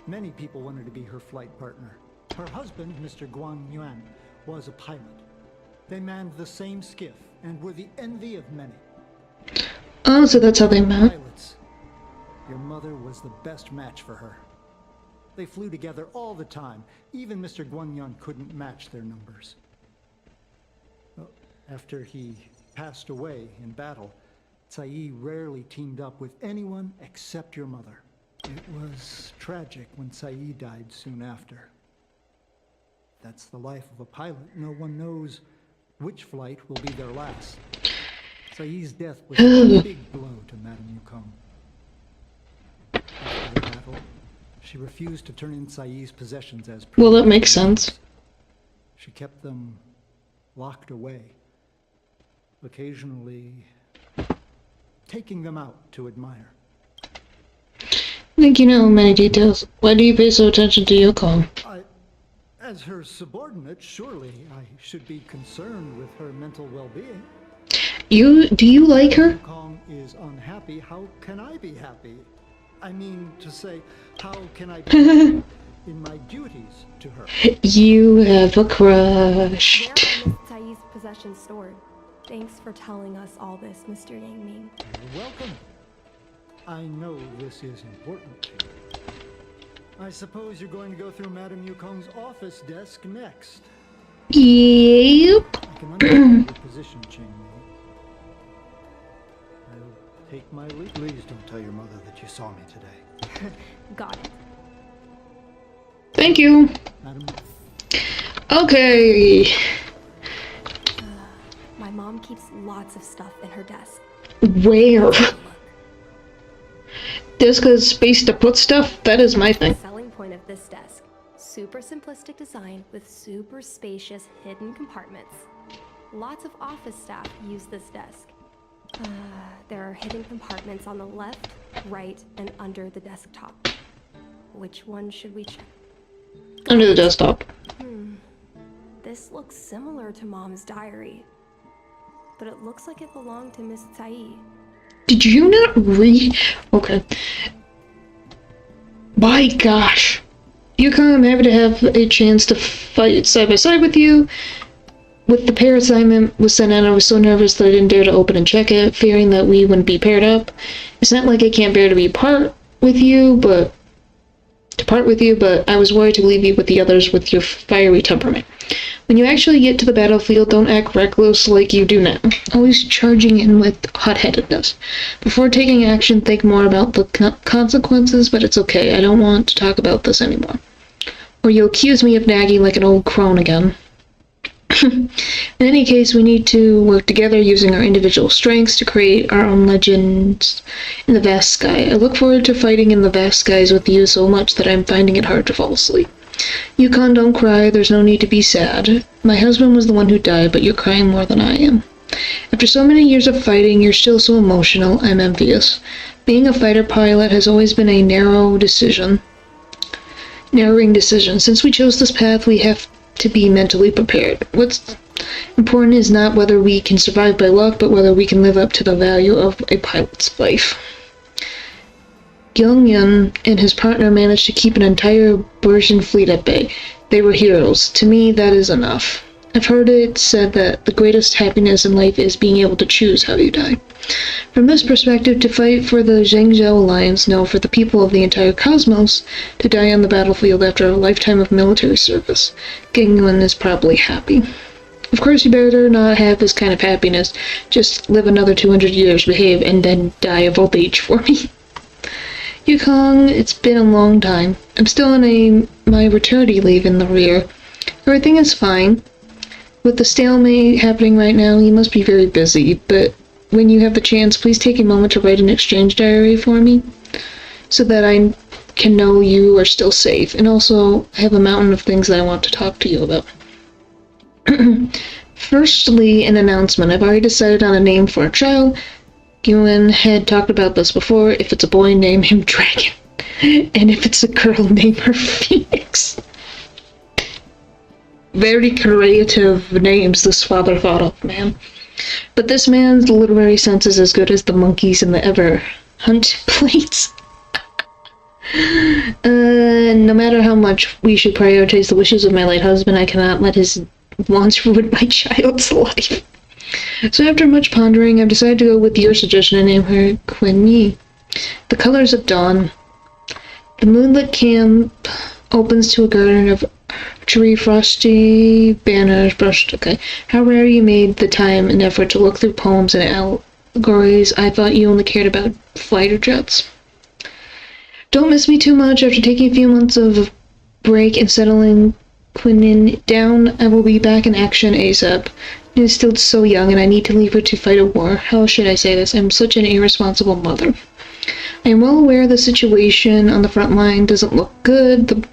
Many people wanted to be her flight partner. Her husband, Mr. Guan Yuan, was a pilot. They manned the same skiff and were the envy of many. Oh, so that's how they met. Pilots. Your mother was the best match for her. They flew together all the time. Even Mr. Guanyan couldn't match their numbers. Well, after he passed away in battle, Cai rarely teamed up with anyone except your mother. It was tragic when Cai died soon after. That's the life of a pilot. No one knows which flight will be their last. Cai's death was a big blow to Madame Yukong. After the battle, she refused to turn in Cai's possessions as well, that makes sense. She kept them locked away, occasionally taking them out to admire. I think you know many details. Why do you pay so attention to Yukong? As her subordinate, surely I should be concerned with her mental well-being. Do you like her? Yukong is unhappy. How can I be happy? I mean to say, how can I be happy? in my duties to her. You have a crush. Where are Miss Tsai's possessions stored? Thanks for telling us all this, Mr. Yang Ming. You're welcome. I know this is important to you. I suppose you're going to go through Madame Yukong's office desk next. Yep. I can understand your position, Ching Mei. I'll take my leave. Please don't tell your mother that you saw me today. Got it. Thank you. Madam. Okay. My mom keeps lots of stuff in her desk. Where? Desk has space to put stuff? That is my thing. The selling point of this desk. Super simplistic design with super spacious hidden compartments. Lots of office staff use this desk. There are hidden compartments on the left, right, and under the desktop. Which one should we check? Under the desktop. This looks similar to Mom's diary. But it looks like it belonged to Miss Tsai. Did you not read? Okay. My gosh. Yukon, I'm happy to have a chance to fight side by side with you. With the pair assignment was sent out, I was so nervous that I didn't dare to open and check it, fearing that we wouldn't be paired up. It's not like I can't bear to be part with you, but I was worried to leave you with the others with your fiery temperament. When you actually get to the battlefield, don't act reckless like you do now. Always charging in with hot-headedness. Before taking action, think more about the consequences, but it's okay. I don't want to talk about this anymore. Or you'll accuse me of nagging like an old crone again. In any case, we need to work together using our individual strengths to create our own legends in the vast sky. I look forward to fighting in the vast skies with you so much that I'm finding it hard to fall asleep. Yukon, don't cry. There's no need to be sad. My husband was the one who died, but you're crying more than I am. After so many years of fighting, you're still so emotional. I'm envious. Being a fighter pilot has always been a narrowing decision. Since we chose this path, we have to be mentally prepared. What's important is not whether we can survive by luck, but whether we can live up to the value of a pilot's life. Gyeongyun and his partner managed to keep an entire Persian fleet at bay. They were heroes. To me, that is enough. I've heard it said that the greatest happiness in life is being able to choose how you die. From this perspective, to fight for the Zhengzhou Alliance, no, for the people of the entire cosmos, to die on the battlefield after a lifetime of military service, Gyeongyun is probably happy. Of course, you better not have this kind of happiness. Just live another 200 years, behave, and then die of old age for me. Yukong, it's been a long time. I'm still on my maternity leave in the rear. Everything is fine. With the stalemate happening right now, you must be very busy, but when you have the chance, please take a moment to write an exchange diary for me, so that I can know you are still safe, and also I have a mountain of things that I want to talk to you about. Firstly, an announcement. I've already decided on a name for a child. Gwen had talked about this before. If it's a boy, name him Dragon. And if it's a girl, name her Phoenix. Very creative names this father thought of, man. But this man's literary sense is as good as the monkeys in the Ever Hunt plates. No matter how much we should prioritize the wishes of my late husband, I cannot let his wants ruin my child's life. So after much pondering, I've decided to go with your suggestion and name her Quinn Yi. The colors of dawn. The moonlit camp opens to a garden of tree frosty banners brushed. Okay. How rare you made the time and effort to look through poems and allegories. I thought you only cared about fighter jets. Don't miss me too much. After taking a few months of break and settling Quinn down, I will be back in action ASAP. She is still so young, and I need to leave her to fight a war. How should I say this? I'm such an irresponsible mother. I am well aware the situation on the front line doesn't look good. The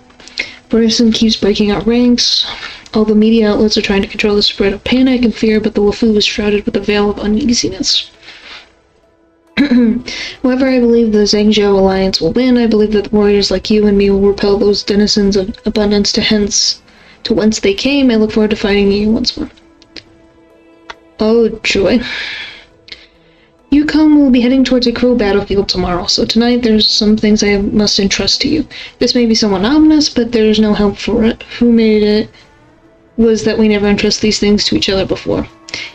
person keeps breaking out ranks. All the media outlets are trying to control the spread of panic and fear, but the Luofu is shrouded with a veil of uneasiness. However, I believe the Zhengzhou Alliance will win. I believe that warriors like you and me will repel those denizens of abundance to whence they came. I look forward to fighting you once more. Oh, joy. Yukon will be heading towards a cruel battlefield tomorrow, so tonight there's some things I must entrust to you. This may be somewhat ominous, but there's no help for it. Who made it was that we never entrust these things to each other before.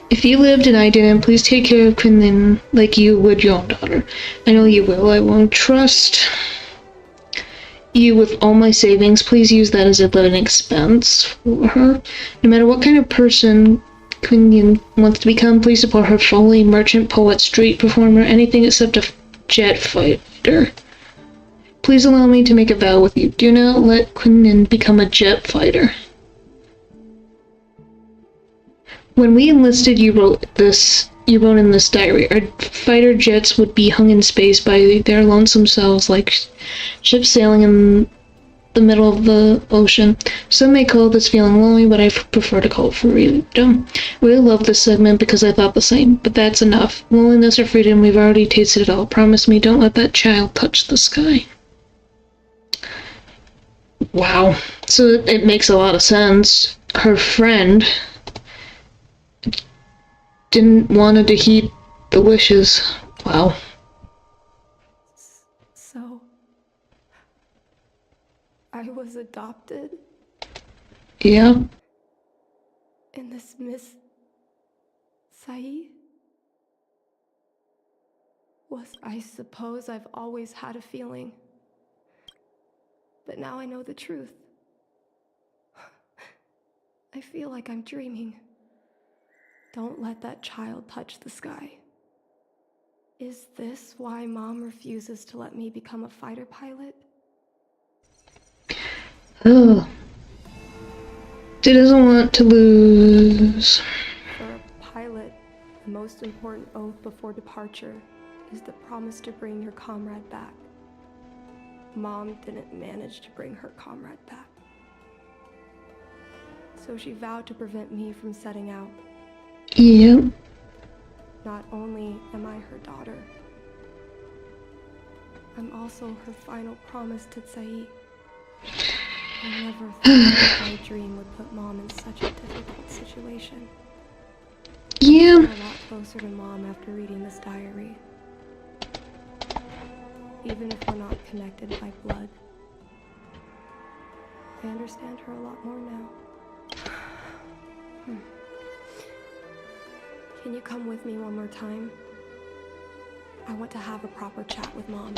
If you lived and I didn't, please take care of Quinlan like you would your own daughter. I know you will. I won't trust you with all my savings. Please use that as a living expense for her. No matter what kind of person Quinlan wants to become, please support her fully. Merchant, poet, street performer, anything except a jet fighter. Please allow me to make a vow with you. Do not let Quinlan become a jet fighter. When we enlisted, you wrote in this diary, our fighter jets would be hung in space by their lonesome selves like ships sailing in the middle of the ocean. Some may call this feeling lonely, but I prefer to call it freedom. I really love this segment because I thought the same, but that's enough. Loneliness or freedom, we've already tasted it all. Promise me, don't let that child touch the sky. Wow. So it makes a lot of sense. Her friend didn't want to heed the wishes. Wow. So, I was adopted? Yeah. And this Miss Sae? I suppose I've always had a feeling. But now I know the truth. I feel like I'm dreaming. Don't let that child touch the sky. Is this why Mom refuses to let me become a fighter pilot? Oh. She doesn't want to lose. For a pilot, the most important oath before departure is the promise to bring your comrade back. Mom didn't manage to bring her comrade back. So she vowed to prevent me from setting out. Yep. Not only am I her daughter, I'm also her final promise to Sae. I never thought that my dream would put Mom in such a difficult situation. Yeah. I'm a lot closer to Mom after reading this diary. Even if we're not connected by blood. I understand her a lot more now. Can you come with me one more time? I want to have a proper chat with Mom.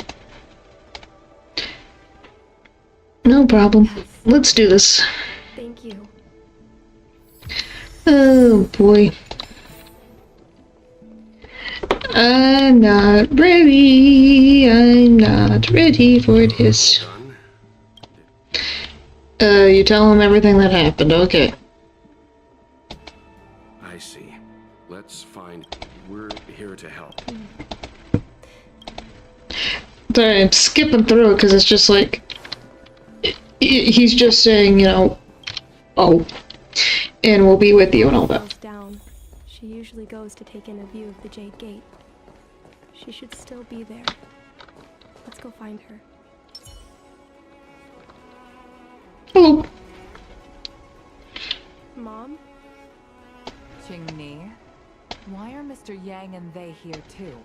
No problem. Yes. Let's do this. Thank you. Oh boy. I'm not ready. I'm not ready for this. You tell him everything that happened. Okay. I see. Let's find... We're here to help. Sorry, I'm skipping through it because it's just like... He's just saying, you know, oh, and we'll be with you and all that. Down. She usually goes to take in a view of the Jade Gate. She should still be there. Let's go find her. Hello. Mom? Qingni, why are Mr. Yang and they here too?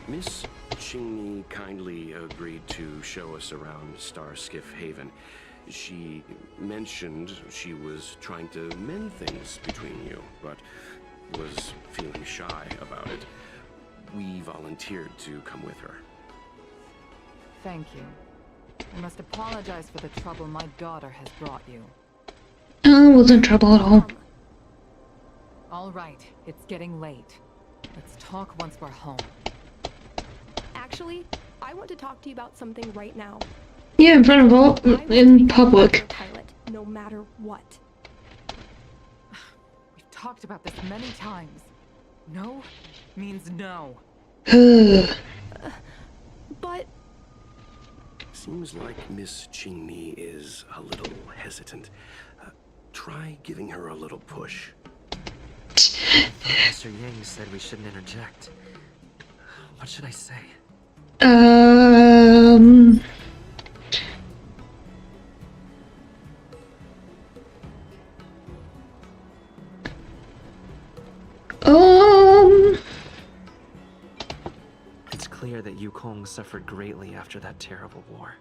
Miss Qingni kindly agreed to show us around Starskiff Haven. She mentioned she was trying to mend things between you, but was feeling shy about it. We volunteered to come with her. Thank you. I must apologize for the trouble my daughter has brought you. Oh, it wasn't trouble at all. All right, it's getting late. Let's talk once we're home. Actually, I want to talk to you about something right now. Yeah, in front of all, in public. Pilot, no matter what. We've talked about this many times. No means no. But... Seems like Miss Qingni is a little hesitant. Try giving her a little push. Mr. Yang said we shouldn't interject. What should I say? clear that Yukong suffered greatly after that terrible war.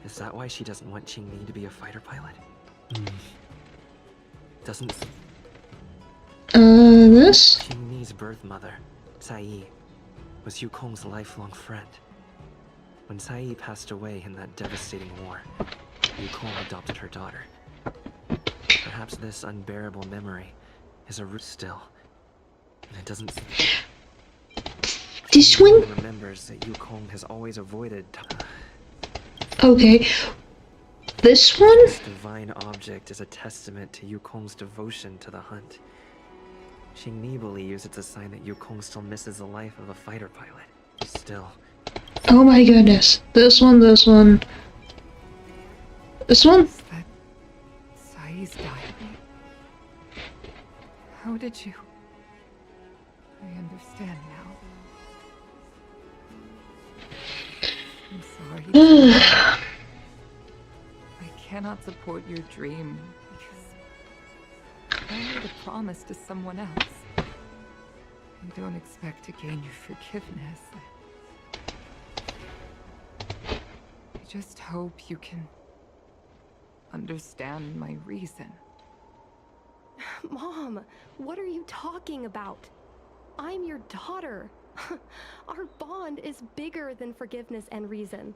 Is that why she doesn't want Qingmi to be a fighter pilot? Doesn't... This? Qingmi's birth mother, Cai, was Yukong's lifelong friend. When Cai passed away in that devastating war, Yukong adopted her daughter. Perhaps this unbearable memory is a root still. And it doesn't... This one? Remembers that Yukong has always avoided... Okay. This one? This divine object is a testament to Yukong's devotion to the hunt. Qingmi believes it's a sign that Yukong still misses the life of a fighter pilot. Still. Oh my goodness. This one, this one. This one? Sai's diary. How did you... I understand now. I'm sorry. I cannot support your dream because I made a promise to someone else. I don't expect to gain your forgiveness. I just hope you can understand my reason. Mom, what are you talking about? I'm your daughter. Our bond is bigger than forgiveness and reason.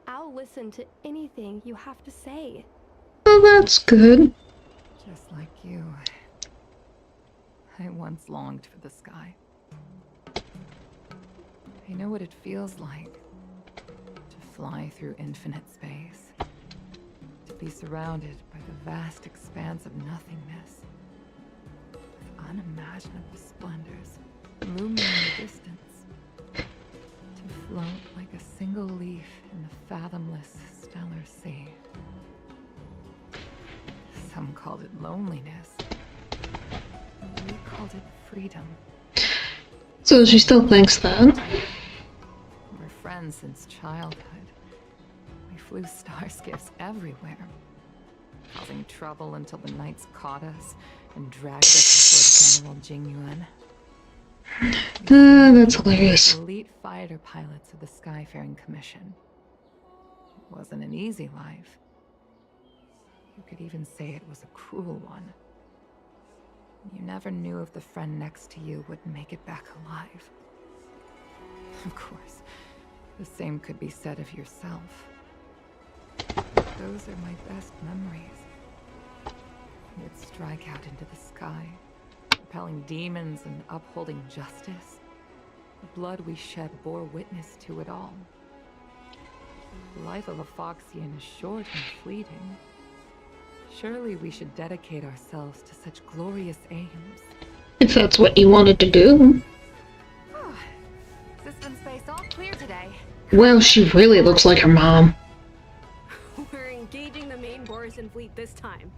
I'll listen to anything you have to say. Oh, that's good. Just like you, I once longed for the sky. I know what it feels like to fly through infinite space, to be surrounded by the vast expanse of nothingness, with unimaginable splendors looming in the distance, to float like a single leaf in the fathomless stellar sea. Some called it loneliness. We called it freedom. So she still thinks that. We're friends since childhood. We flew star skiffs everywhere, causing trouble until the knights caught us and dragged us before General Jingyuan. That's hilarious. Elite fighter pilots of the Skyfaring Commission. It wasn't an easy life. You could even say it was a cruel one. You never knew if the friend next to you would make it back alive. Of course, the same could be said of yourself. Those are my best memories. We'd strike out into the sky, repelling demons and upholding justice. The blood we shed bore witness to it all. The life of a Foxian is short and fleeting. Surely we should dedicate ourselves to such glorious aims. If that's what you wanted to do. System space all clear today. Well, she really looks like her mom. We're engaging the main Borison fleet this time.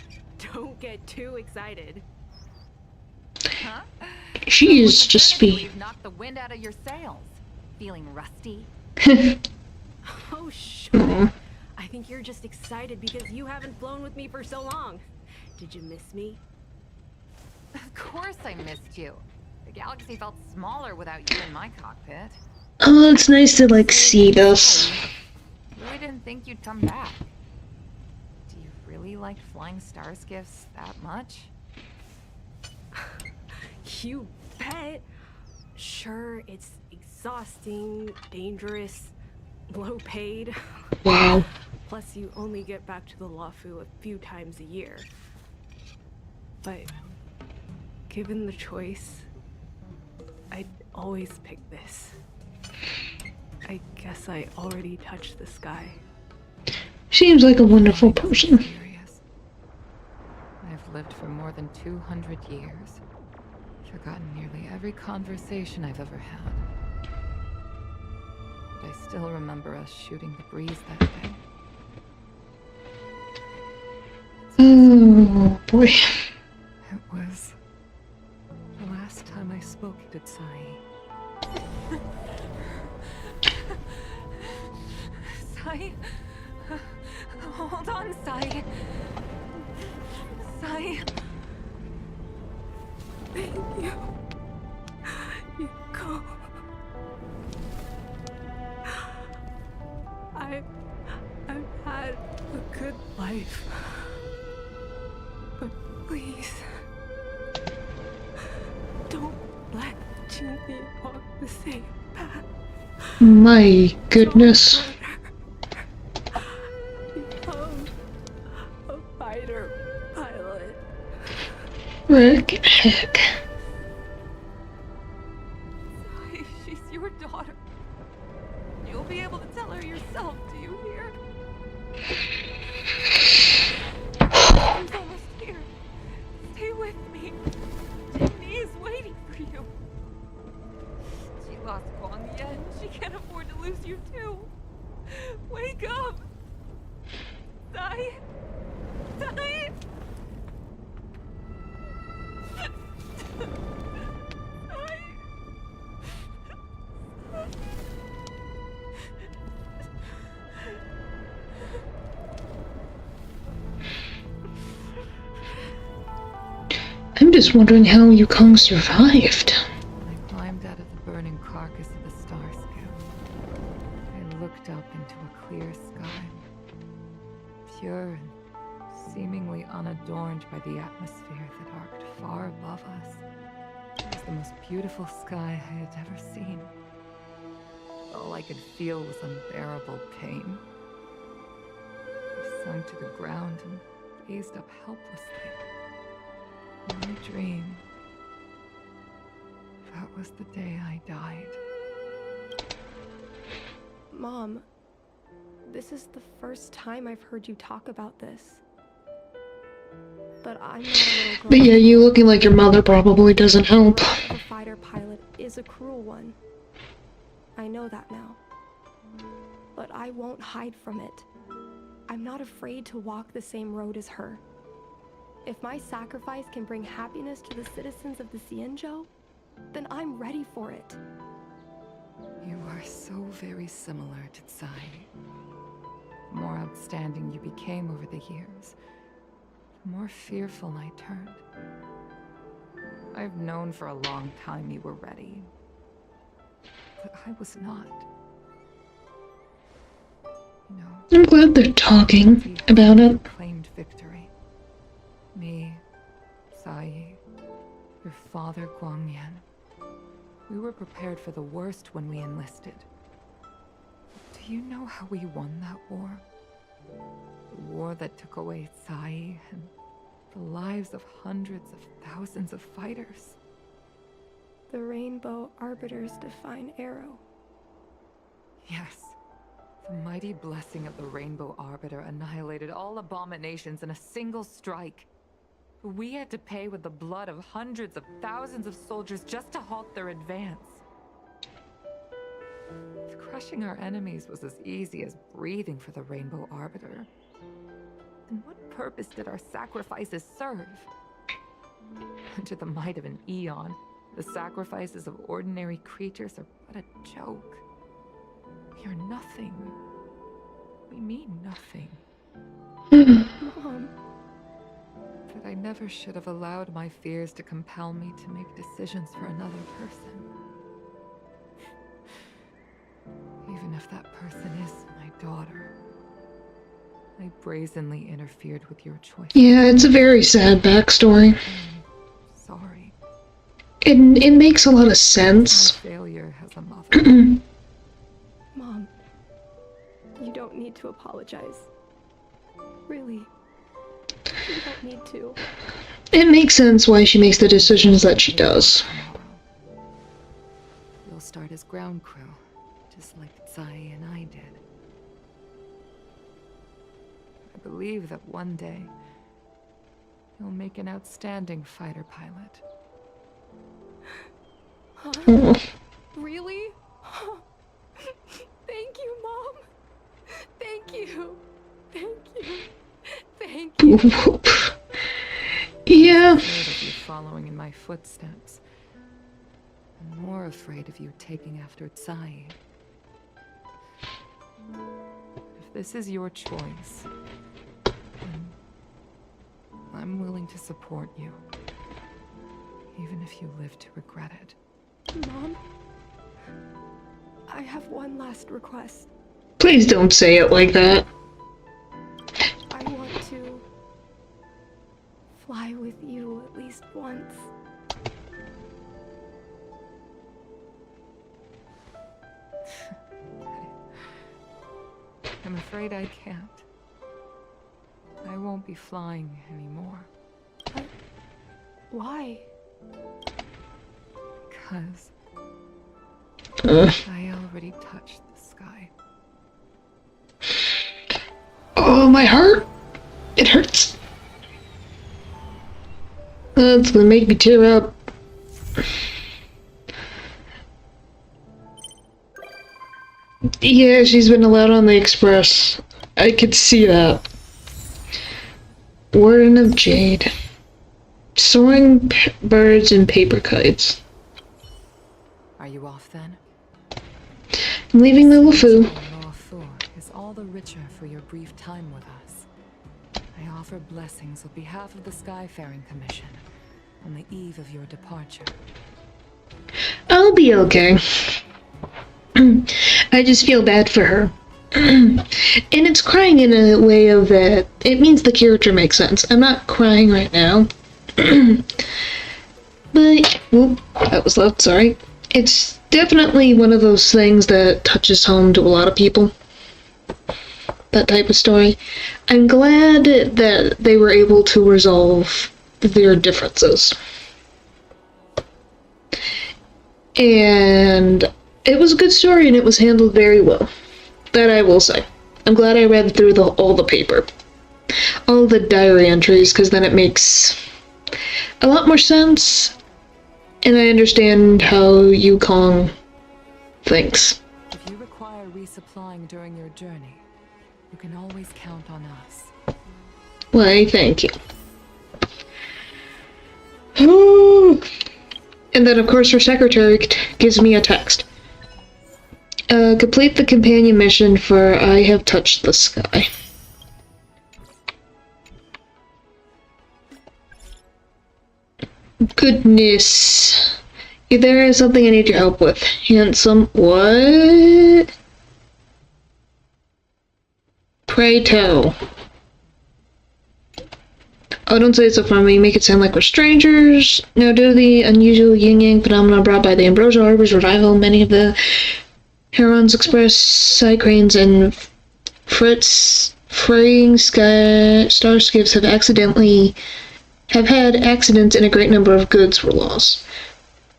Don't get too excited. Huh? She is just You've knocked the wind out of your sails. Feeling rusty? Oh, sure. I think you're just excited because you haven't flown with me for so long. Did you miss me? Of course I missed you. The galaxy felt smaller without you in my cockpit. Oh, it's nice to, like, see this. Really didn't think you'd come back. Do you really like flying star skiffs that much? You bet. Sure, it's exhausting, dangerous, low paid. Wow. Plus, you only get back to the Luofu a few times a year. But given the choice, I'd always pick this. I guess I already touched the sky. Seems like a wonderful person. I've lived for more than 200 years. Forgotten nearly every conversation I've ever had. But I still remember us shooting the breeze that day. Oh boy. It was the last time I spoke to Sai. Sai? Hold on, Sai. Sai. Thank you. You go. good life. But please, don't let Jinbi walk the same path. My goodness. Become a fighter pilot. Rick, heck. She's your daughter. You'll be able to tell her yourself, do you hear? She's almost here. Stay with me. Jinmi is waiting for you. She lost Guang Yan. She can't afford to lose you too. Wake up! Sai! Sai! I'm just wondering how Yukong survived. I climbed out of the burning carcass of the star skiff. I looked up into a clear sky. Pure and seemingly unadorned by the atmosphere that arced far above us. It was the most beautiful sky I had ever seen. All I could feel was unbearable pain. I sunk to the ground and gazed up helplessly. My dream. That was the day I died. Mom, this is the first time I've heard you talk about this. But I'm not a little girl. But yeah, you looking like your mother probably doesn't help. The fighter pilot is a cruel one. I know that now. But I won't hide from it. I'm not afraid to walk the same road as her. If my sacrifice can bring happiness to the citizens of the Xianzhou, then I'm ready for it. You are so very similar to Tsai. The more outstanding you became over the years, the more fearful I turned. I've known for a long time you were ready, but I was not. You know, I'm glad they're talking about it. Claimed victory. Me, Sai, your father Guang Yan. We were prepared for the worst when we enlisted. Do you know how we won that war? The war that took away Sai and the lives of hundreds of thousands of fighters. The Rainbow Arbiter's divine arrow. Yes. The mighty blessing of the Rainbow Arbiter annihilated all abominations in a single strike. We had to pay with the blood of hundreds of thousands of soldiers just to halt their advance. If crushing our enemies was as easy as breathing for the Rainbow Arbiter, then what purpose did our sacrifices serve? Under the might of an eon, the sacrifices of ordinary creatures are but a joke. We are nothing. We mean nothing. Mom. But I never should have allowed my fears to compel me to make decisions for another person. Even if that person is my daughter. I brazenly interfered with your choice. Yeah, it's a very sad backstory. Sorry. It makes a lot of sense. My failure as a mother. Mom, you don't need to apologize. Really. You don't need to. It makes sense why she makes the decisions that she does. You'll start as ground crew, just like Tsai and I did. I believe that one day, you'll make an outstanding fighter pilot. Huh? Really? Thank you, Mom. Thank you. Thank you. Thank you. Yeah. I'm afraid of you following in my footsteps. I'm more afraid of you taking after Tsai. If this is your choice, then I'm willing to support you. Even if you live to regret it. Mom, I have one last request. Please don't say it like that. I once. I'm afraid I can't. I won't be flying anymore. Why? Because I already touched the sky. Oh, my heart! It hurts. It's gonna make me tear up. Yeah, she's been allowed on the express. I could see that. Warden of Jade. Soaring birds and paper kites. Are you off then? I'm leaving the LeFou. LeFou is all the richer for your brief time with us. I offer blessings on behalf of the Skyfaring Commission on the eve of your departure. I'll be okay. I just feel bad for her. And it's crying in a way of that it means the character makes sense. I'm not crying right now. But, whoop, that was loud, sorry. It's definitely one of those things that touches home to a lot of people. That type of story. I'm glad that they were able to resolve their differences. And it was a good story and it was handled very well. That I will say. I'm glad I read through all the paper. All the diary entries, because then it makes a lot more sense. And I understand how Yukong thinks. If you require resupplying during your journey, you can always count on us. Why, thank you. And then, of course, her secretary gives me a text. Complete the companion mission for I Have Touched the Sky. Goodness. There is something I need your help with. Handsome. What? Pray tell. Oh, don't say it's so from me. Make it sound like we're strangers. Now, due to the unusual yin-yang phenomenon brought by the Ambrosia Harbor's revival, many of the Herons Express, side cranes, and fraying star skiffs have had accidents and a great number of goods were lost.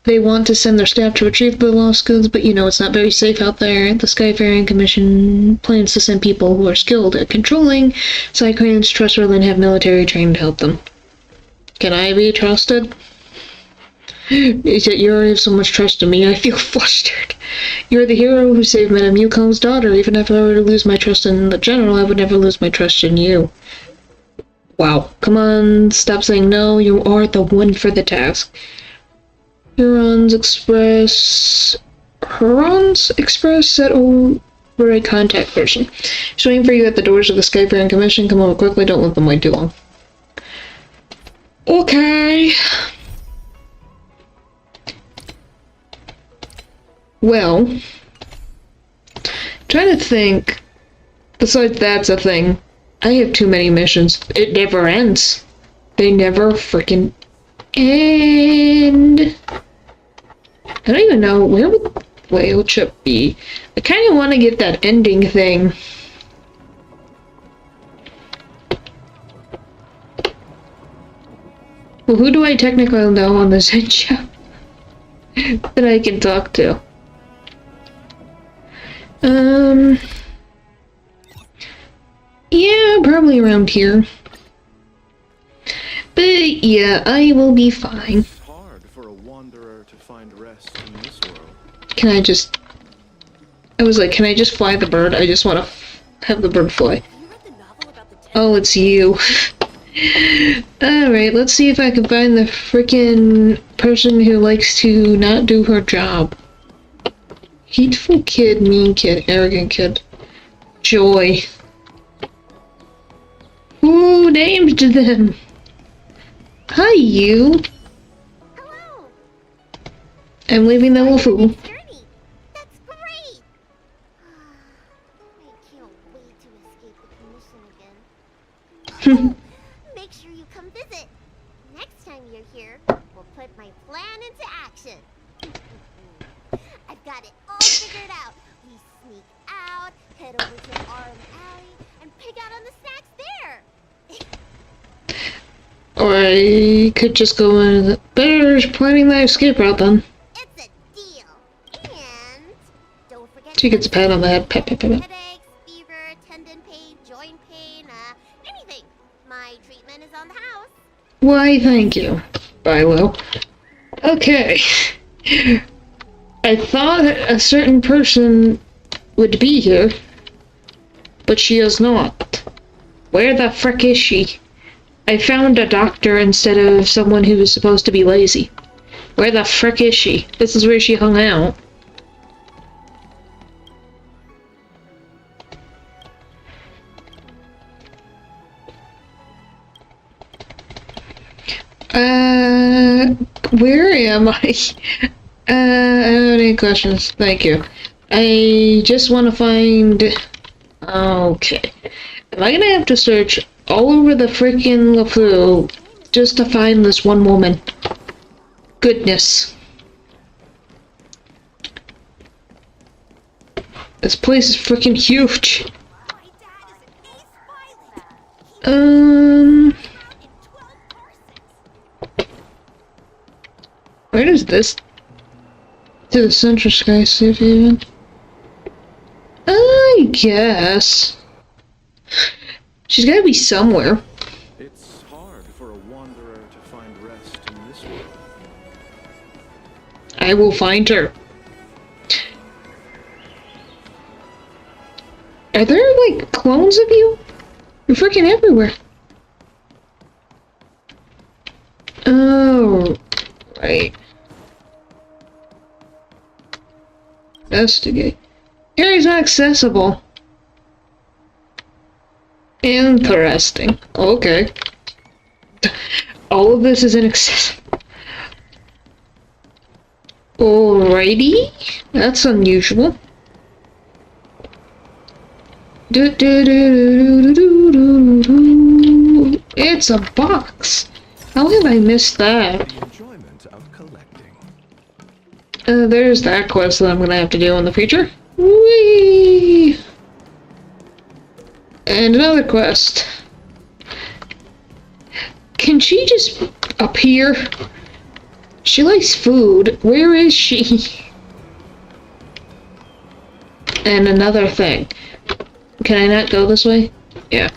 They want to send their staff to retrieve the lost goods, but you know it's not very safe out there. The Skyfaring Commission plans to send people who are skilled at controlling side cranes, trustworthy, and have military training to help them. Can I be trusted? Is it you already have so much trust in me? I feel flustered. You're the hero who saved Madame Yukong's daughter. Even if I were to lose my trust in the general, I would never lose my trust in you. Wow. Come on, stop saying no. You are the one for the task. Herons Express set over a contact person. Just waiting for you at the doors of the Skyfaring Commission. Come over quickly, don't let them wait too long. Okay. Well, trying to think, besides that's a thing, I have too many missions. It never ends. They never freaking end. I don't even know, where would Whale Chip be? I kind of want to get that ending thing. Well, who do I technically know on this show that I can talk to? Yeah, probably around here. But yeah, I will be fine. It's hard for a wanderer to find rest in this world. Can I just... I was like, can I just fly the bird? I just want to have the bird fly. Oh, it's you. Alright, let's see if I can find the frickin' person who likes to not do her job. Hateful kid, mean kid, arrogant kid. Joy. Who named them? Hi, you. Hello. I'm leaving the LeFou. That's great. I can't wait to escape the commission again. Make sure you come visit. Next time time you're here, we'll put my plan into action. I've got it all figured out. We sneak out, head over to Aurum Alley, and pick out on the snacks there. Or I could just go in the... Better planning that escape route then. It's a deal. And don't forget She gets a pat on the head. Pat, pat, pat, pat. headaches, fever, tendon pain, joint pain, anything. My treatment is on the house. Why, thank you. Bye, Will. Okay. I thought a certain person would be here, but she is not. Where the frick is she? I found a doctor instead of someone who was supposed to be lazy. Where the frick is she? This is where she hung out. Where am I? I don't have any questions. Thank you. I just want to find... Okay. Am I gonna have to search all over the freaking LeFou just to find this one woman? Goodness. This place is freaking huge. Where is this? To the Central Sky Safe Haven? I guess. She's gotta be somewhere. It's hard for a wanderer to find rest in this world. I will find her. Are there, like, clones of you? You're freaking everywhere. Oh, right. Investigate. Area's not accessible. Interesting. Okay. All of this is inaccessible. Alrighty. That's unusual. It's a box. How have I missed that? There's that quest that I'm gonna have to do in the future. Whee! And another quest. Can she just appear? She likes food. Where is she? And another thing. Can I not go this way? Yeah.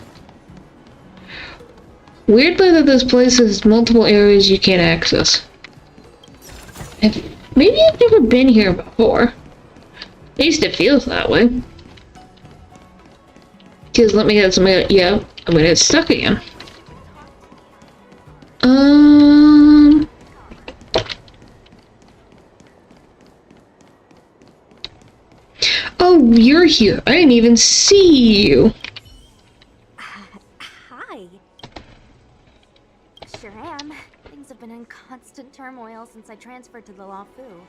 Weirdly that this place has multiple areas you can't access. Maybe I've never been here before. At least it feels that way. Because let me get some... Yeah, I'm gonna get stuck again. Oh, you're here. I didn't even see you. Hi. Sure am. Things have been in constant turmoil since I transferred to the LeFou.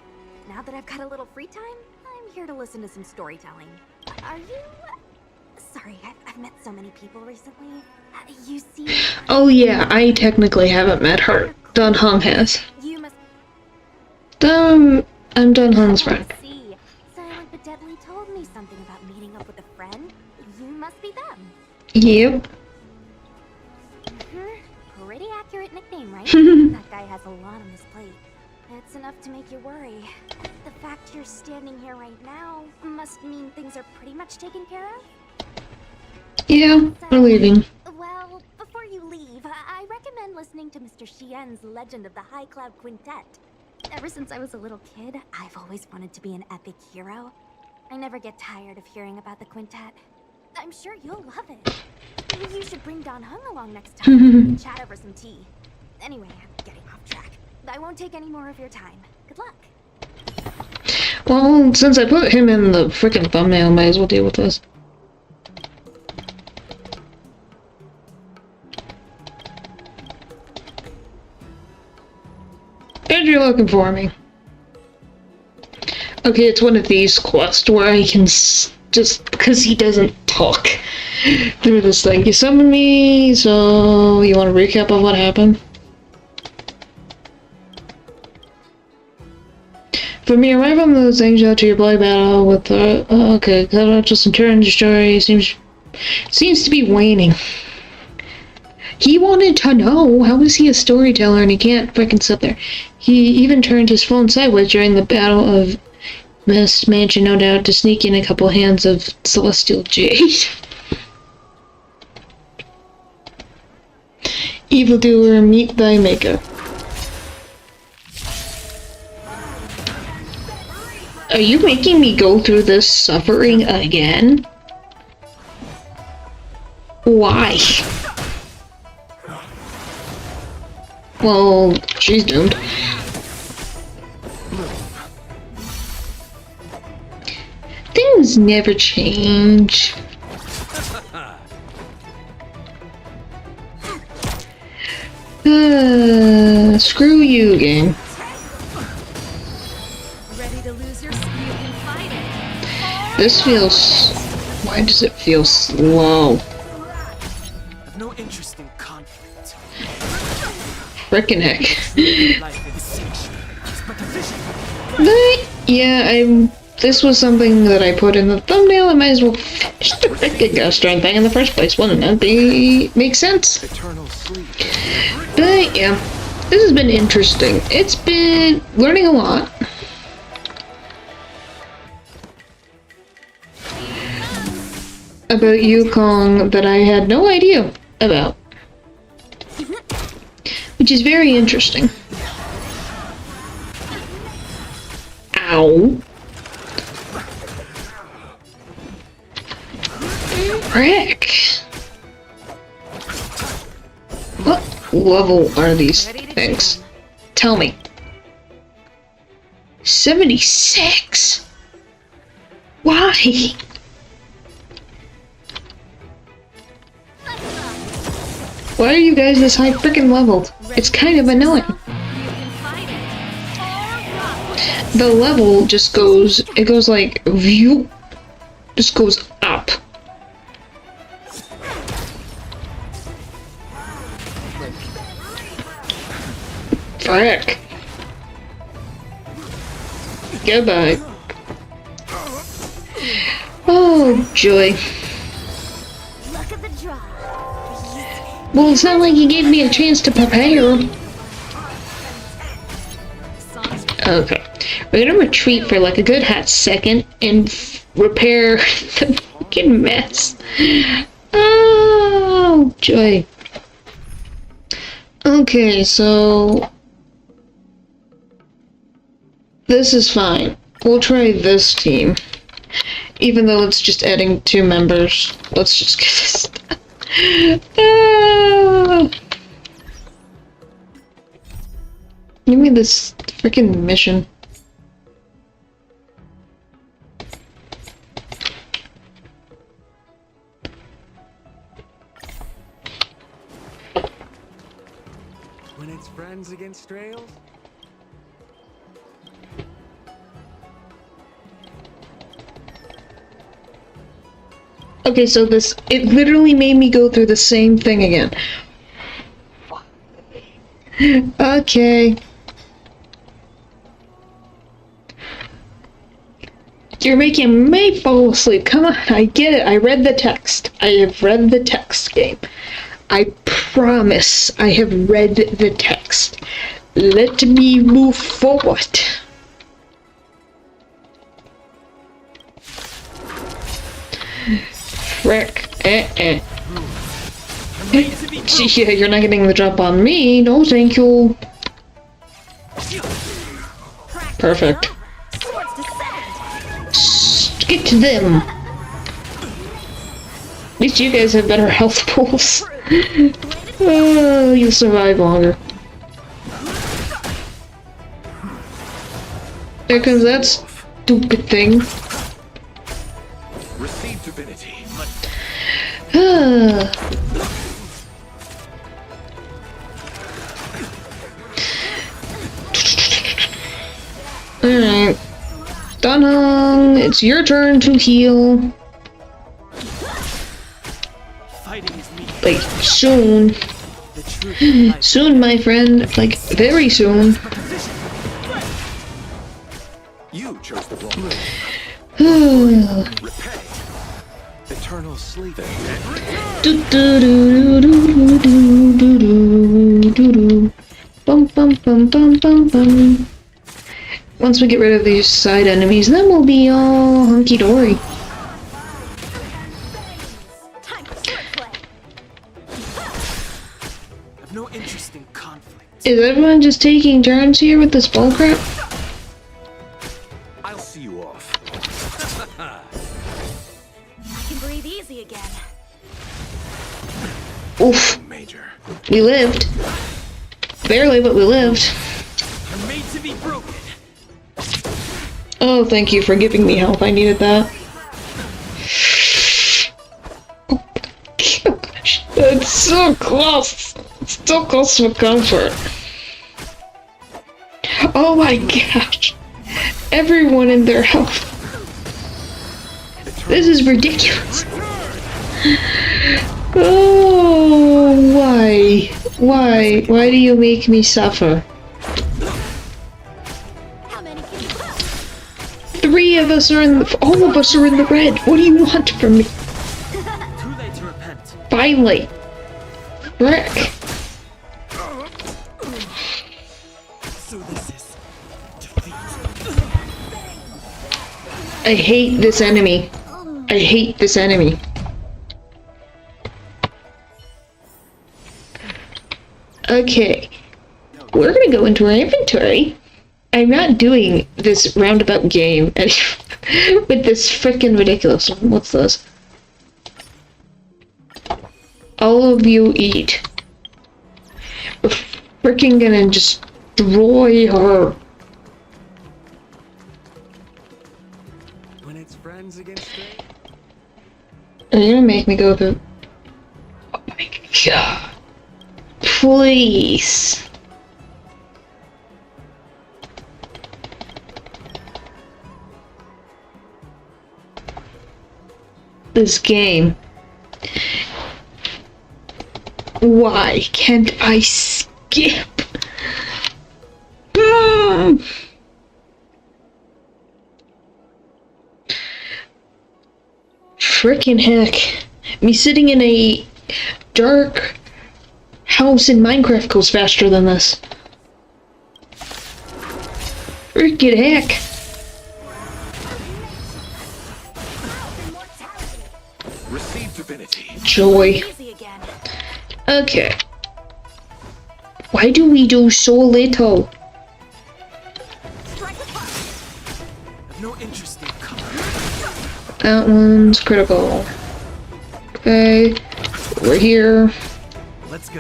Now that I've got a little free time, I'm here to listen to some storytelling. Are you... Sorry, I've met so many people recently. You seem... Oh yeah, I technically haven't met her. Dun Hung has. You must... I'm Dun Hung's friend. See. Silent but Deadly told me something about meeting up with a friend. You must be them. Yep. Pretty accurate nickname, right? That guy has a lot on his plate. It's enough to make you worry. The fact you're standing here right now must mean things are pretty much taken care of? Yeah, we're leaving. Well, before you leave, I recommend listening to Mr. Xian's Legend of the High Cloud Quintet. Ever since I was a little kid, I've always wanted to be an epic hero. I never get tired of hearing about the quintet. I'm sure you'll love it. Maybe you should bring Don Hung along next time and chat over some tea. Anyway, I'm getting off track. I won't take any more of your time. Good luck. Well, since I put him in the frickin' thumbnail, might as well deal with this. And you're looking for me. Okay, it's one of these quests where I can just because he doesn't talk through this thing. You summoned me, so you want a recap of what happened? From your arrival in the Zhangzhou to your bloody battle with the okay, just in turn your story seems to be waning. He wanted to know, how is he a storyteller and he can't freaking sit there? He even turned his phone sideways during the Battle of Mist Mansion, no doubt, to sneak in a couple hands of celestial jade. Evildoer, meet thy maker. Are you making me go through this suffering again? Why? Well, she's doomed. Things never change. Screw you, game. This feels... Why does it feel slow? I've no interest in conflict. Frickin' heck. But, yeah, this was something that I put in the thumbnail. I might as well finish the frickin' Ghost Run thing in the first place, wouldn't it? Makes sense. But, yeah. This has been interesting. It's been learning a lot. About Yukong that I had no idea about. Which is very interesting. Ow. Frick. What level are these things? Tell me. 76? Why? Why are you guys this high freaking leveled? It's kind of annoying. The level just goes, it goes like, view, just goes up. Frick. Goodbye. Oh, joy. Well, it's not like you gave me a chance to prepare. Okay. We're gonna retreat for like a good hot second and repair the fucking mess. Oh, joy. Okay, so... this is fine. We'll try this team. Even though it's just adding 2 members. Let's just get this done. Give me this freaking mission. When it's friends against trails? Okay, so this, it literally made me go through the same thing again. Okay. You're making me fall asleep. Come on, I get it. I read the text. I have read the text, game. I promise I have read the text. Let me move forward. Frick. Yeah, you're not getting the drop on me. No, thank you. Perfect. Get to them. At least you guys have better health pools. Oh, you'll survive longer. There comes that stupid thing. Receive divinity. Alright. Danhong, it's your turn to heal. Like, soon. Soon, my friend. Like, very soon. chose the wrong. Repay. Eternal sleep. Do do do do do do do do do. Bum bum bum bum bum bum. Once we get rid of these side enemies, then we'll be all hunky dory. I've no interest in conflict. Is everyone just taking turns here with this bullcrap? I'll see you off. I can breathe easy again. Oof. Major. We lived. Barely, but we lived. I'm made to be broken. Oh, thank you for giving me health. I needed that. Oh, gosh. It's so close. It's so close to comfort. Oh my gosh. Everyone in their health. This is ridiculous. Oh, why? Why? Why do you make me suffer? 3 of us are in the, all of us are in the red. What do you want from me? Too late to repent. Finally. Frick. So this is defeat. I hate this enemy. I hate this enemy. Okay. We're gonna go into our inventory. I'm not doing this roundabout game with this freaking ridiculous one. What's this? All of you eat. We're freaking gonna destroy her. When it's friends against strangers. Are you gonna make me go through? Oh my god. Please. This game. Why can't I skip? Frickin' heck. Me sitting in a dark house in Minecraft goes faster than this. Frickin' heck. Receive divinity. Joy. Okay. Why do we do so little? I've no interest in conflict. That one's critical. Okay. We're here. Let's go.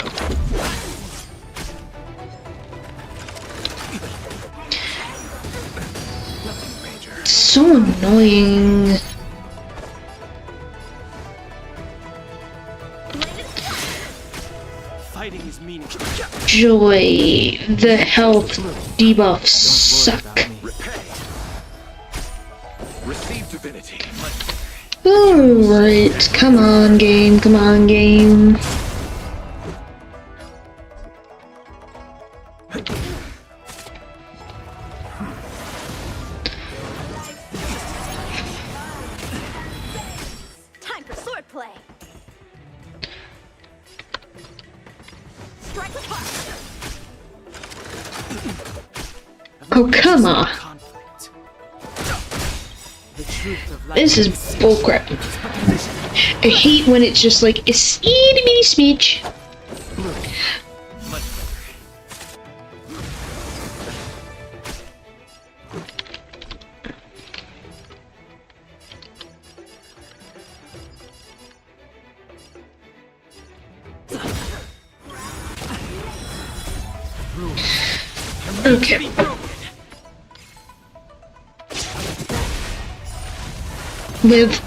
So annoying. Fighting is meaningless. Joy. The health debuffs suck. Receive divinity. Alright. Come on, game. Come on, game. Time for swordplay. Strike apart. Oh, come on. This is bullcrap. I hate when it's just like a itty bitty speech. Okay. Live.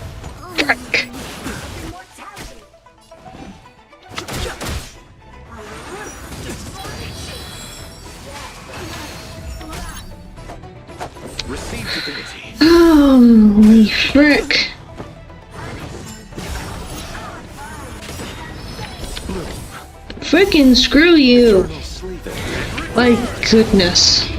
Frick. Receive divinity. Holy frick. Frickin' screw you. My goodness.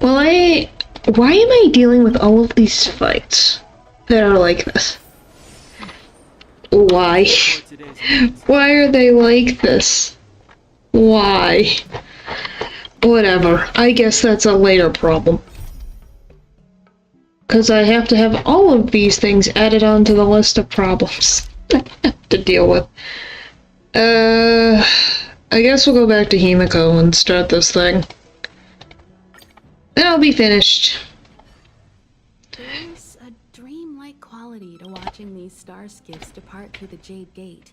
Why am I dealing with all of these fights that are like this? Why? Why are they like this? Why? Whatever. I guess that's a later problem. Because I have to have all of these things added onto the list of problems I have to deal with. I guess we'll go back to Himiko and start this thing. Then I'll be finished. There's a dreamlike quality to watching these star skiffs depart through the Jade Gate.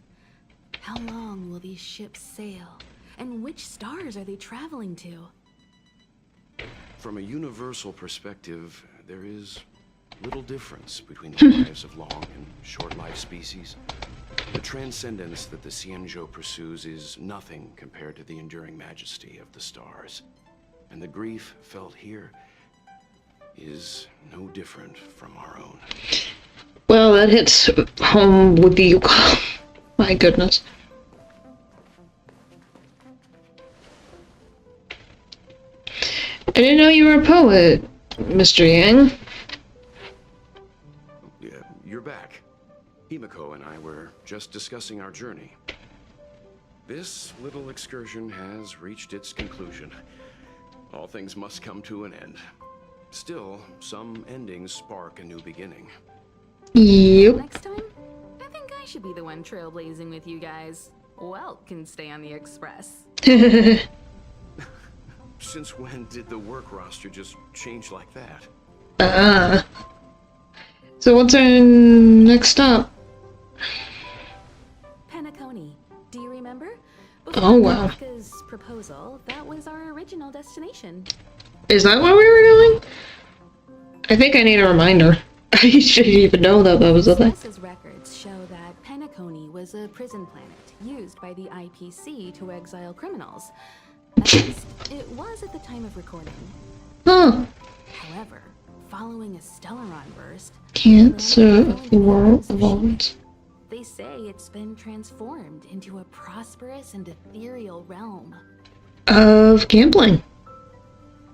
How long will these ships sail? And which stars are they traveling to? From a universal perspective, there is little difference between the lives of long and short-lived species. The transcendence that the Xianzhou pursues is nothing compared to the enduring majesty of the stars. And the grief felt here is no different from our own. Well, that hits home with the Yukon. My goodness. I didn't know you were a poet, Mr. Yang. Yeah, you're back. Himiko and I were just discussing our journey. This little excursion has reached its conclusion. All things must come to an end. Still, some endings spark a new beginning. Yep. Next time, I think I should be the one trailblazing with you guys. Welt can stay on the Express. Since when did the work roster just change like that? So what's our next stop? Penacony. Do you remember? Oh, wow. Kafka's proposal, that was our original destination. Is that where we were going? I think I need a reminder. I shouldn't even know that was a thing. Express's records show that Penacony was a prison planet used by the IPC to exile criminals. At least, it was at the time of recording. Huh. However, following a Stellaron burst, Cancer of the world evolved. they say it's been transformed into a prosperous and ethereal realm. Of gambling.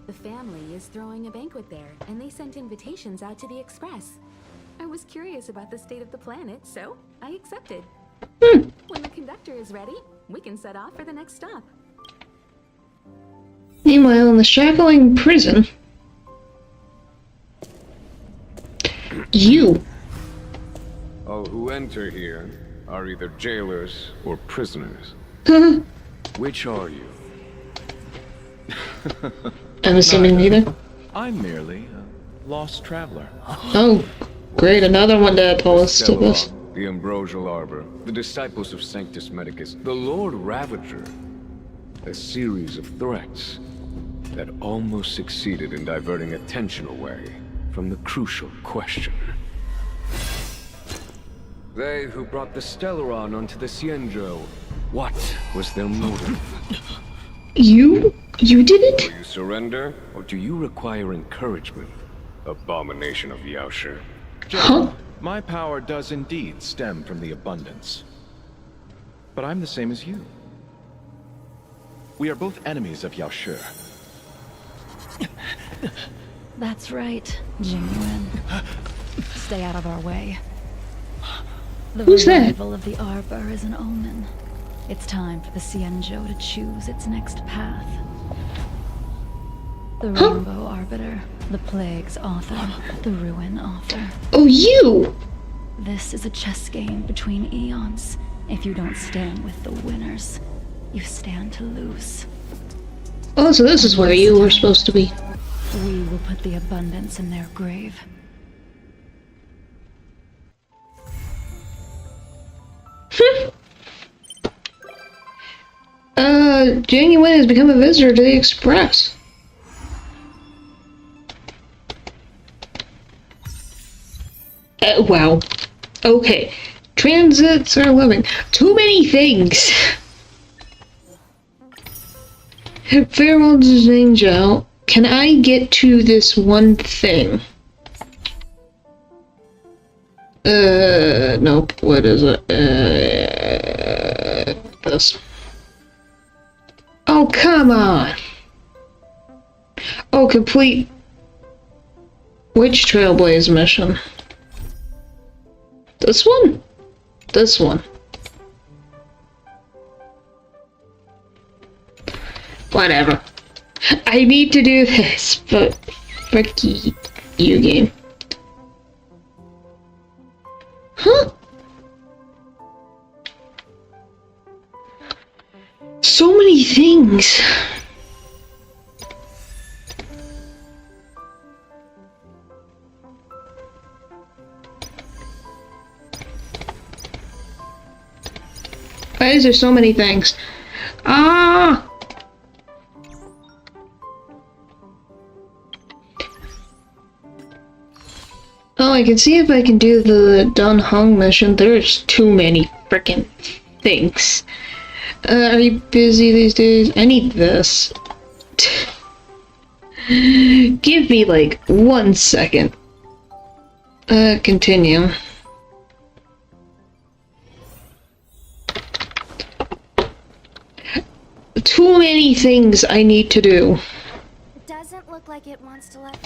The family is throwing a banquet there, and they sent invitations out to the Express. I was curious about the state of the planet, so I accepted. When the conductor is ready, we can set off for the next stop. Meanwhile, in the shackling prison, you. All who enter here are either jailers or prisoners. Which are you? I'm assuming neither. I'm merely a lost traveler. Oh, great, another one to add to the list of this. The Ambrosial Arbor, the disciples of Sanctus Medicus, the Lord Ravager. A series of threats that almost succeeded in diverting attention away from the crucial question. They who brought the Stellaron onto the Xianzhou, what was their motive? You did it? Will you surrender, or do you require encouragement? Abomination of Yaoshi. Huh? My power does indeed stem from the abundance. But I'm the same as you. We are both enemies of Yaoshi. That's right, Jingyuan. Stay out of our way. The Who's that? revival of the Arbor is an omen. It's time for the Xianzhou to choose its next path. The Rainbow Arbiter, the Plague's author, the Ruin author. Oh, you! This is a chess game between eons. If you don't stand with the winners, you stand to lose. Oh, so this is where you were supposed to be. We will put the abundance in their grave. Genuine has become a visitor to the Express. Wow. Okay. Transits are living. Too many things. Farewell to Zhangzhou. Can I get to this one thing? Nope. What is it? This. Oh, come on. Oh, complete which Trailblaze mission? This one? This one. Whatever. I need to do this, but frick you game. Huh? So many things. Why is there so many things? Ah! Oh, I can see if I can do the Dun Hung mission. There's too many frickin' things. Are you busy these days? I need this. Give me like 1 second. Continue. Too many things I need to do. Doesn't look like it wants to let.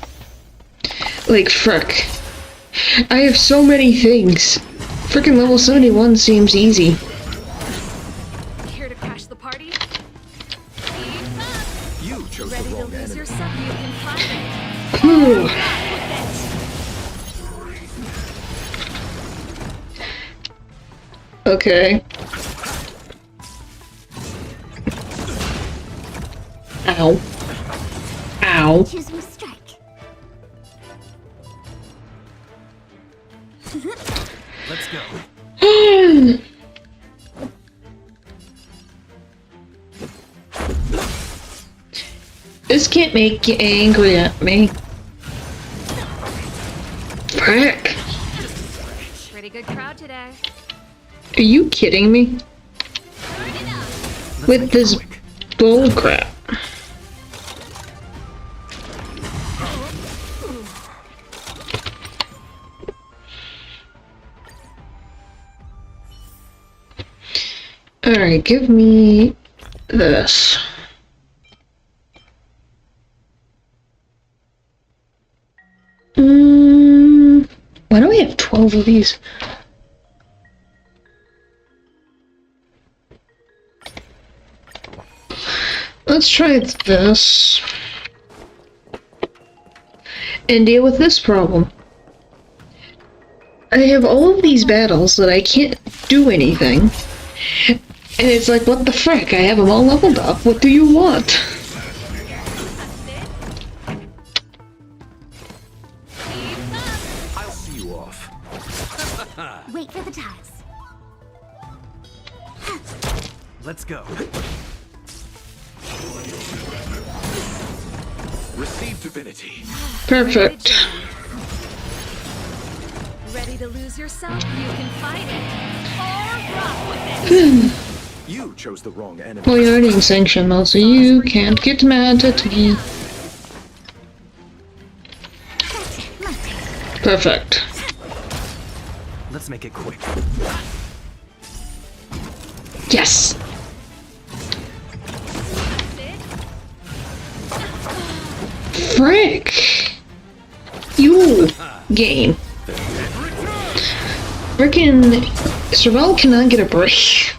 Like, frick. I have so many things. Frickin' level 71 seems easy. Here to crash the party? You chose Ready the to wrong lose enemy. yourself? You can find it. Phew. Okay. Ow. Ow. Choosing strike. Let's go. This can't make you angry at me. Frick. Pretty good crowd today. Are you kidding me? With this bull crap. Alright, give me this. Why do we have 12 of these? Let's try this. And deal with this problem. I have all of these battles that I can't do anything. And it's like, what the frick? I have them all leveled up. What do you want? I'll see you off. Wait for the tiles. Let's go. Receive divinity. Perfect. Ready to lose yourself? You can fight it. Or rock with it. You chose the wrong enemy. Well, you're already in sanction mode, so you can't get mad at me. Perfect. Let's make it quick. Yes! Frick! You game. Frickin' Serval cannot get a break.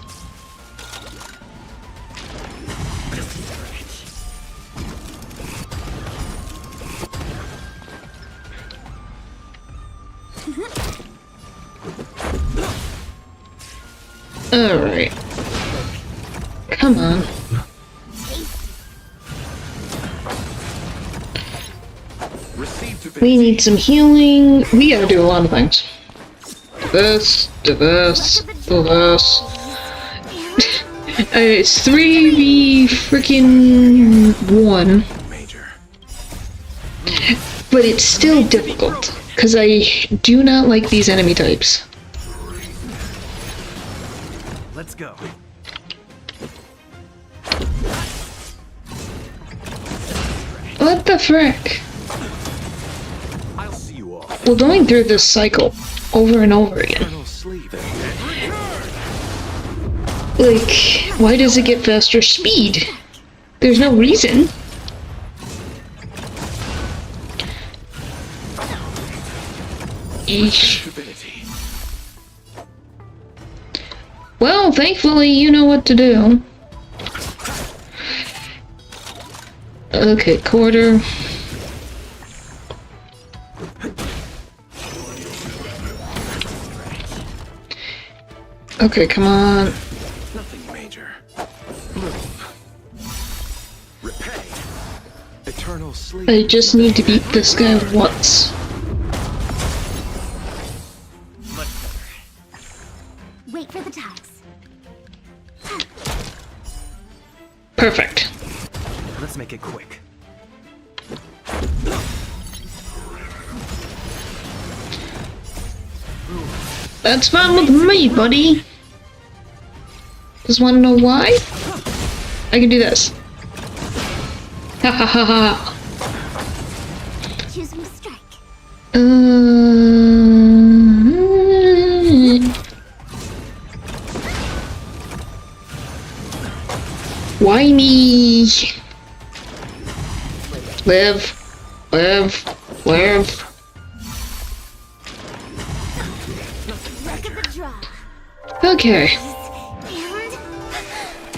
Alright. Come on. We need some healing. We gotta do a lot of things. Do this. It's 3v freaking 1. But it's still difficult, because I do not like these enemy types. Let's go. What the frick? I'll see you off. We're going through this cycle over and over again. Like, why does it get faster speed? There's no reason. Divinity. Well, thankfully you know what to do. Okay, quarter. Okay, come on. Nothing major. Move. Repay. Eternal sleep. I just need to beat this guy once. Wait for the tides. Perfect. Let's make it quick. That's fine with me, buddy. Just wanna know why? I can do this. Ha ha ha ha. Choose me strike. Why me? Live. Live. Live. Look at the draw. Okay. And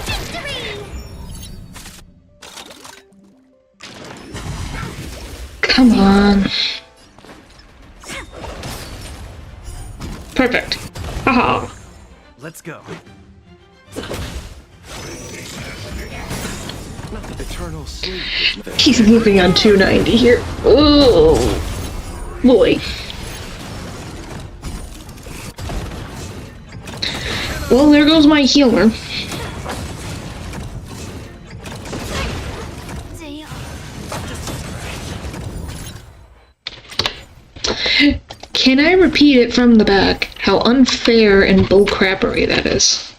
victory! Come on. Perfect. Haha. Let's go. Eternal sleep. He's moving on 290 here. Oh boy. Well, there goes my healer. Can I repeat it from the back? How unfair and bullcrappery that is.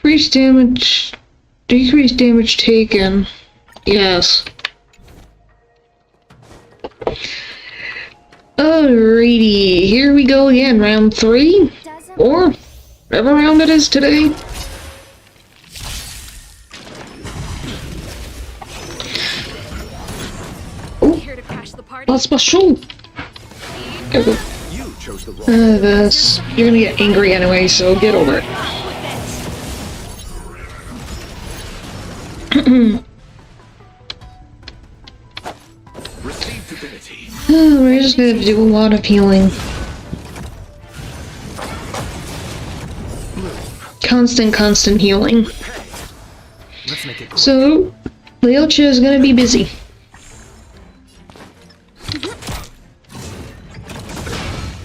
Increase damage, decrease damage taken. Yes. Alrighty, here we go again. Round 3, or whatever round it is today. Oh, that's special. There we go. You chose the wrong. This. You're gonna get angry anyway, so get over it. Receive divinity. We're just gonna do a lot of healing. Constant healing. Let's make it. So, Leocha is gonna be busy.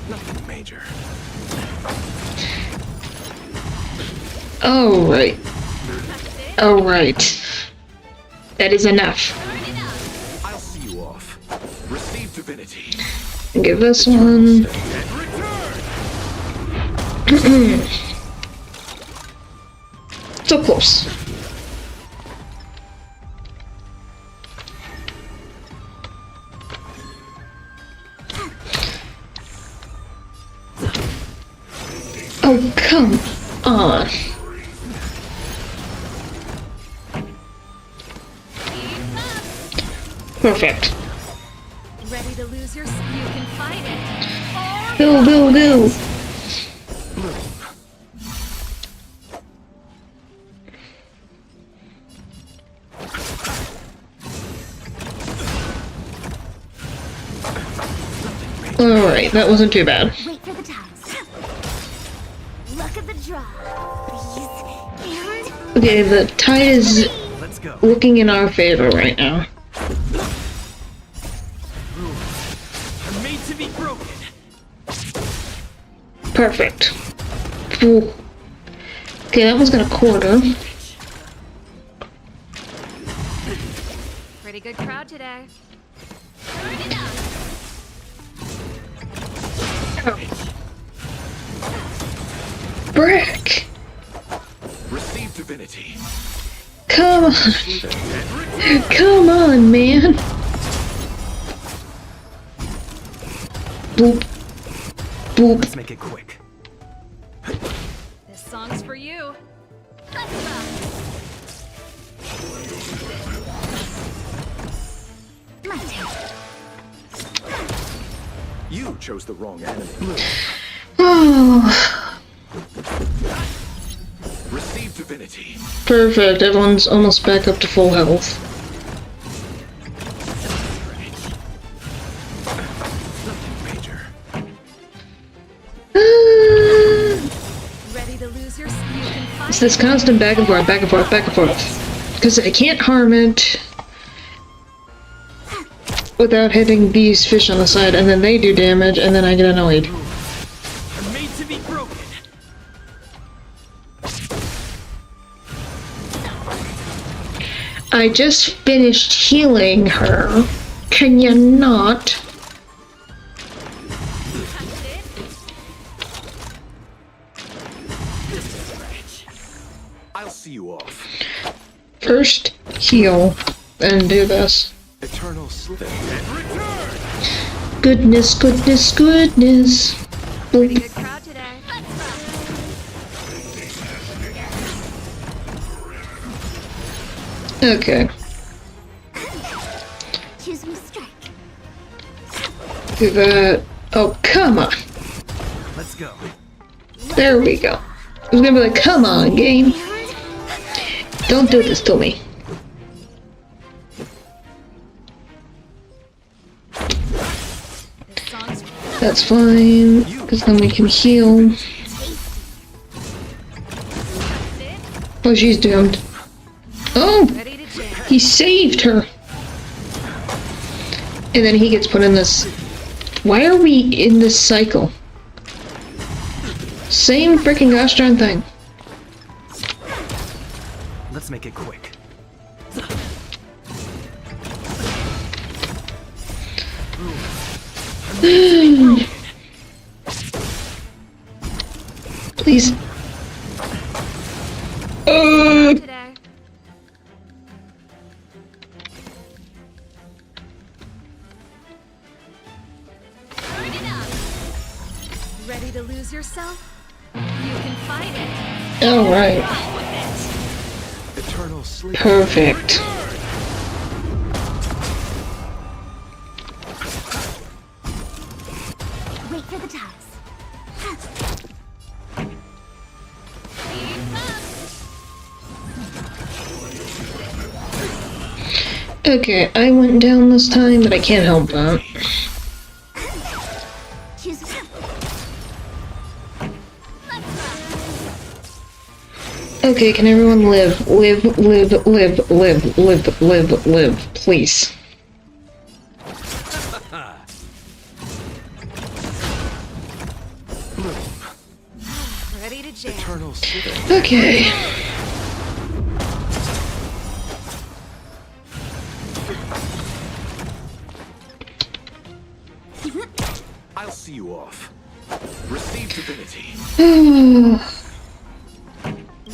Nothing major. Alright. Alright. That is enough. I'll see you off. Receive divinity. Give this one. So close. Oh, come on. Perfect. Ready to lose your you can fight it. Go, go, go. Alright, that wasn't too bad. Wait for the tides. Look at the draw. Please. And Okay, the tide is Let's go. looking in our favor right now. I'm made to be broken. Perfect. Ooh. Okay, that one's gonna quarter. Pretty good crowd today. Brick! Receive divinity. Come on! Come on, man! Boop. Boop. Let's make it quick. This song's You chose the wrong enemy. Oh, Receive divinity. perfect. Everyone's almost back up to full health. Ready to lose your you can find It's this constant back and forth, back and forth, back and forth. Because I can't harm it without hitting these fish on the side, and then they do damage, and then I get annoyed. I'm made to be broken. I just finished healing her. Can you not? I'll see you off. First heal, then do this. Eternal slip. Goodness, goodness, goodness. pretty good crowd today. Okay. Choose me strike. Do that. Oh, come on. Let's go. There we go. I was gonna be like, come on, game. Don't do this to me. That's fine, because then we can heal. Oh, she's doomed. Oh! He saved her! And then he gets put in this... Why are we in this cycle? Same freaking gosh darn thing. Let's make it quick. Please. Ready to lose yourself? You can fight it. Alright. Eternal sleep. Perfect. Wait for the ties. Okay, I went down this time, but I can't help that. Choose Okay, can everyone live? Live, live, live, live, live, live, live, please. Ready to jam. Eternal sleep. Okay. I'll see you off. Receive divinity.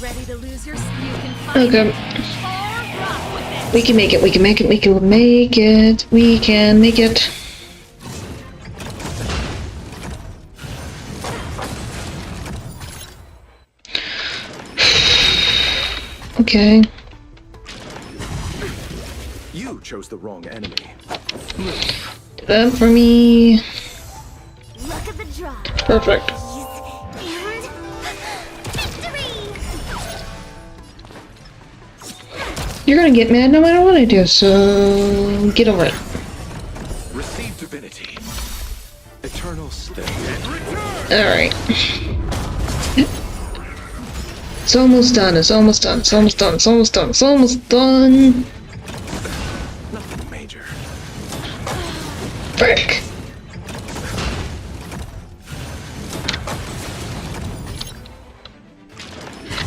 Ready to lose your you can fight Okay. it. We can make it, we can make it, we can make it, we can make it. Okay. You chose the wrong enemy. Do that for me. luck of the draw. Perfect. And victory! You're gonna get mad no matter what I do, so get over it. Receive divinity. Eternal sleep. Alright. It's almost done, it's almost done, it's almost done, it's almost done, it's almost done. Nothing major. Frick.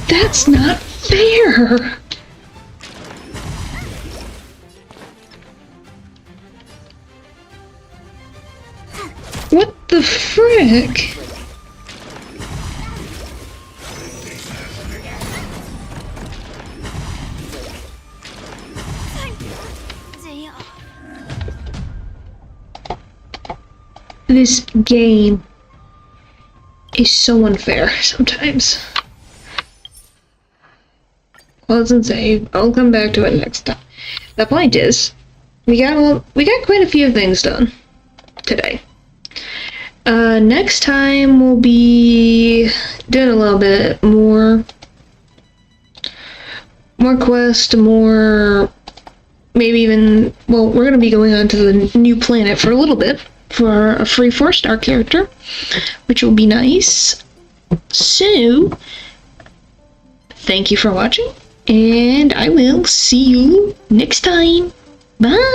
That's not fair! What the frick? Day off. This game is so unfair sometimes. Pause and save. I'll come back to it next time. The point is, we got quite a few things done today. Next time we'll be doing a little bit more quest, more, maybe even, well, we're gonna be going on to the new planet for a little bit, for a free 4-star character, which will be nice. So, thank you for watching, and I will see you next time. Bye!